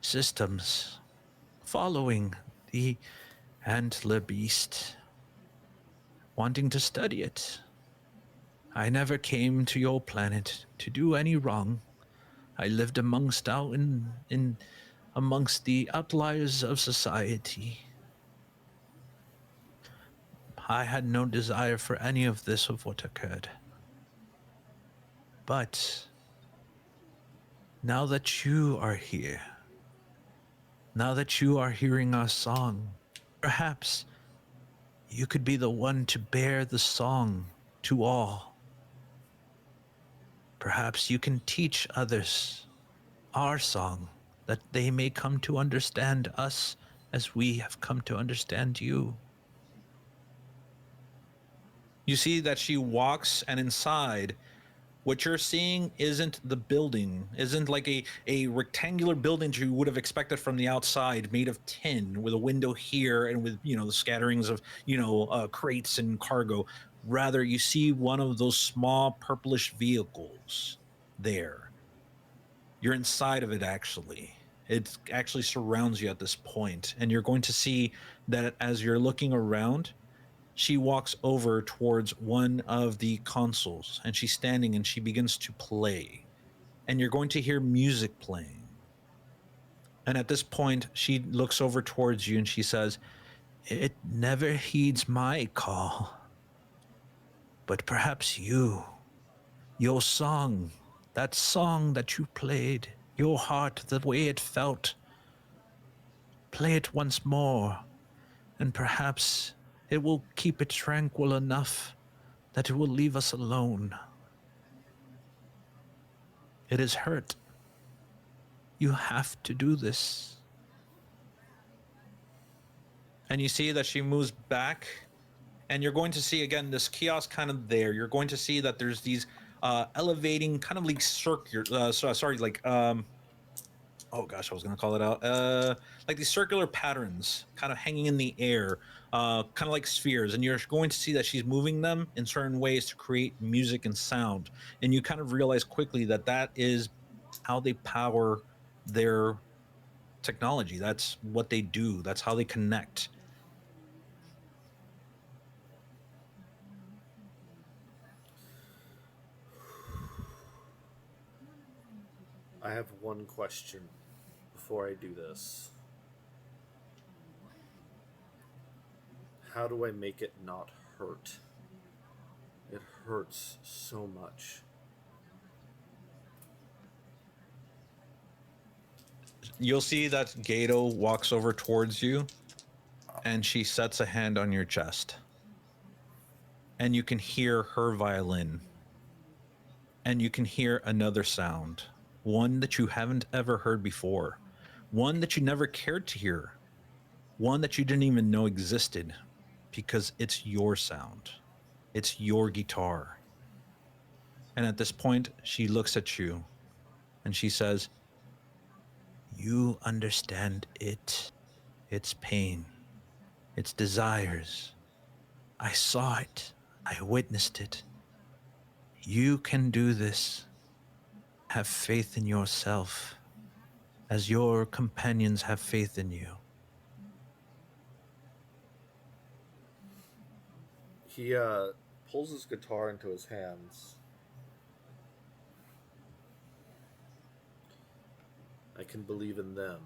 systems following the antler beast, wanting to study it. I never came to your planet to do any wrong. I lived amongst the outliers of society. I had no desire for any of this of what occurred. But now that you are here, now that you are hearing our song, perhaps you could be the one to bear the song to all. Perhaps you can teach others our song, that they may come to understand us as we have come to understand you. You see that she walks, and inside, what you're seeing isn't the building, isn't like a rectangular building you would have expected from the outside, made of tin, with a window here and with, the scatterings of, crates and cargo. Rather, you see one of those small purplish vehicles there. You're inside of it, actually. It actually surrounds you at this point, and you're going to see that as you're looking around, she walks over towards one of the consoles, and she's standing and she begins to play. And you're going to hear music playing. And at this point, she looks over towards you and she says, "It never heeds my call. But perhaps your song, that song that you played, your heart, the way it felt, play it once more, and perhaps it will keep it tranquil enough that it will leave us alone. It is hurt. You have to do this." And you see that she moves back, and you're going to see again this kiosk kind of there. You're going to see that there's these elevating kind of like circular, oh gosh, I was going to call it out. Like these circular patterns kind of hanging in the air, kind of like spheres. And you're going to see that she's moving them in certain ways to create music and sound. And you kind of realize quickly that that is how they power their technology. That's what they do. That's how they connect. I have one question before I do this. How do I make it not hurt? It hurts so much. You'll see that Gato walks over towards you, and she sets a hand on your chest. And you can hear her violin. And you can hear another sound, one that you haven't ever heard before, one that you never cared to hear, one that you didn't even know existed, because it's your sound. It's your guitar. And at this point, she looks at you and she says, "You understand it, its pain, its desires. I saw it. I witnessed it. You can do this. Have faith in yourself, as your companions have faith in you." He pulls his guitar into his hands. I can believe in them,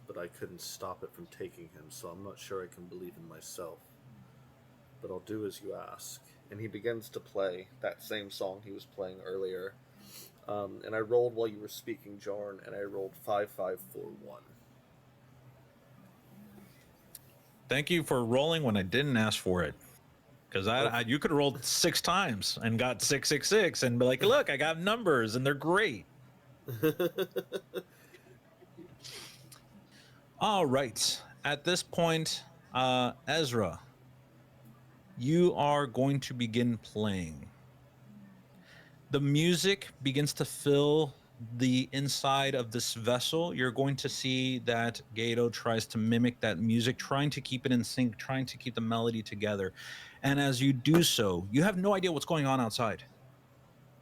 but I couldn't stop it from taking him, so I'm not sure I can believe in myself. But I'll do as you ask. And he begins to play that same song he was playing earlier. And I rolled while you were speaking, Jarn, and I rolled 5541. Thank you for rolling when I didn't ask for it. Because you could have rolled 6 times and got 666 and be like, "Look, I got numbers and they're great." All right. At this point, Ezra, you are going to begin playing. The music begins to fill the inside of this vessel. You're going to see that Gato tries to mimic that music, trying to keep it in sync, trying to keep the melody together. And as you do so, you have no idea what's going on outside.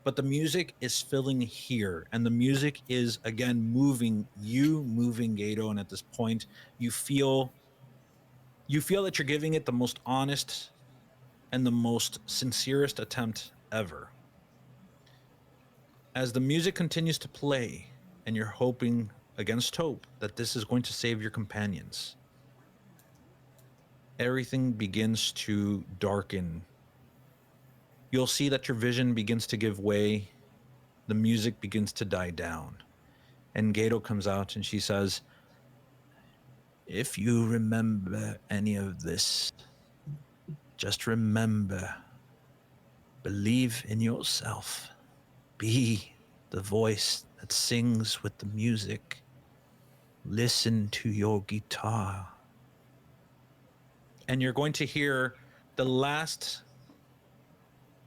But the music is filling here, and the music is again moving Gato. And at this point, you feel that you're giving it the most honest and the most sincerest attempt ever. As the music continues to play, and you're hoping against hope that this is going to save your companions, everything begins to darken. You'll see that your vision begins to give way. The music begins to die down. And Gato comes out and she says, "If you remember any of this, just remember, believe in yourself. Be the voice that sings with the music. Listen to your guitar. And you're going to hear the last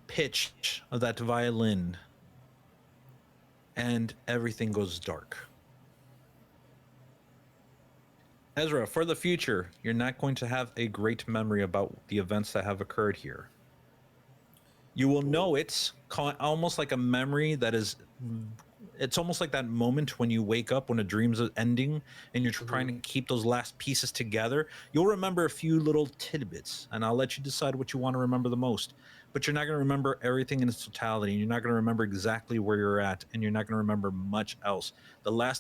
pitch of that violin, and everything goes dark. Ezra, for the future, you're not going to have a great memory about the events that have occurred here. You will know it's almost like a memory that is, it's almost like that moment when you wake up when a dream's ending and you're trying to keep those last pieces together. You'll remember a few little tidbits, and I'll let you decide what you want to remember the most. But you're not going to remember everything in its totality, and you're not going to remember exactly where you're at, and you're not going to remember much else. The next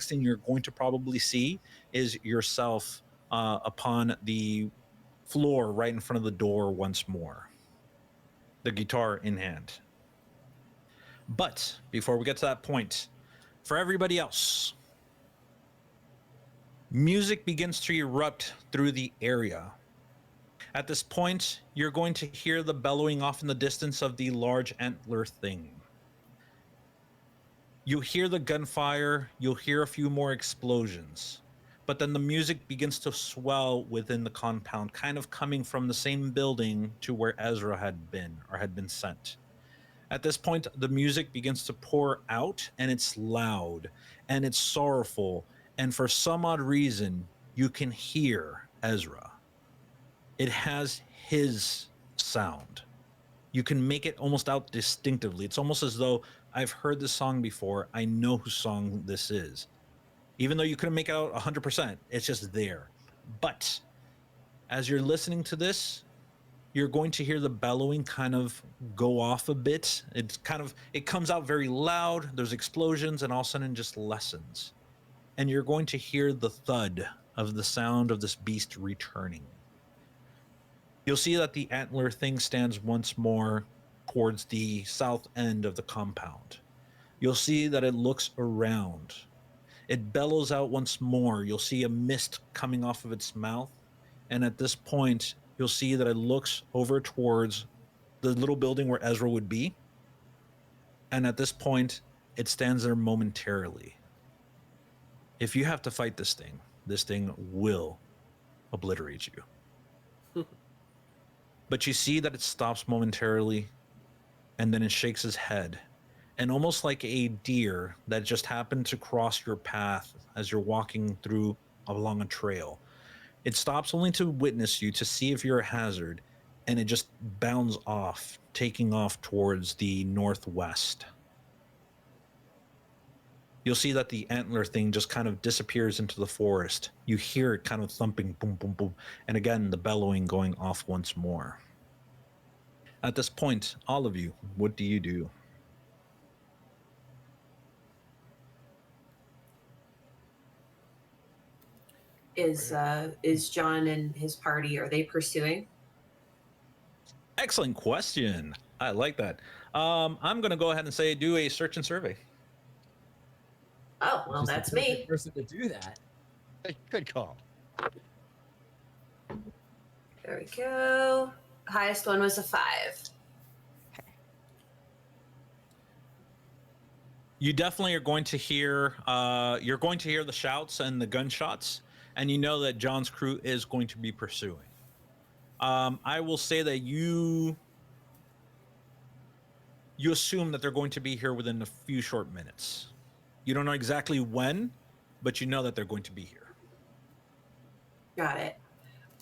thing you're going to probably see is yourself upon the floor right in front of the door once more, the guitar in hand. But before we get to that point, for everybody else, music begins to erupt through the area. At this point, you're going to hear the bellowing off in the distance of the large antler thing. You hear the gunfire, you'll hear a few more explosions, but then the music begins to swell within the compound, kind of coming from the same building to where Ezra had been sent. At this point, the music begins to pour out, and it's loud and it's sorrowful, and for some odd reason, you can hear Ezra. It has his sound. You can make it almost out distinctively. It's almost as though I've heard this song before. I know whose song this is. Even though you couldn't make it out 100%, it's just there. But as you're listening to this, you're going to hear the bellowing kind of go off a bit. It comes out very loud. There's explosions, and all of a sudden it just lessens. And you're going to hear the thud of the sound of this beast returning. You'll see that the antler thing stands once more towards the south end of the compound. You'll see that it looks around. It bellows out once more. You'll see a mist coming off of its mouth. And at this point, you'll see that it looks over towards the little building where Ezra would be. And at this point, it stands there momentarily. If you have to fight this thing will obliterate you. But you see that it stops momentarily, and then it shakes his head. And almost like a deer that just happened to cross your path as you're walking through along a trail, it stops only to witness you, to see if you're a hazard, and it just bounds off, taking off towards the northwest. You'll see that the antler thing just kind of disappears into the forest. You hear it kind of thumping, boom, boom, boom, and again, the bellowing going off once more. At this point, all of you, what do you do? Is John and his party, are they pursuing? Excellent question. I like that. I'm going to go ahead and say do a search and survey. Oh, well, Just the that's perfect me. person to do that. Good call. There we go. Highest one was a 5. You definitely are going to hear the shouts and the gunshots, and you know that John's crew is going to be pursuing. I will say that you assume that they're going to be here within a few short minutes. You don't know exactly when, but you know that they're going to be here. Got it.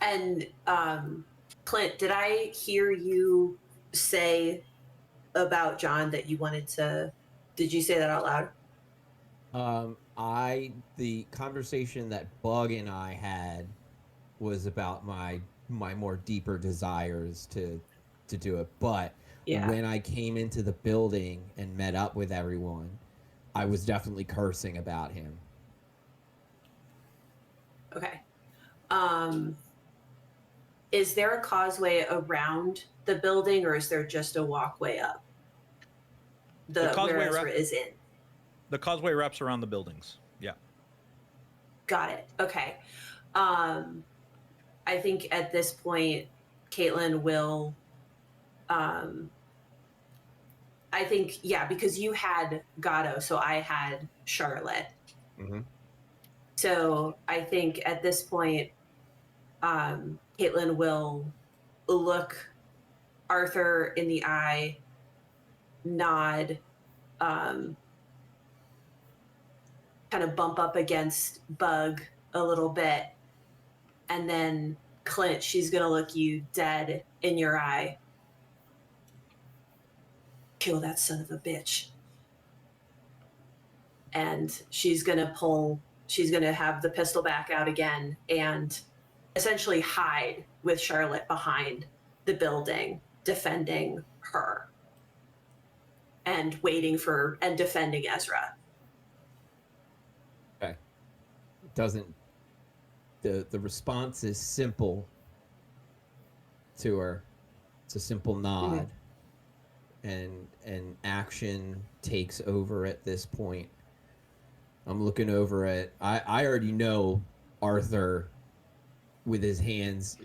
And Clint, did I hear you say about John that you wanted to? Did you say that out loud? The conversation that Bug and I had was about my more deeper desires to do it. But Yeah. when I came into the building and met up with everyone, I was definitely cursing about him. Okay. Is there a causeway around the building, or is there just a walkway up? The causeway where Ezra is in. The causeway wraps around the buildings. Yeah. Got it. Okay. I think at this point, Caitlin will I think, yeah, because you had Gatto, so I had Charlotte. Mm-hmm. So I think at this point, Caitlin will look Arthur in the eye, nod, kind of bump up against Bug a little bit, and then Clint, she's gonna look you dead in your eye. Kill that son of a bitch. And she's gonna have the pistol back out again and essentially hide with Charlotte behind the building, defending her and defending Ezra. Okay. Doesn't the response is simple to her. It's a simple nod. And action takes over at this point. I'm looking over at I already know Arthur with his hands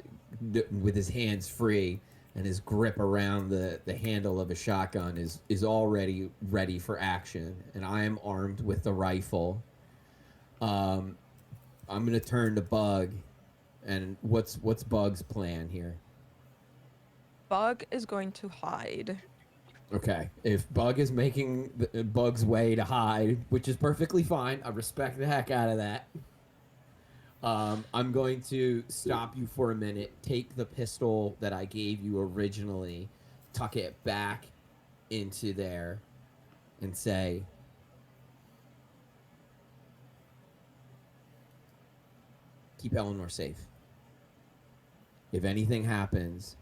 free and his grip around the handle of a shotgun is already ready for action, and I am armed with the rifle. I'm gonna turn to Bug, and what's Bug's plan here? Bug is going to hide. Okay, if Bug is making Bug's way to hide, which is perfectly fine, I respect the heck out of that. I'm going to stop you for a minute, take the pistol that I gave you originally, tuck it back into there, and say, keep Eleanor safe. If anything happens,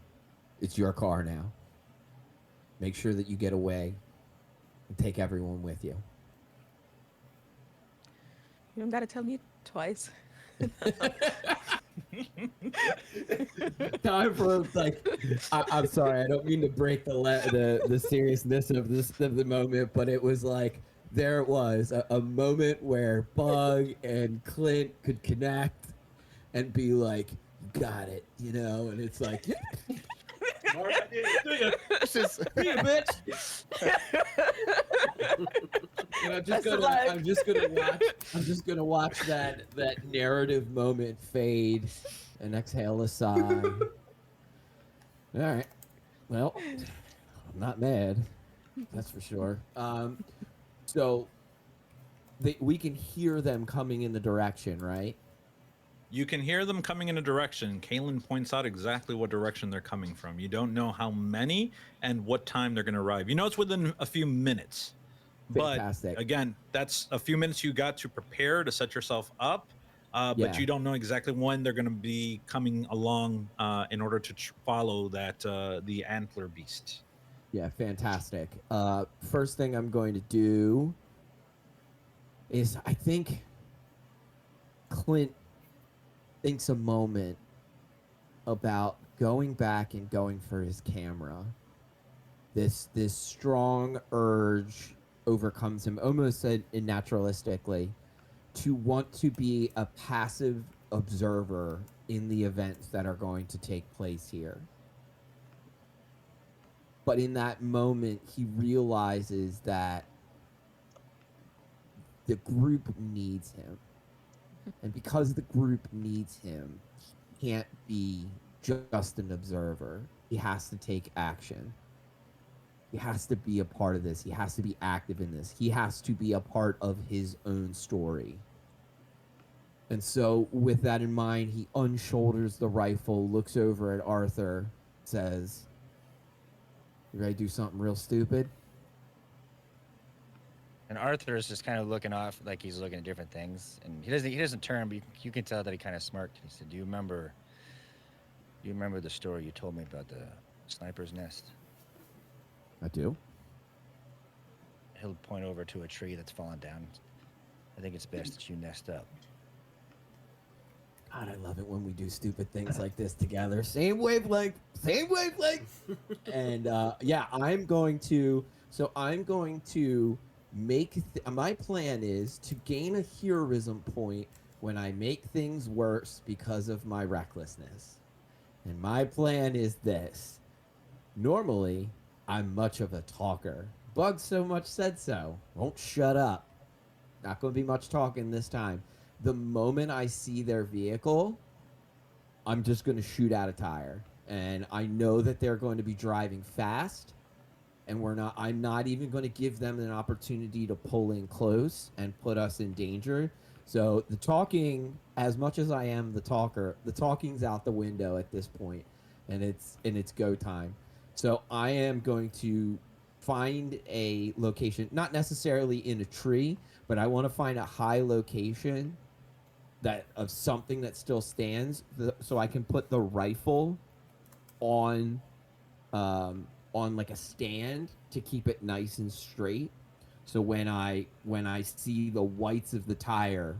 it's your car now. Make sure that you get away and take everyone with you. You don't gotta tell me twice. Time for I'm sorry, I don't mean to break the seriousness of the moment, but it was like there it was a moment where Bug and Clint could connect and be like, "You got it," and it's like, "Yeah." All right, see ya, bitch. And I'm just gonna watch that narrative moment fade and exhale a sigh. All right. Well, I'm not mad. That's for sure. So we can hear them coming in the direction, right? You can hear them coming in a direction. Kaylin points out exactly what direction they're coming from. You don't know how many and what time they're going to arrive. You know it's within a few minutes. Fantastic. But again, that's a few minutes you got to prepare to set yourself up. But you don't know exactly when they're going to be coming along in order to follow that the antler beast. Yeah, fantastic. First thing I'm going to do is I think Clint thinks a moment about going back and going for his camera. This strong urge overcomes him almost naturalistically to want to be a passive observer in the events that are going to take place here. But in that moment, he realizes that the group needs him. And because the group needs him, he can't be just an observer. He has to take action. He has to be a part of this. He has to be active in this. He has to be a part of his own story. And so with that in mind, he unshoulders the rifle, looks over at Arthur, says, "You ready to do something real stupid?" And Arthur is just kind of looking off, like he's looking at different things, and he doesn't turn, but you can tell that he kind of smirked. He said, "Do you remember the story you told me about the sniper's nest?" I do. He'll point over to a tree that's fallen down. "I think it's best that you nest up." God, I love it when we do stupid things like this together. Same wavelength, same wavelength. And yeah, I'm going to make my plan is to gain a heroism point when I make things worse because of my recklessness. And my plan is this. Normally, I'm much of a talker, Bug so much said so. Won't shut up. Not going to be much talking this time. The moment I see their vehicle, I'm just going to shoot out a tire. And I know that they're going to be driving fast, and I'm not even going to give them an opportunity to pull in close and put us in danger. So the talking, as much as I am the talker, the talking's out the window at this point, and it's go time. So I am going to find a location, not necessarily in a tree, but I want to find a high location that of something that still stands, so I can put the rifle on on like a stand to keep it nice and straight. So when I see the whites of the tire,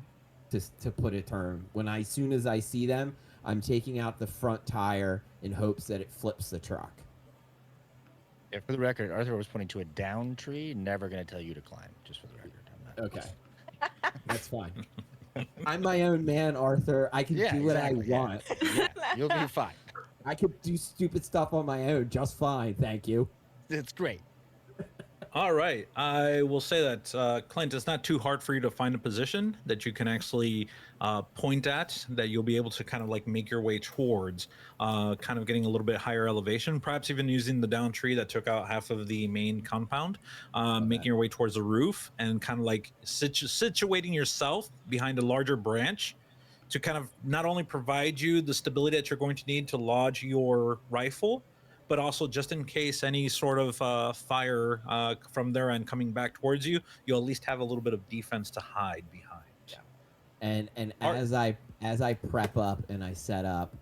to put a term, as soon as I see them, I'm taking out the front tire in hopes that it flips the truck. Yeah, for the record, Arthur was pointing to a down tree. Never going to tell you to climb. Just for the record. I'm not. Okay, that's fine. I'm my own man, Arthur. I can Yeah, do what exactly, I want. Yeah, you'll be fine. I could do stupid stuff on my own just fine. Thank you. It's great. All right. I will say that, Clint, it's not too hard for you to find a position that you can actually point at, that you'll be able to kind of like make your way towards, kind of getting a little bit higher elevation, perhaps even using the down tree that took out half of the main compound, making your way towards the roof and kind of like situating yourself behind a larger branch to kind of not only provide you the stability that you're going to need to lodge your rifle, but also just in case any sort of fire from their end coming back towards you, you'll at least have a little bit of defense to hide behind. Yeah. And Art- as I prep up and I set up,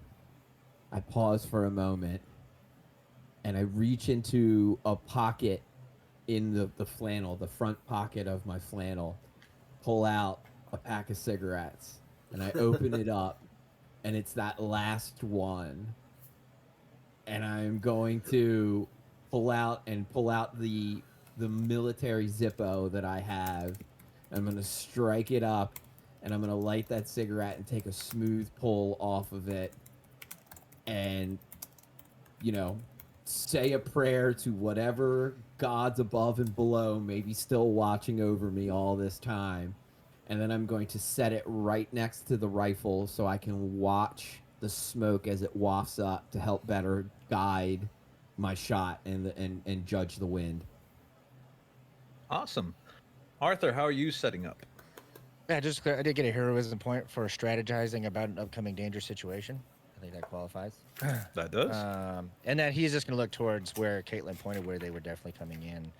I pause for a moment and I reach into a pocket in the flannel, the front pocket of my flannel, pull out a pack of cigarettes, and I open it up, and it's that last one. And I'm going to pull out the military Zippo that I have. I'm going to strike it up, and I'm going to light that cigarette and take a smooth pull off of it, and say a prayer to whatever gods above and below may be still watching over me all this time. And then I'm going to set it right next to the rifle so I can watch the smoke as it wafts up to help better guide my shot and judge the wind. Awesome. Arthur, how are you setting up? Yeah, I did get a heroism point for strategizing about an upcoming dangerous situation. I think that qualifies. That does. And that he's just going to look towards where Caitlin pointed, where they were definitely coming in,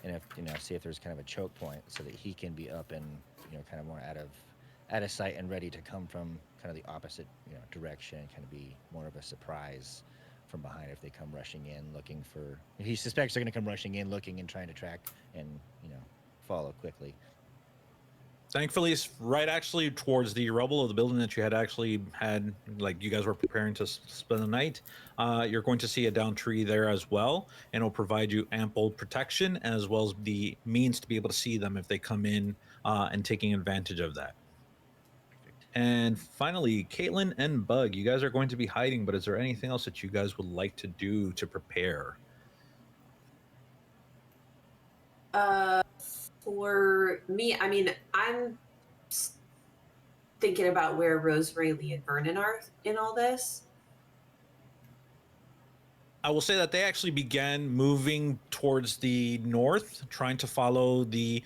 and see if there's kind of a choke point so that he can be up and kind of more out of sight and ready to come from kind of the opposite direction, kind of be more of a surprise from behind if they come rushing in looking for. He suspects they're going to come rushing in, looking and trying to track and follow quickly. Thankfully, it's right actually towards the rubble of the building that you had, like you guys were preparing to spend the night. You're going to see a down tree there as well, and it'll provide you ample protection as well as the means to be able to see them if they come in and taking advantage of that. And finally, Caitlin and Bug, you guys are going to be hiding, but is there anything else that you guys would like to do to prepare? For me, I mean, I'm thinking about where Rosemary, Lee, and Vernon are in all this. I will say that they actually began moving towards the north, trying to follow the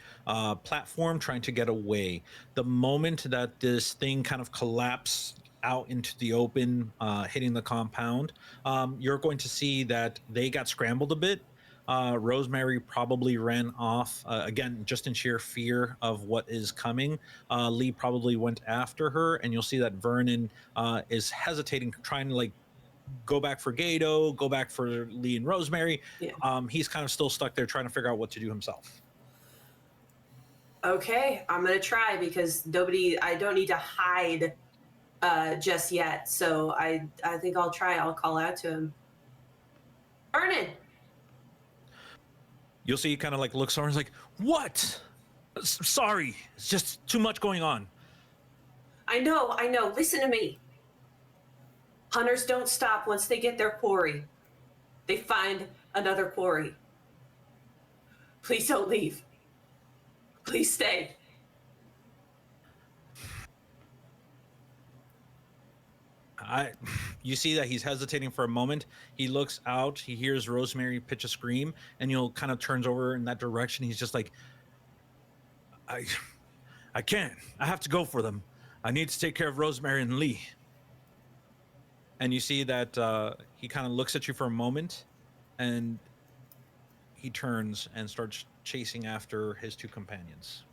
platform, trying to get away. The moment that this thing kind of collapsed out into the open, hitting the compound, you're going to see that they got scrambled a bit. Rosemary probably ran off, again, just in sheer fear of what is coming. Lee probably went after her, and you'll see that Vernon is hesitating, trying to go back for Gato, go back for Lee and Rosemary. Yeah. He's kind of still stuck there trying to figure out what to do himself. Okay, I'm going to try because I don't need to hide just yet. So I think I'll try. I'll call out to him. Vernon! You'll see he kind of looks over and is like, what? Sorry, it's just too much going on. I know. Listen to me. Hunters don't stop once they get their quarry. They find another quarry. Please don't leave. Please stay. You see that he's hesitating for a moment. He looks out, he hears Rosemary pitch a scream, and he'll kind of turns over in that direction. He's just like, I can't. I have to go for them. I need to take care of Rosemary and Lee. And you see that he kind of looks at you for a moment, and he turns and starts chasing after his two companions.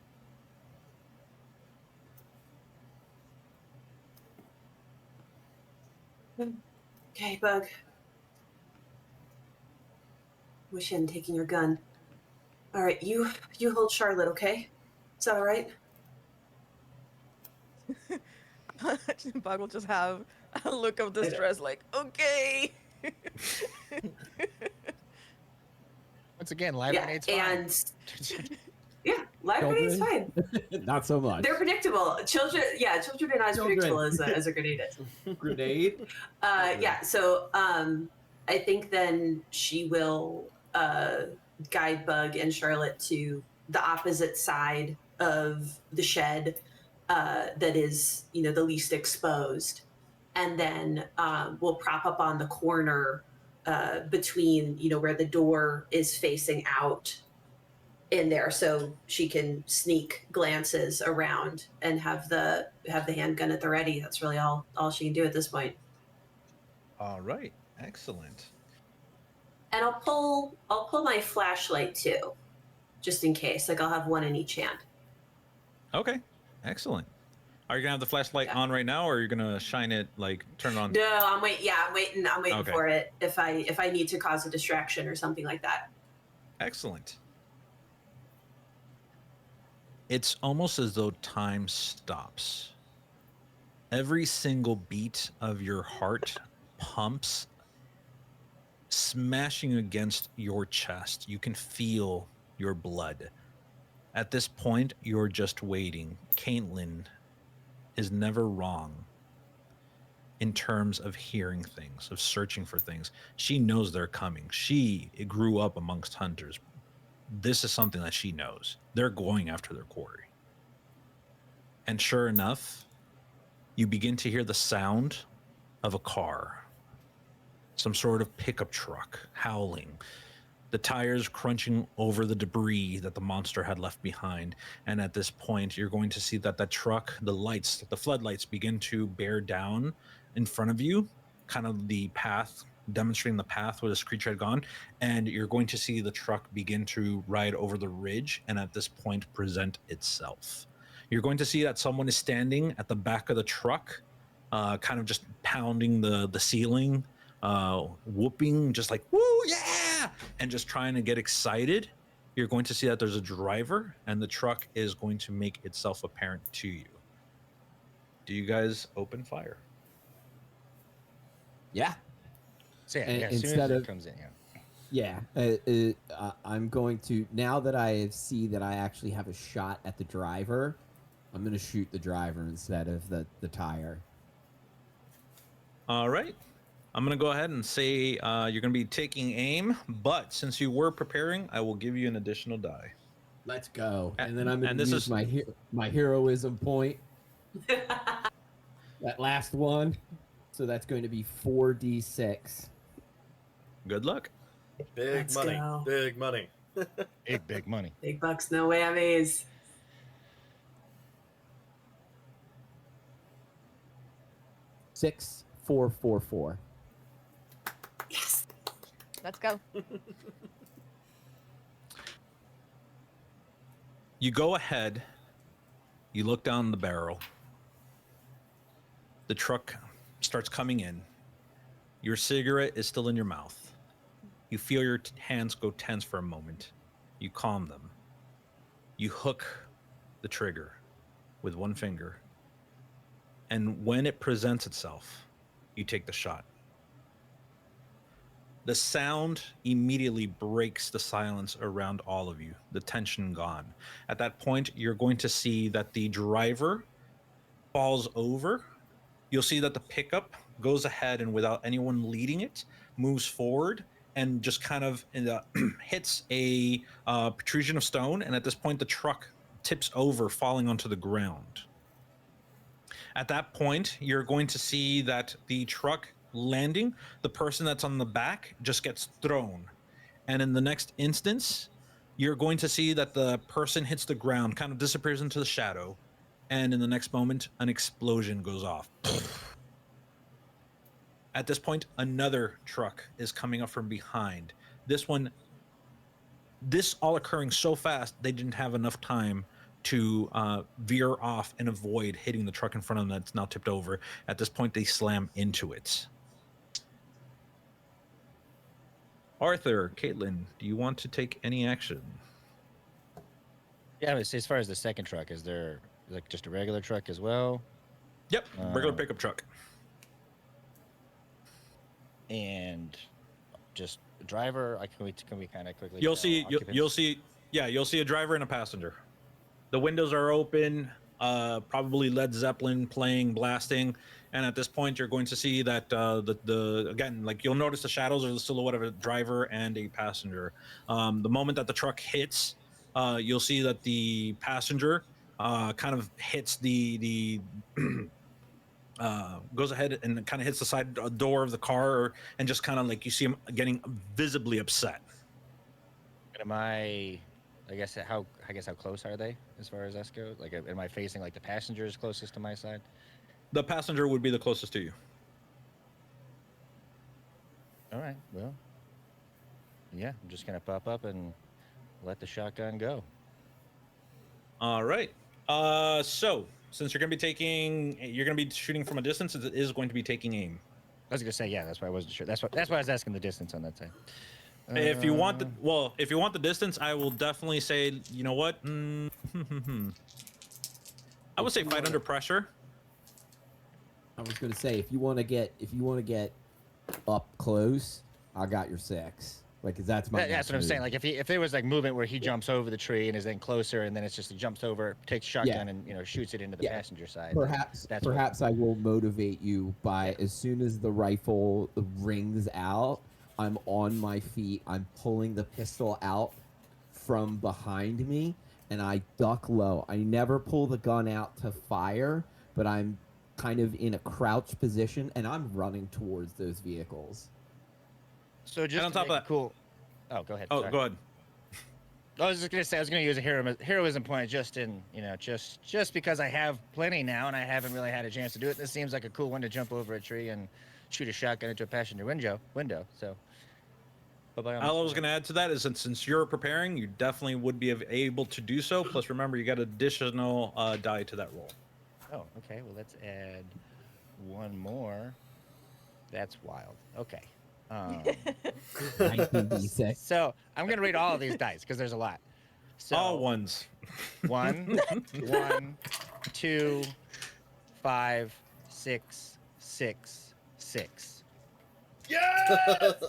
Okay, Bug. Wish I hadn't taken your gun. All right, you hold Charlotte, okay? Is that all right? Bug will just have a look of distress, like, okay. Once again, live grenade's fine. And yeah, live grenade's fine. Not so much. They're predictable. Children are not as predictable as a grenade is. Grenade? Yeah, so I think then she will guide Bug and Charlotte to the opposite side of the shed that is, the least exposed. And then we'll prop up on the corner between, where the door is facing out in there, so she can sneak glances around and have the handgun at the ready. That's really all she can do at this point. All right, excellent. And I'll pull my flashlight too, just in case. Like I'll have one in each hand. Okay, excellent. Are you gonna have the flashlight on right now, or are you gonna shine it, like turn it on? No, I'm waiting. Yeah, I'm waiting Okay. for it if I need to cause a distraction or something like that. Excellent. It's almost as though time stops. Every single beat of your heart pumps, smashing against your chest. You can feel your blood. At this point, you're just waiting. Caitlin is never wrong in terms of hearing things, of searching for things. She knows they're coming. She grew up amongst hunters. This is something that she knows. They're going after their quarry. And sure enough, you begin to hear the sound of a car, some sort of pickup truck howling, the tires crunching over the debris that the monster had left behind. And at this point, you're going to see that the truck, the floodlights begin to bear down in front of you, kind of the path, demonstrating the path where this creature had gone. And you're going to see the truck begin to ride over the ridge and at this point present itself. You're going to see that someone is standing at the back of the truck, kind of just pounding the ceiling, whooping, just like, woo, yeah, and just trying to get excited. You're going to see that there's a driver and the truck is going to make itself apparent to you. Do you guys open fire? Yeah. So yeah, And as soon instead as of- it comes in, yeah. Yeah. I'm going to, now that I see that I actually have a shot at the driver, I'm going to shoot the driver instead of the tire. All right. I'm going to go ahead and say you're going to be taking aim, but since you were preparing, I will give you an additional die. Let's go. And- And then I'm going and to this use is- my heroism point. That last one. So that's going to be 4d6. Good luck. Big Let's money. go. Big money. Big money. Big bucks, no whammies. 6, 4, 4, 4. Yes. Let's go. You go ahead, you look down the barrel. The truck starts coming in. Your cigarette is still in your mouth. You feel your hands go tense for a moment. You calm them. You hook the trigger with one finger. And when it presents itself, you take the shot. The sound immediately breaks the silence around all of you, the tension gone. At that point, you're going to see that the driver falls over. You'll see that the pickup goes ahead and without anyone leading it, moves forward and just kind of hits a protrusion of stone. And at this point, the truck tips over, falling onto the ground. At that point, you're going to see that the truck landing, the person that's on the back just gets thrown. And in the next instance, you're going to see that the person hits the ground, kind of disappears into the shadow. And in the next moment, an explosion goes off. At this point, another truck is coming up from behind. This all occurring so fast, they didn't have enough time to veer off and avoid hitting the truck in front of them that's now tipped over. At this point, they slam into it. Arthur, Caitlin, do you want to take any action? Yeah, as far as the second truck, is there like just a regular truck as well? Yep, regular pickup truck. And just a driver. Can we kind of quickly? You'll see a driver and a passenger. The windows are open. Probably Led Zeppelin blasting, and at this point, you're going to see that again, like you'll notice the shadows or the silhouette of a driver and a passenger. The moment that the truck hits, you'll see that the passenger kind of hits the goes ahead and kind of hits the side door of the car, and just kind of like you see him getting visibly upset. Am I guess how close are they as far as us goes? Like, am I facing like the passengers closest to my side? The passenger would be the closest to you. All right. Well, yeah, I'm just gonna pop up and let the shotgun go. All right. So since you're going to be shooting from a distance, it is going to be taking aim. I was gonna say, yeah, that's why I wasn't sure. That's why I was asking the distance on that side. If you want the distance, I will definitely say, you know what? I would say fight under pressure. I was gonna say if you want to get up close, I got your 6. Like, 'cause that's my. That's what I'm saying. Like, if there was like movement where he jumps over the tree and is then closer, and then it's just he jumps over, takes shotgun, and shoots it into the passenger side. Perhaps I will motivate you by as soon as the rifle rings out, I'm on my feet. I'm pulling the pistol out from behind me, and I duck low. I never pull the gun out to fire, but I'm kind of in a crouch position, and I'm running towards those vehicles. So just on top of that, cool. Oh, go ahead. Oh, sorry. go ahead. I was just gonna say I was gonna use a heroism point just because I have plenty now and I haven't really had a chance to do it. This seems like a cool one to jump over a tree and shoot a shotgun into a passenger window. So. All I was going to add to that is since you're preparing, you definitely would be able to do so. Plus, remember, you got additional die to that roll. Oh, okay. Well, let's add one more. That's wild. Okay. 19d6. So I'm going to read all of these dice because there's a lot. So, all ones. 1, 2, 5, 6, 6, 6. Yes!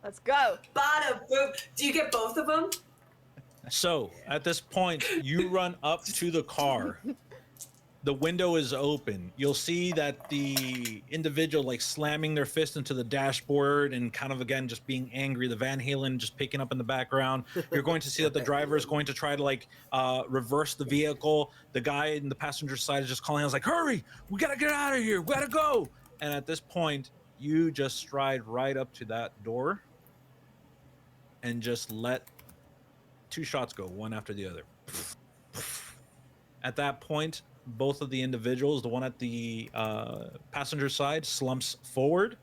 Let's go. Bada boom. Do you get both of them? So at this point, you run up to the car. The window is open. You'll see that the individual like slamming their fist into the dashboard and kind of again just being angry. The Van Halen just picking up in the background. You're going to see that the driver is going to try to like reverse the vehicle. The guy in the passenger side is just calling. I was like, "Hurry! We gotta get out of here. We gotta go!" And at this point, you just stride right up to that door and just let 2 shots go, one after the other. At that point, both of the individuals, the one at the passenger side slumps forward.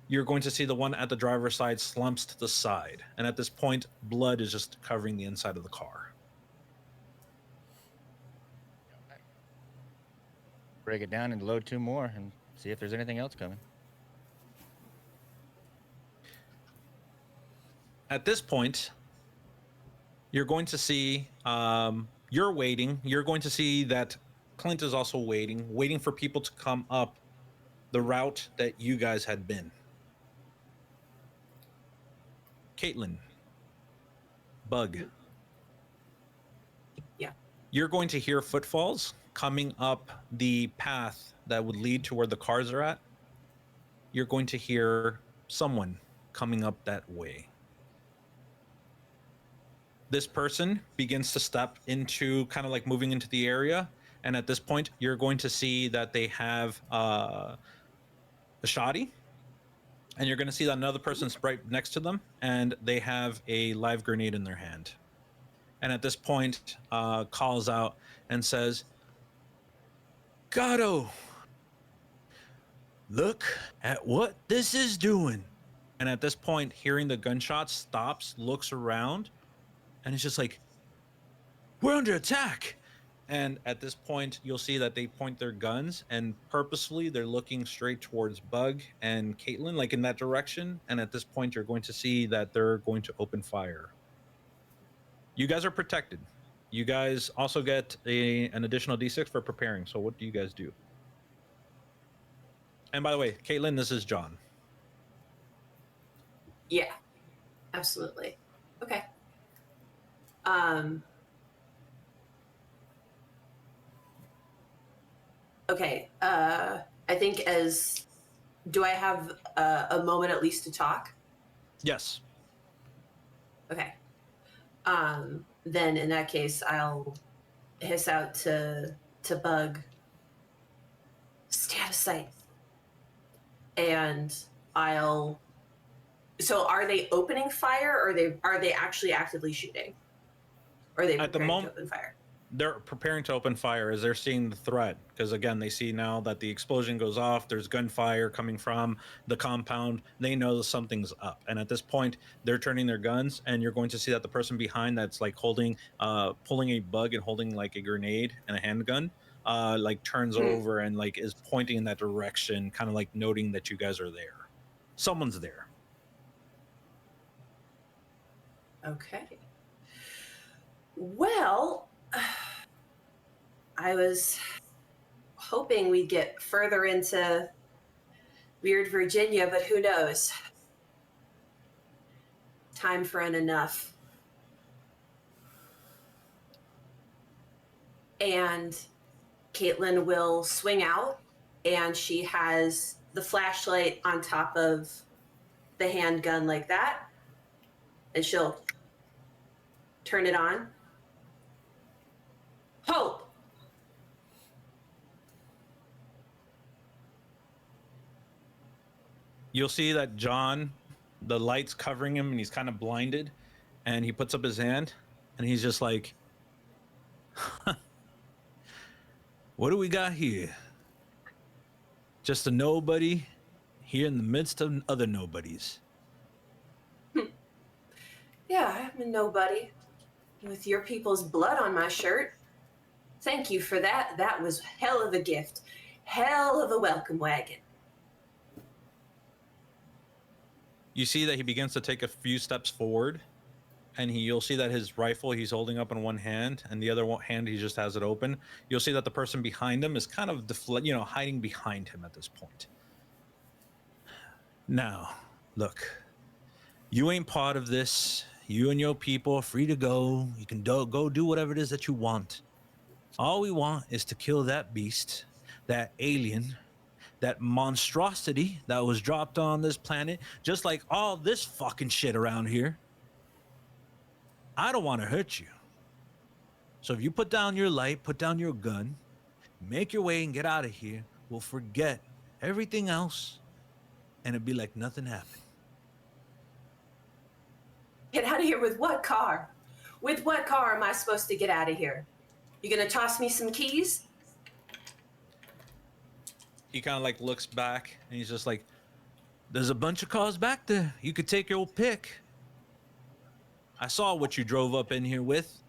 You're going to see the one at the driver's side slumps to the side. And at this point, blood is just covering the inside of the car. Break it down and load 2 more and see if there's anything else coming. At this point, you're going to see, you're waiting. You're going to see that Clint is also waiting for people to come up the route that you guys had been. Caitlin, Bug. Yeah. You're going to hear footfalls coming up the path that would lead to where the cars are at. You're going to hear someone coming up that way. This person begins to step into kind of like moving into the area. And at this point, you're going to see that they have a shoddy. And you're going to see that another person's right next to them. And they have a live grenade in their hand. And at this point, calls out and says, Gato, look at what this is doing. And at this point, hearing the gunshots, stops, looks around, and it's just like, we're under attack. And at this point, you'll see that they point their guns, and purposefully they're looking straight towards Bug and Caitlin, like in that direction. And at this point, you're going to see that they're going to open fire. You guys are protected. You guys also get an additional D6 for preparing. So what do you guys do? And by the way, Caitlin, this is John. Yeah, absolutely. Okay. Okay. I think do I have a moment at least to talk? Yes. Okay. Then in that case, I'll hiss out to Bug, stay out of sight. And so are they opening fire, or are they actually actively shooting? Or are they At the preparing to moment, open fire? they're preparing to open fire as they're seeing the threat, because again, they see now that the explosion goes off, there's gunfire coming from the compound. They know that something's up, and at this point they're turning their guns, and you're going to see that the person behind that's like holding pulling a Bug and holding like a grenade and a handgun like turns over and like is pointing in that direction, kind of like noting that you guys are there. Someone's there. Okay. Well, I was hoping we'd get further into Weird Virginia, but who knows? Time for an enough. And Caitlin will swing out, and she has the flashlight on top of the handgun like that, and she'll turn it on. Hope! You'll see that John, the light's covering him and he's kind of blinded, and he puts up his hand and he's just like, what do we got here? Just a nobody here in the midst of other nobodies. Yeah, I'm a nobody with your people's blood on my shirt. Thank you for that. That was hell of a gift. Hell of a welcome wagon. You see that he begins to take a few steps forward, and you'll see that his rifle he's holding up in one hand, and the other hand he just has it open. You'll see that the person behind him is kind of hiding behind him at this point. Now, look, you ain't part of this. You and your people are free to go. You can go do whatever it is that you want. All we want is to kill that beast, that alien, that monstrosity that was dropped on this planet, just like all this fucking shit around here. I don't want to hurt you. So if you put down your light, put down your gun, make your way and get out of here, we'll forget everything else, and it'll be like nothing happened. Get out of here with what car? With what car am I supposed to get out of here? You gonna toss me some keys? He kind of like looks back and he's just like, there's a bunch of cars back there. You could take your pick. I saw what you drove up in here with.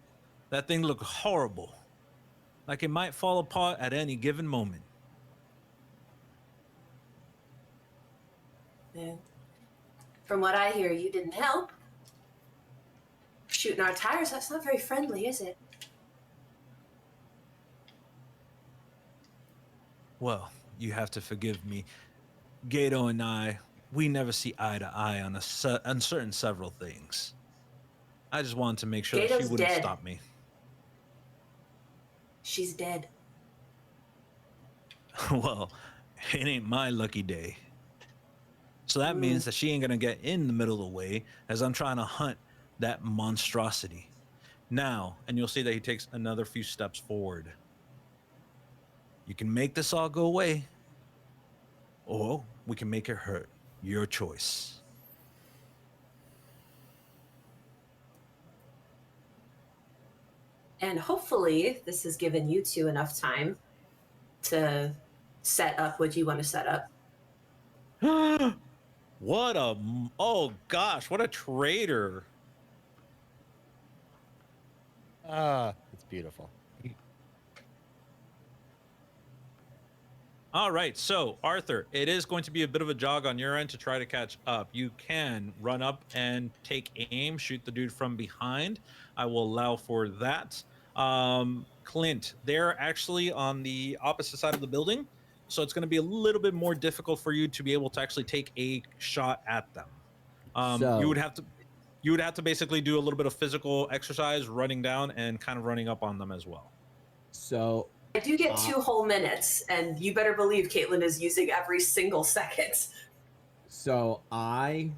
That thing looked horrible. Like it might fall apart at any given moment. And from what I hear, you didn't help. Shooting our tires, that's not very friendly, is it? Well, you have to forgive me. Gato and I, we never see eye to eye on certain several things. I just wanted to make sure that she Gato's wouldn't dead. stop me. She's dead. Well, it ain't my lucky day. So that means that she ain't gonna get in the middle of the way as I'm trying to hunt that monstrosity. Now, and you'll see that he takes another few steps forward. You can make this all go away, or we can make it hurt. Your choice. And hopefully, this has given you two enough time to set up what you want to set up. What a oh gosh, what a traitor. It's beautiful. All right, so Arthur, it is going to be a bit of a jog on your end to try to catch up. You can run up and take aim, shoot the dude from behind. I will allow for that. Clint, they're actually on the opposite side of the building, so it's going to be a little bit more difficult for you to be able to actually take a shot at them. You would have to basically do a little bit of physical exercise, running down and kind of running up on them as well. So I do get 2 whole minutes, and you better believe Caitlin is using every single second. So I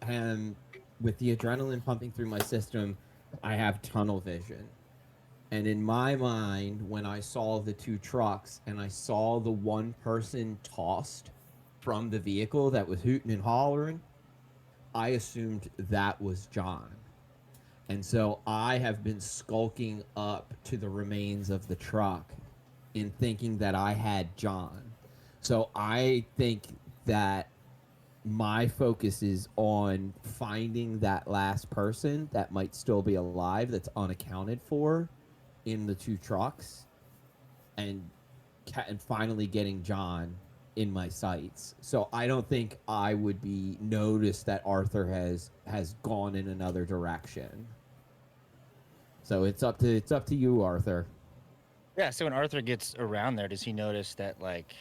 am, with the adrenaline pumping through my system, I have tunnel vision. And in my mind, when I saw the 2 trucks and I saw the one person tossed from the vehicle that was hooting and hollering, I assumed that was John. And so I have been skulking up to the remains of the truck in thinking that I had John. So I think that my focus is on finding that last person that might still be alive that's unaccounted for in the 2 trucks and finally getting John in my sights. So I don't think I would be noticed that Arthur has gone in another direction. So it's up to you, Arthur. Yeah. So when Arthur gets around there, does he notice that like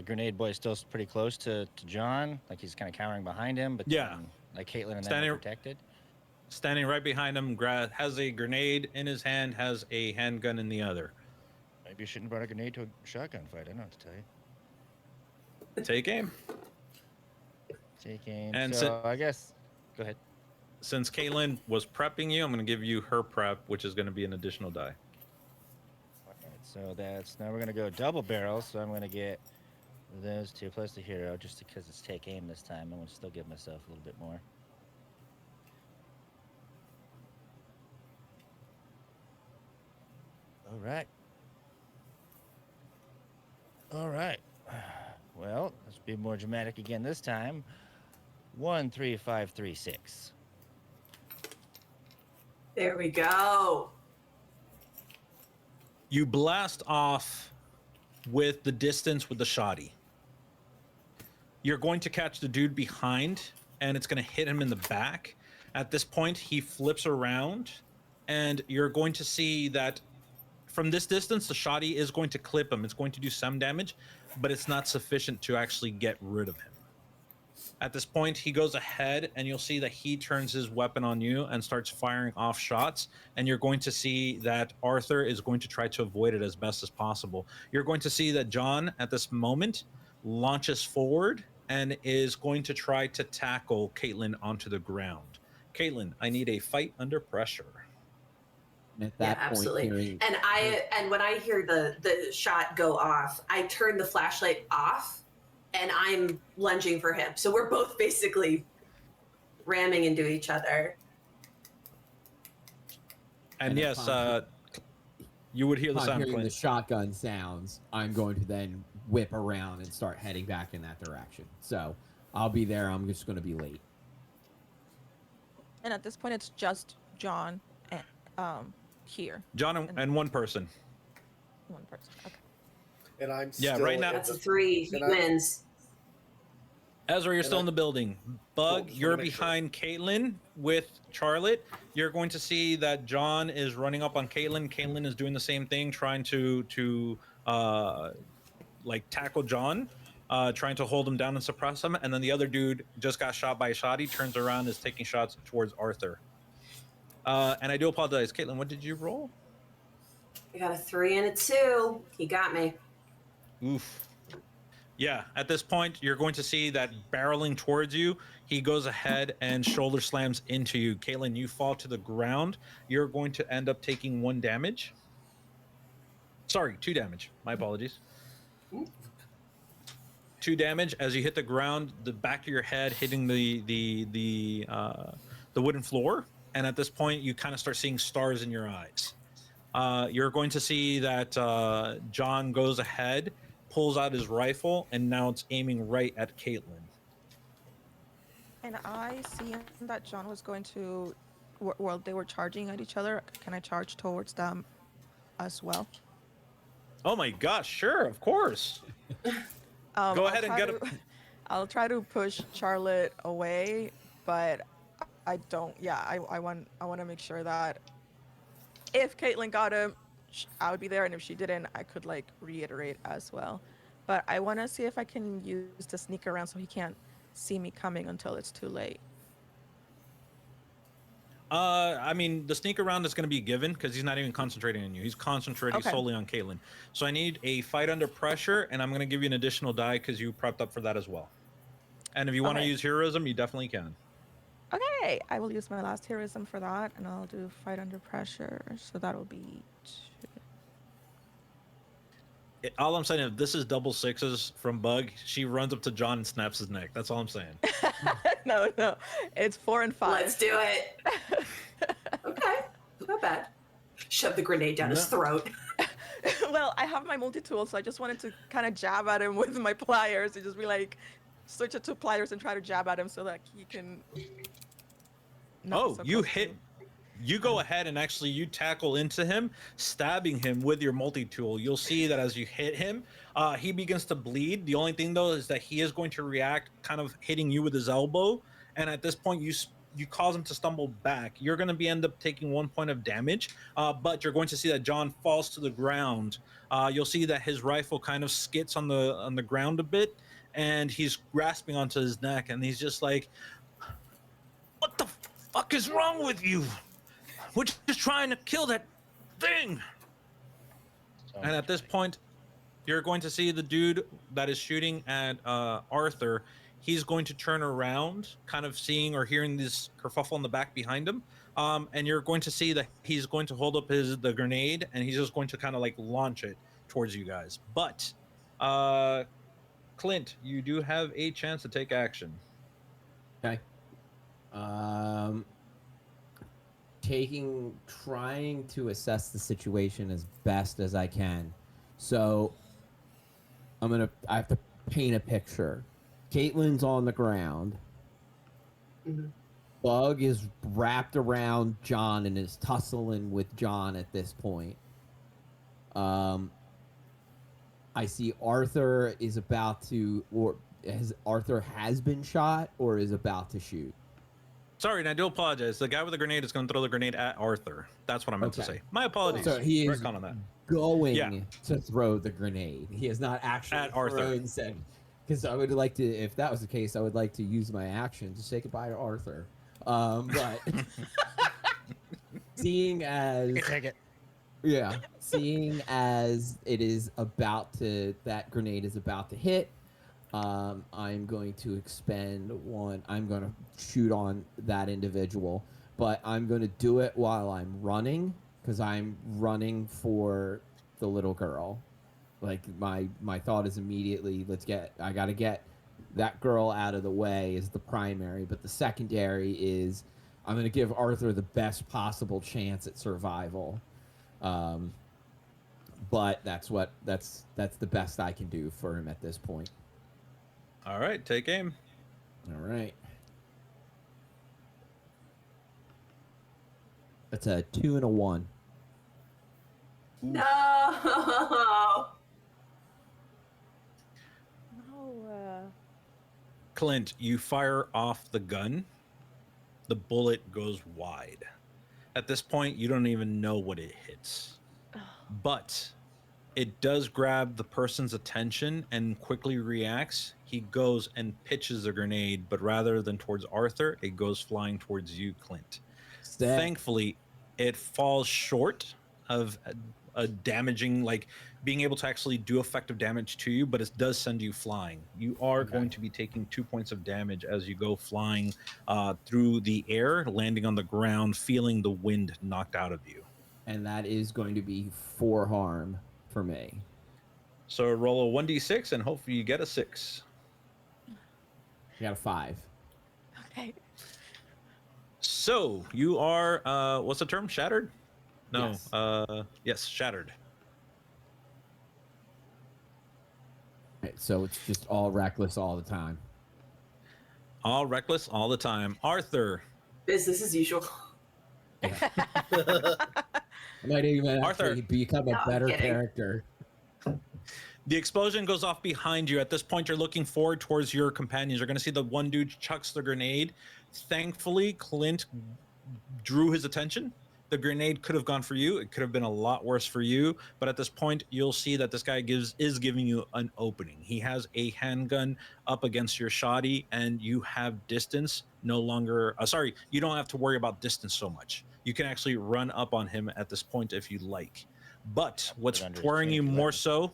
Grenade Boy is still pretty close to John? Like he's kind of cowering behind him, but Yeah. then, like Caitlin and Standing- them are protected. Standing right behind him, has a grenade in his hand, has a handgun in the other. Maybe you shouldn't have brought a grenade to a shotgun fight. I don't know what to tell you. Take aim. Take aim. And so I guess, go ahead. Since Caitlin was prepping you, I'm going to give you her prep, which is going to be an additional die. All right, so now we're going to go double barrel. So I'm going to get those 2 plus the hero just because it's take aim this time. I'm going to still give myself a little bit more. All right. All right. Well, let's be more dramatic again this time. 1, 3, 5, 3, 6. There we go. You blast off with the distance with the shoddy. You're going to catch the dude behind, and it's going to hit him in the back. At this point, he flips around, and you're going to see that from this distance, the shoddy is going to clip him. It's going to do some damage, but it's not sufficient to actually get rid of him. At this point, he goes ahead, and you'll see that he turns his weapon on you and starts firing off shots, and you're going to see that Arthur is going to try to avoid it as best as possible. You're going to see that John, at this moment, launches forward and is going to try to tackle Caitlin onto the ground. Caitlin, I need a fight under pressure. At that point, absolutely. And when I hear the shot go off, I turn the flashlight off, and I'm lunging for him. So we're both basically ramming into each other. And yes, you would hear the sound. Hearing the shotgun sounds, I'm going to then whip around and start heading back in that direction. So I'll be there. I'm just going to be late. And at this point, it's just John and here. John and one person. One person. Okay. And I'm Yeah, still right now- That's a 3. He wins. Ezra, you're still in the building. Bug, Cool, you're make sure. behind Caitlin with Charlotte. You're going to see that John is running up on Caitlin. Caitlin is doing the same thing, trying to like tackle John, trying to hold him down and suppress him. And then the other dude just got shot by a shot. He turns around and is taking shots towards Arthur. And I do apologize. Caitlin, what did you roll? I got a 3 and a 2. He got me. Oof. Yeah, at this point, you're going to see that barreling towards you, he goes ahead and shoulder slams into you. Caitlin, you fall to the ground. You're going to end up taking 1 damage. Sorry, 2 damage. My apologies. 2 damage as you hit the ground, the back of your head hitting the wooden floor, and at this point, you kind of start seeing stars in your eyes. You're going to see that John goes ahead, pulls out his rifle, and now it's aiming right at Caitlin. And I see that John was going to, well, they were charging at each other. Can I charge towards them as well? Oh my gosh, sure, of course. Go ahead and get a. I'll try to push Charlotte away, but I don't. Yeah, I want to make sure that if Caitlyn got him, I would be there, and if she didn't, I could like reiterate as well. But I want to see if I can use the sneak around so he can't see me coming until it's too late. I mean, the sneak around is going to be given because he's not even concentrating on you. He's concentrating solely on Caitlin. So I need a fight under pressure, and I'm going to give you an additional die because you prepped up for that as well. And if you want to use heroism, you definitely can. Okay, I will use my last heroism for that, and I'll do fight under pressure. So that'll be 2. All I'm saying is, if this is double sixes from Bug, she runs up to John and snaps his neck. That's all I'm saying. No, it's 4 and 5. Let's do it. Okay, not bad. Shove the grenade down his throat. Well, I have my multi-tool, so I just wanted to kind of jab at him with my pliers and just be like, switch it to pliers and try to jab at him so that he can. You hit. You go ahead and actually you tackle into him, stabbing him with your multi-tool. You'll see that as you hit him, he begins to bleed. The only thing though is that he is going to react, kind of hitting you with his elbow, and at this point you cause him to stumble back. You're going to end up taking 1 point of damage, but you're going to see that John falls to the ground. You'll see that his rifle kind of skits on the ground a bit, and he's grasping onto his neck, and he's just like, "What the fuck is wrong with you? We're just trying to kill that thing." And at this point, you're going to see the dude that is shooting at Arthur. He's going to turn around, kind of seeing or hearing this kerfuffle in the back behind him. And you're going to see that he's going to hold up the grenade, and he's just going to kind of like launch it towards you guys. But Clint, you do have a chance to take action. Okay. Trying to assess the situation as best as I can. So I have to paint a picture. Caitlin's on the ground. Mm-hmm. Bug is wrapped around John and is tussling with John at this point. I see Arthur is about to, Arthur has been shot or is about to shoot. Sorry, and I do apologize. The guy with the grenade is going to throw the grenade at Arthur. That's what I meant to say. My apologies. So he is on that. going to throw the grenade. He has not actually at Arthur. Because I would like to, if that was the case, I would like to use my action to say goodbye to Arthur. But seeing as it is about to, that grenade is about to hit, I'm going to expend one. I'm going to shoot on that individual, but I'm going to do it while I'm running because I'm running for the little girl. Like my thought is immediately, I got to get that girl out of the way is the primary, but the secondary is I'm going to give Arthur the best possible chance at survival. But that's the best I can do for him at this point. All right, take aim. All right. That's a 2 and a 1. No. Clint, you fire off the gun. The bullet goes wide. At this point, you don't even know what it hits. But it does grab the person's attention and quickly reacts. He goes and pitches the grenade, but rather than towards Arthur, it goes flying towards you, Clint. Thankfully, it falls short of a damaging, like being able to actually do effective damage to you, but it does send you flying. You are going to be taking 2 points of damage as you go flying through the air, landing on the ground, feeling the wind knocked out of you. And that is going to be 4 harm for me. So roll a 1d6 and hopefully you get a 6. I got a 5. Okay. So you are, what's the term? Shattered? No. Yes. Yes, shattered. Right, so it's just all reckless all the time. All reckless all the time. Arthur. Business as usual. I might even Arthur. actually become a No, I'm better kidding. character. The explosion goes off behind you. At this point, you're looking forward towards your companions. You're going to see the one dude chucks the grenade. Thankfully, Clint drew his attention. The grenade could have gone for you. It could have been a lot worse for you. But at this point, you'll see that this guy is giving you an opening. He has a handgun up against your shoddy, and you have distance no longer. Sorry, you don't have to worry about distance so much. You can actually run up on him at this point if you like. But what's under his worrying chin you if you let more me. so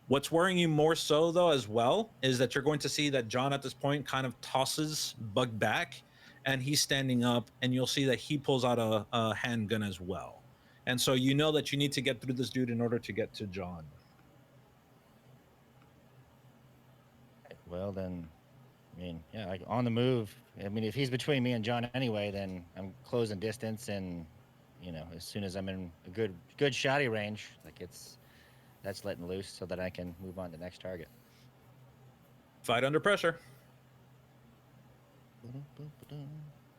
What's worrying you more so, though, as well, is that you're going to see that John at this point kind of tosses Bug back, and he's standing up, and you'll see that he pulls out a handgun as well. And so you know that you need to get through this dude in order to get to John. Well, then, I mean, yeah, like on the move. I mean, if he's between me and John anyway, then I'm closing distance, and you know, as soon as I'm in a good shotty range, like that's letting loose so that I can move on to the next target. Fight under pressure.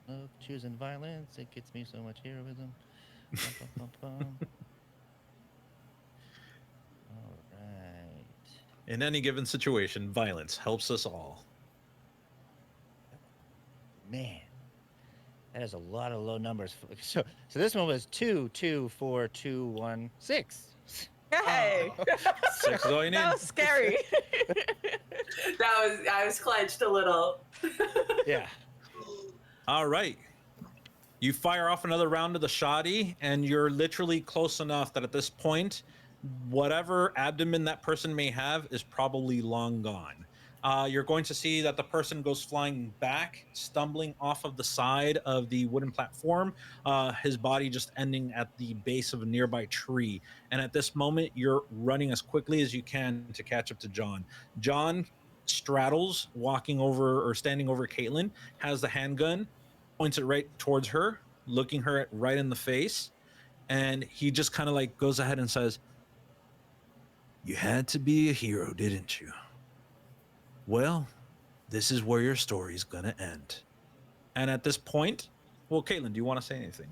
Love choosing violence. It gets me so much heroism. All right. In any given situation, violence helps us all. Man, that is a lot of low numbers. So this one was 2, 2, 4, 2, 1, 6. Hey. 6 is all you need. That was scary. I was clenched a little. Yeah. All right. You fire off another round of the shoddy, and you're literally close enough that at this point, whatever abdomen that person may have is probably long gone. You're going to see that the person goes flying back, stumbling off of the side of the wooden platform, his body just ending at the base of a nearby tree. And at this moment, you're running as quickly as you can to catch up to John. John straddles, walking over or standing over Caitlin, has the handgun, points it right towards her, looking her right in the face. And he just kind of like goes ahead and says, "You had to be a hero, didn't you? Well, this is where your story's gonna end." And at this point, well, Caitlin, do you want to say anything?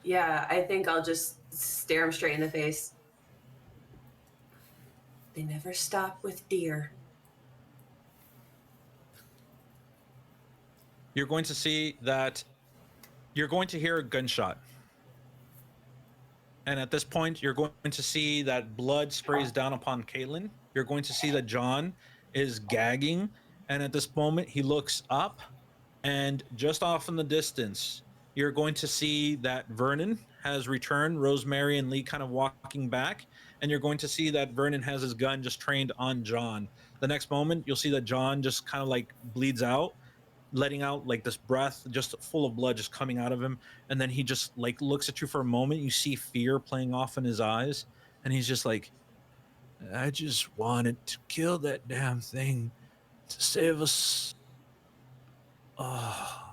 Yeah, I think I'll just stare him straight in the face. They never stop with deer. You're going to see that you're going to hear a gunshot. And at this point, you're going to see that blood sprays down upon Caitlin. You're going to see that John is gagging. And at this moment, he looks up, and just off in the distance, you're going to see that Vernon has returned, Rosemary and Lee kind of walking back. And you're going to see that Vernon has his gun just trained on John. The next moment, you'll see that John just kind of like bleeds out, letting out like this breath just full of blood just coming out of him. And then he just like looks at you for a moment. You see fear playing off in his eyes, and he's just like, "I just wanted to kill that damn thing to save us." Oh.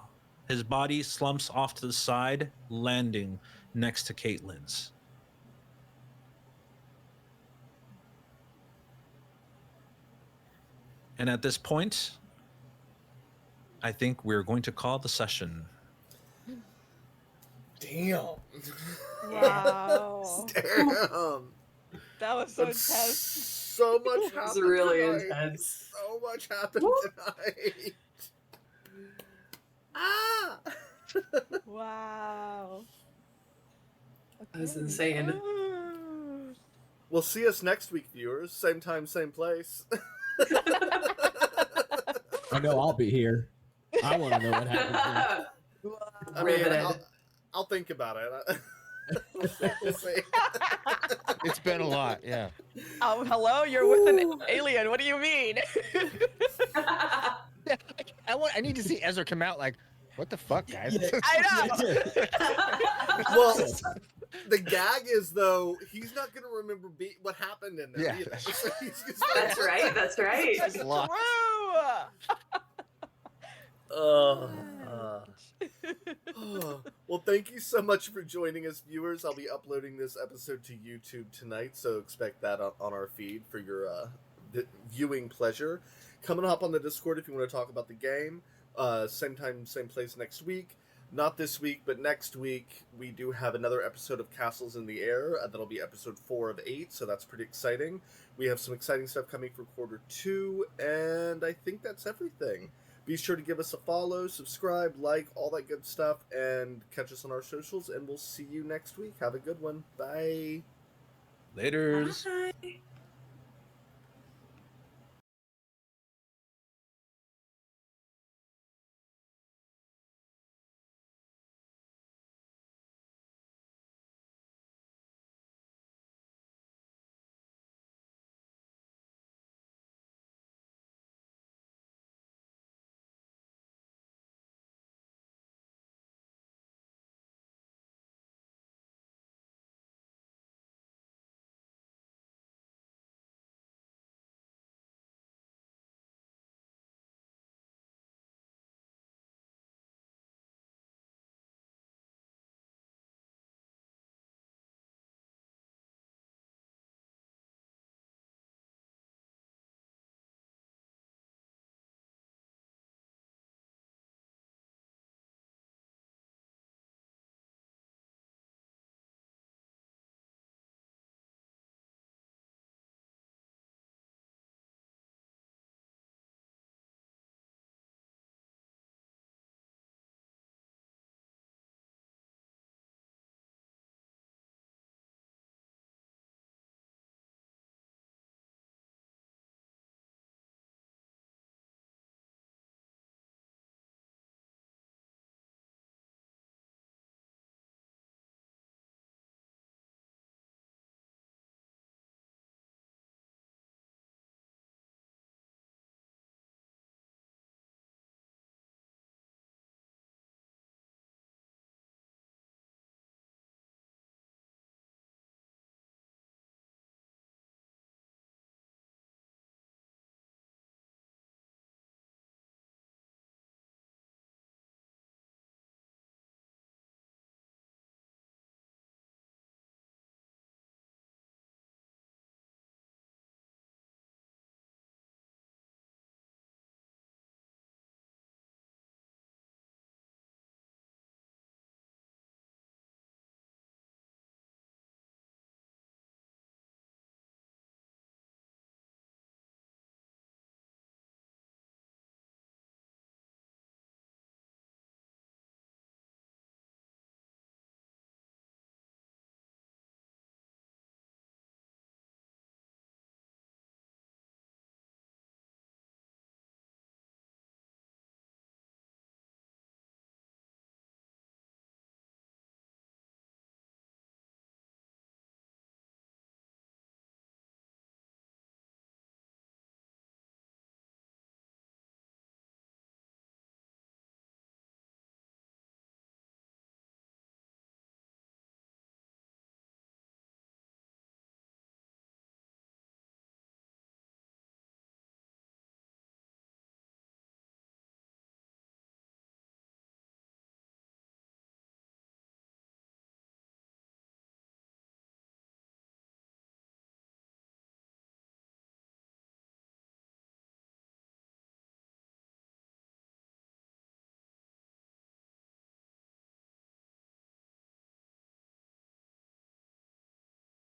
His body slumps off to the side, landing next to Caitlin's. And at this point, I think we're going to call the session. Damn. Wow. Damn. That was so That's intense. so much It was happened really tonight. intense. So much happened Woo. tonight. Ah! Wow. That was Okay. insane. Well, see us next week, viewers. Same time, same place. I know I'll be here. I want to know what happens. I mean, Riveted. I'll think about it. We'll see. It's been a lot, yeah. Oh, hello, you're with an alien. What do you mean? Yeah, I need to see Ezra come out like, what the fuck, guys? I know. Well, the gag is though he's not going to remember what happened in there. Yeah. Either. So he's just That's right. That's right. That's Lost. true. Well, thank you so much for joining us, viewers. I'll be uploading this episode to YouTube tonight, so expect that on our feed for your viewing pleasure. Come and hop on the Discord if you want to talk about the game. Same time, same place next week. Not this week, but next week we do have another episode of Castles in the Air. That'll be episode 4 of 8, so that's pretty exciting. We have some exciting stuff coming for quarter 2, and I think that's everything. Be sure to give us a follow, subscribe, like, all that good stuff, and catch us on our socials, and we'll see you next week. Have a good one. Bye. Laters. Bye.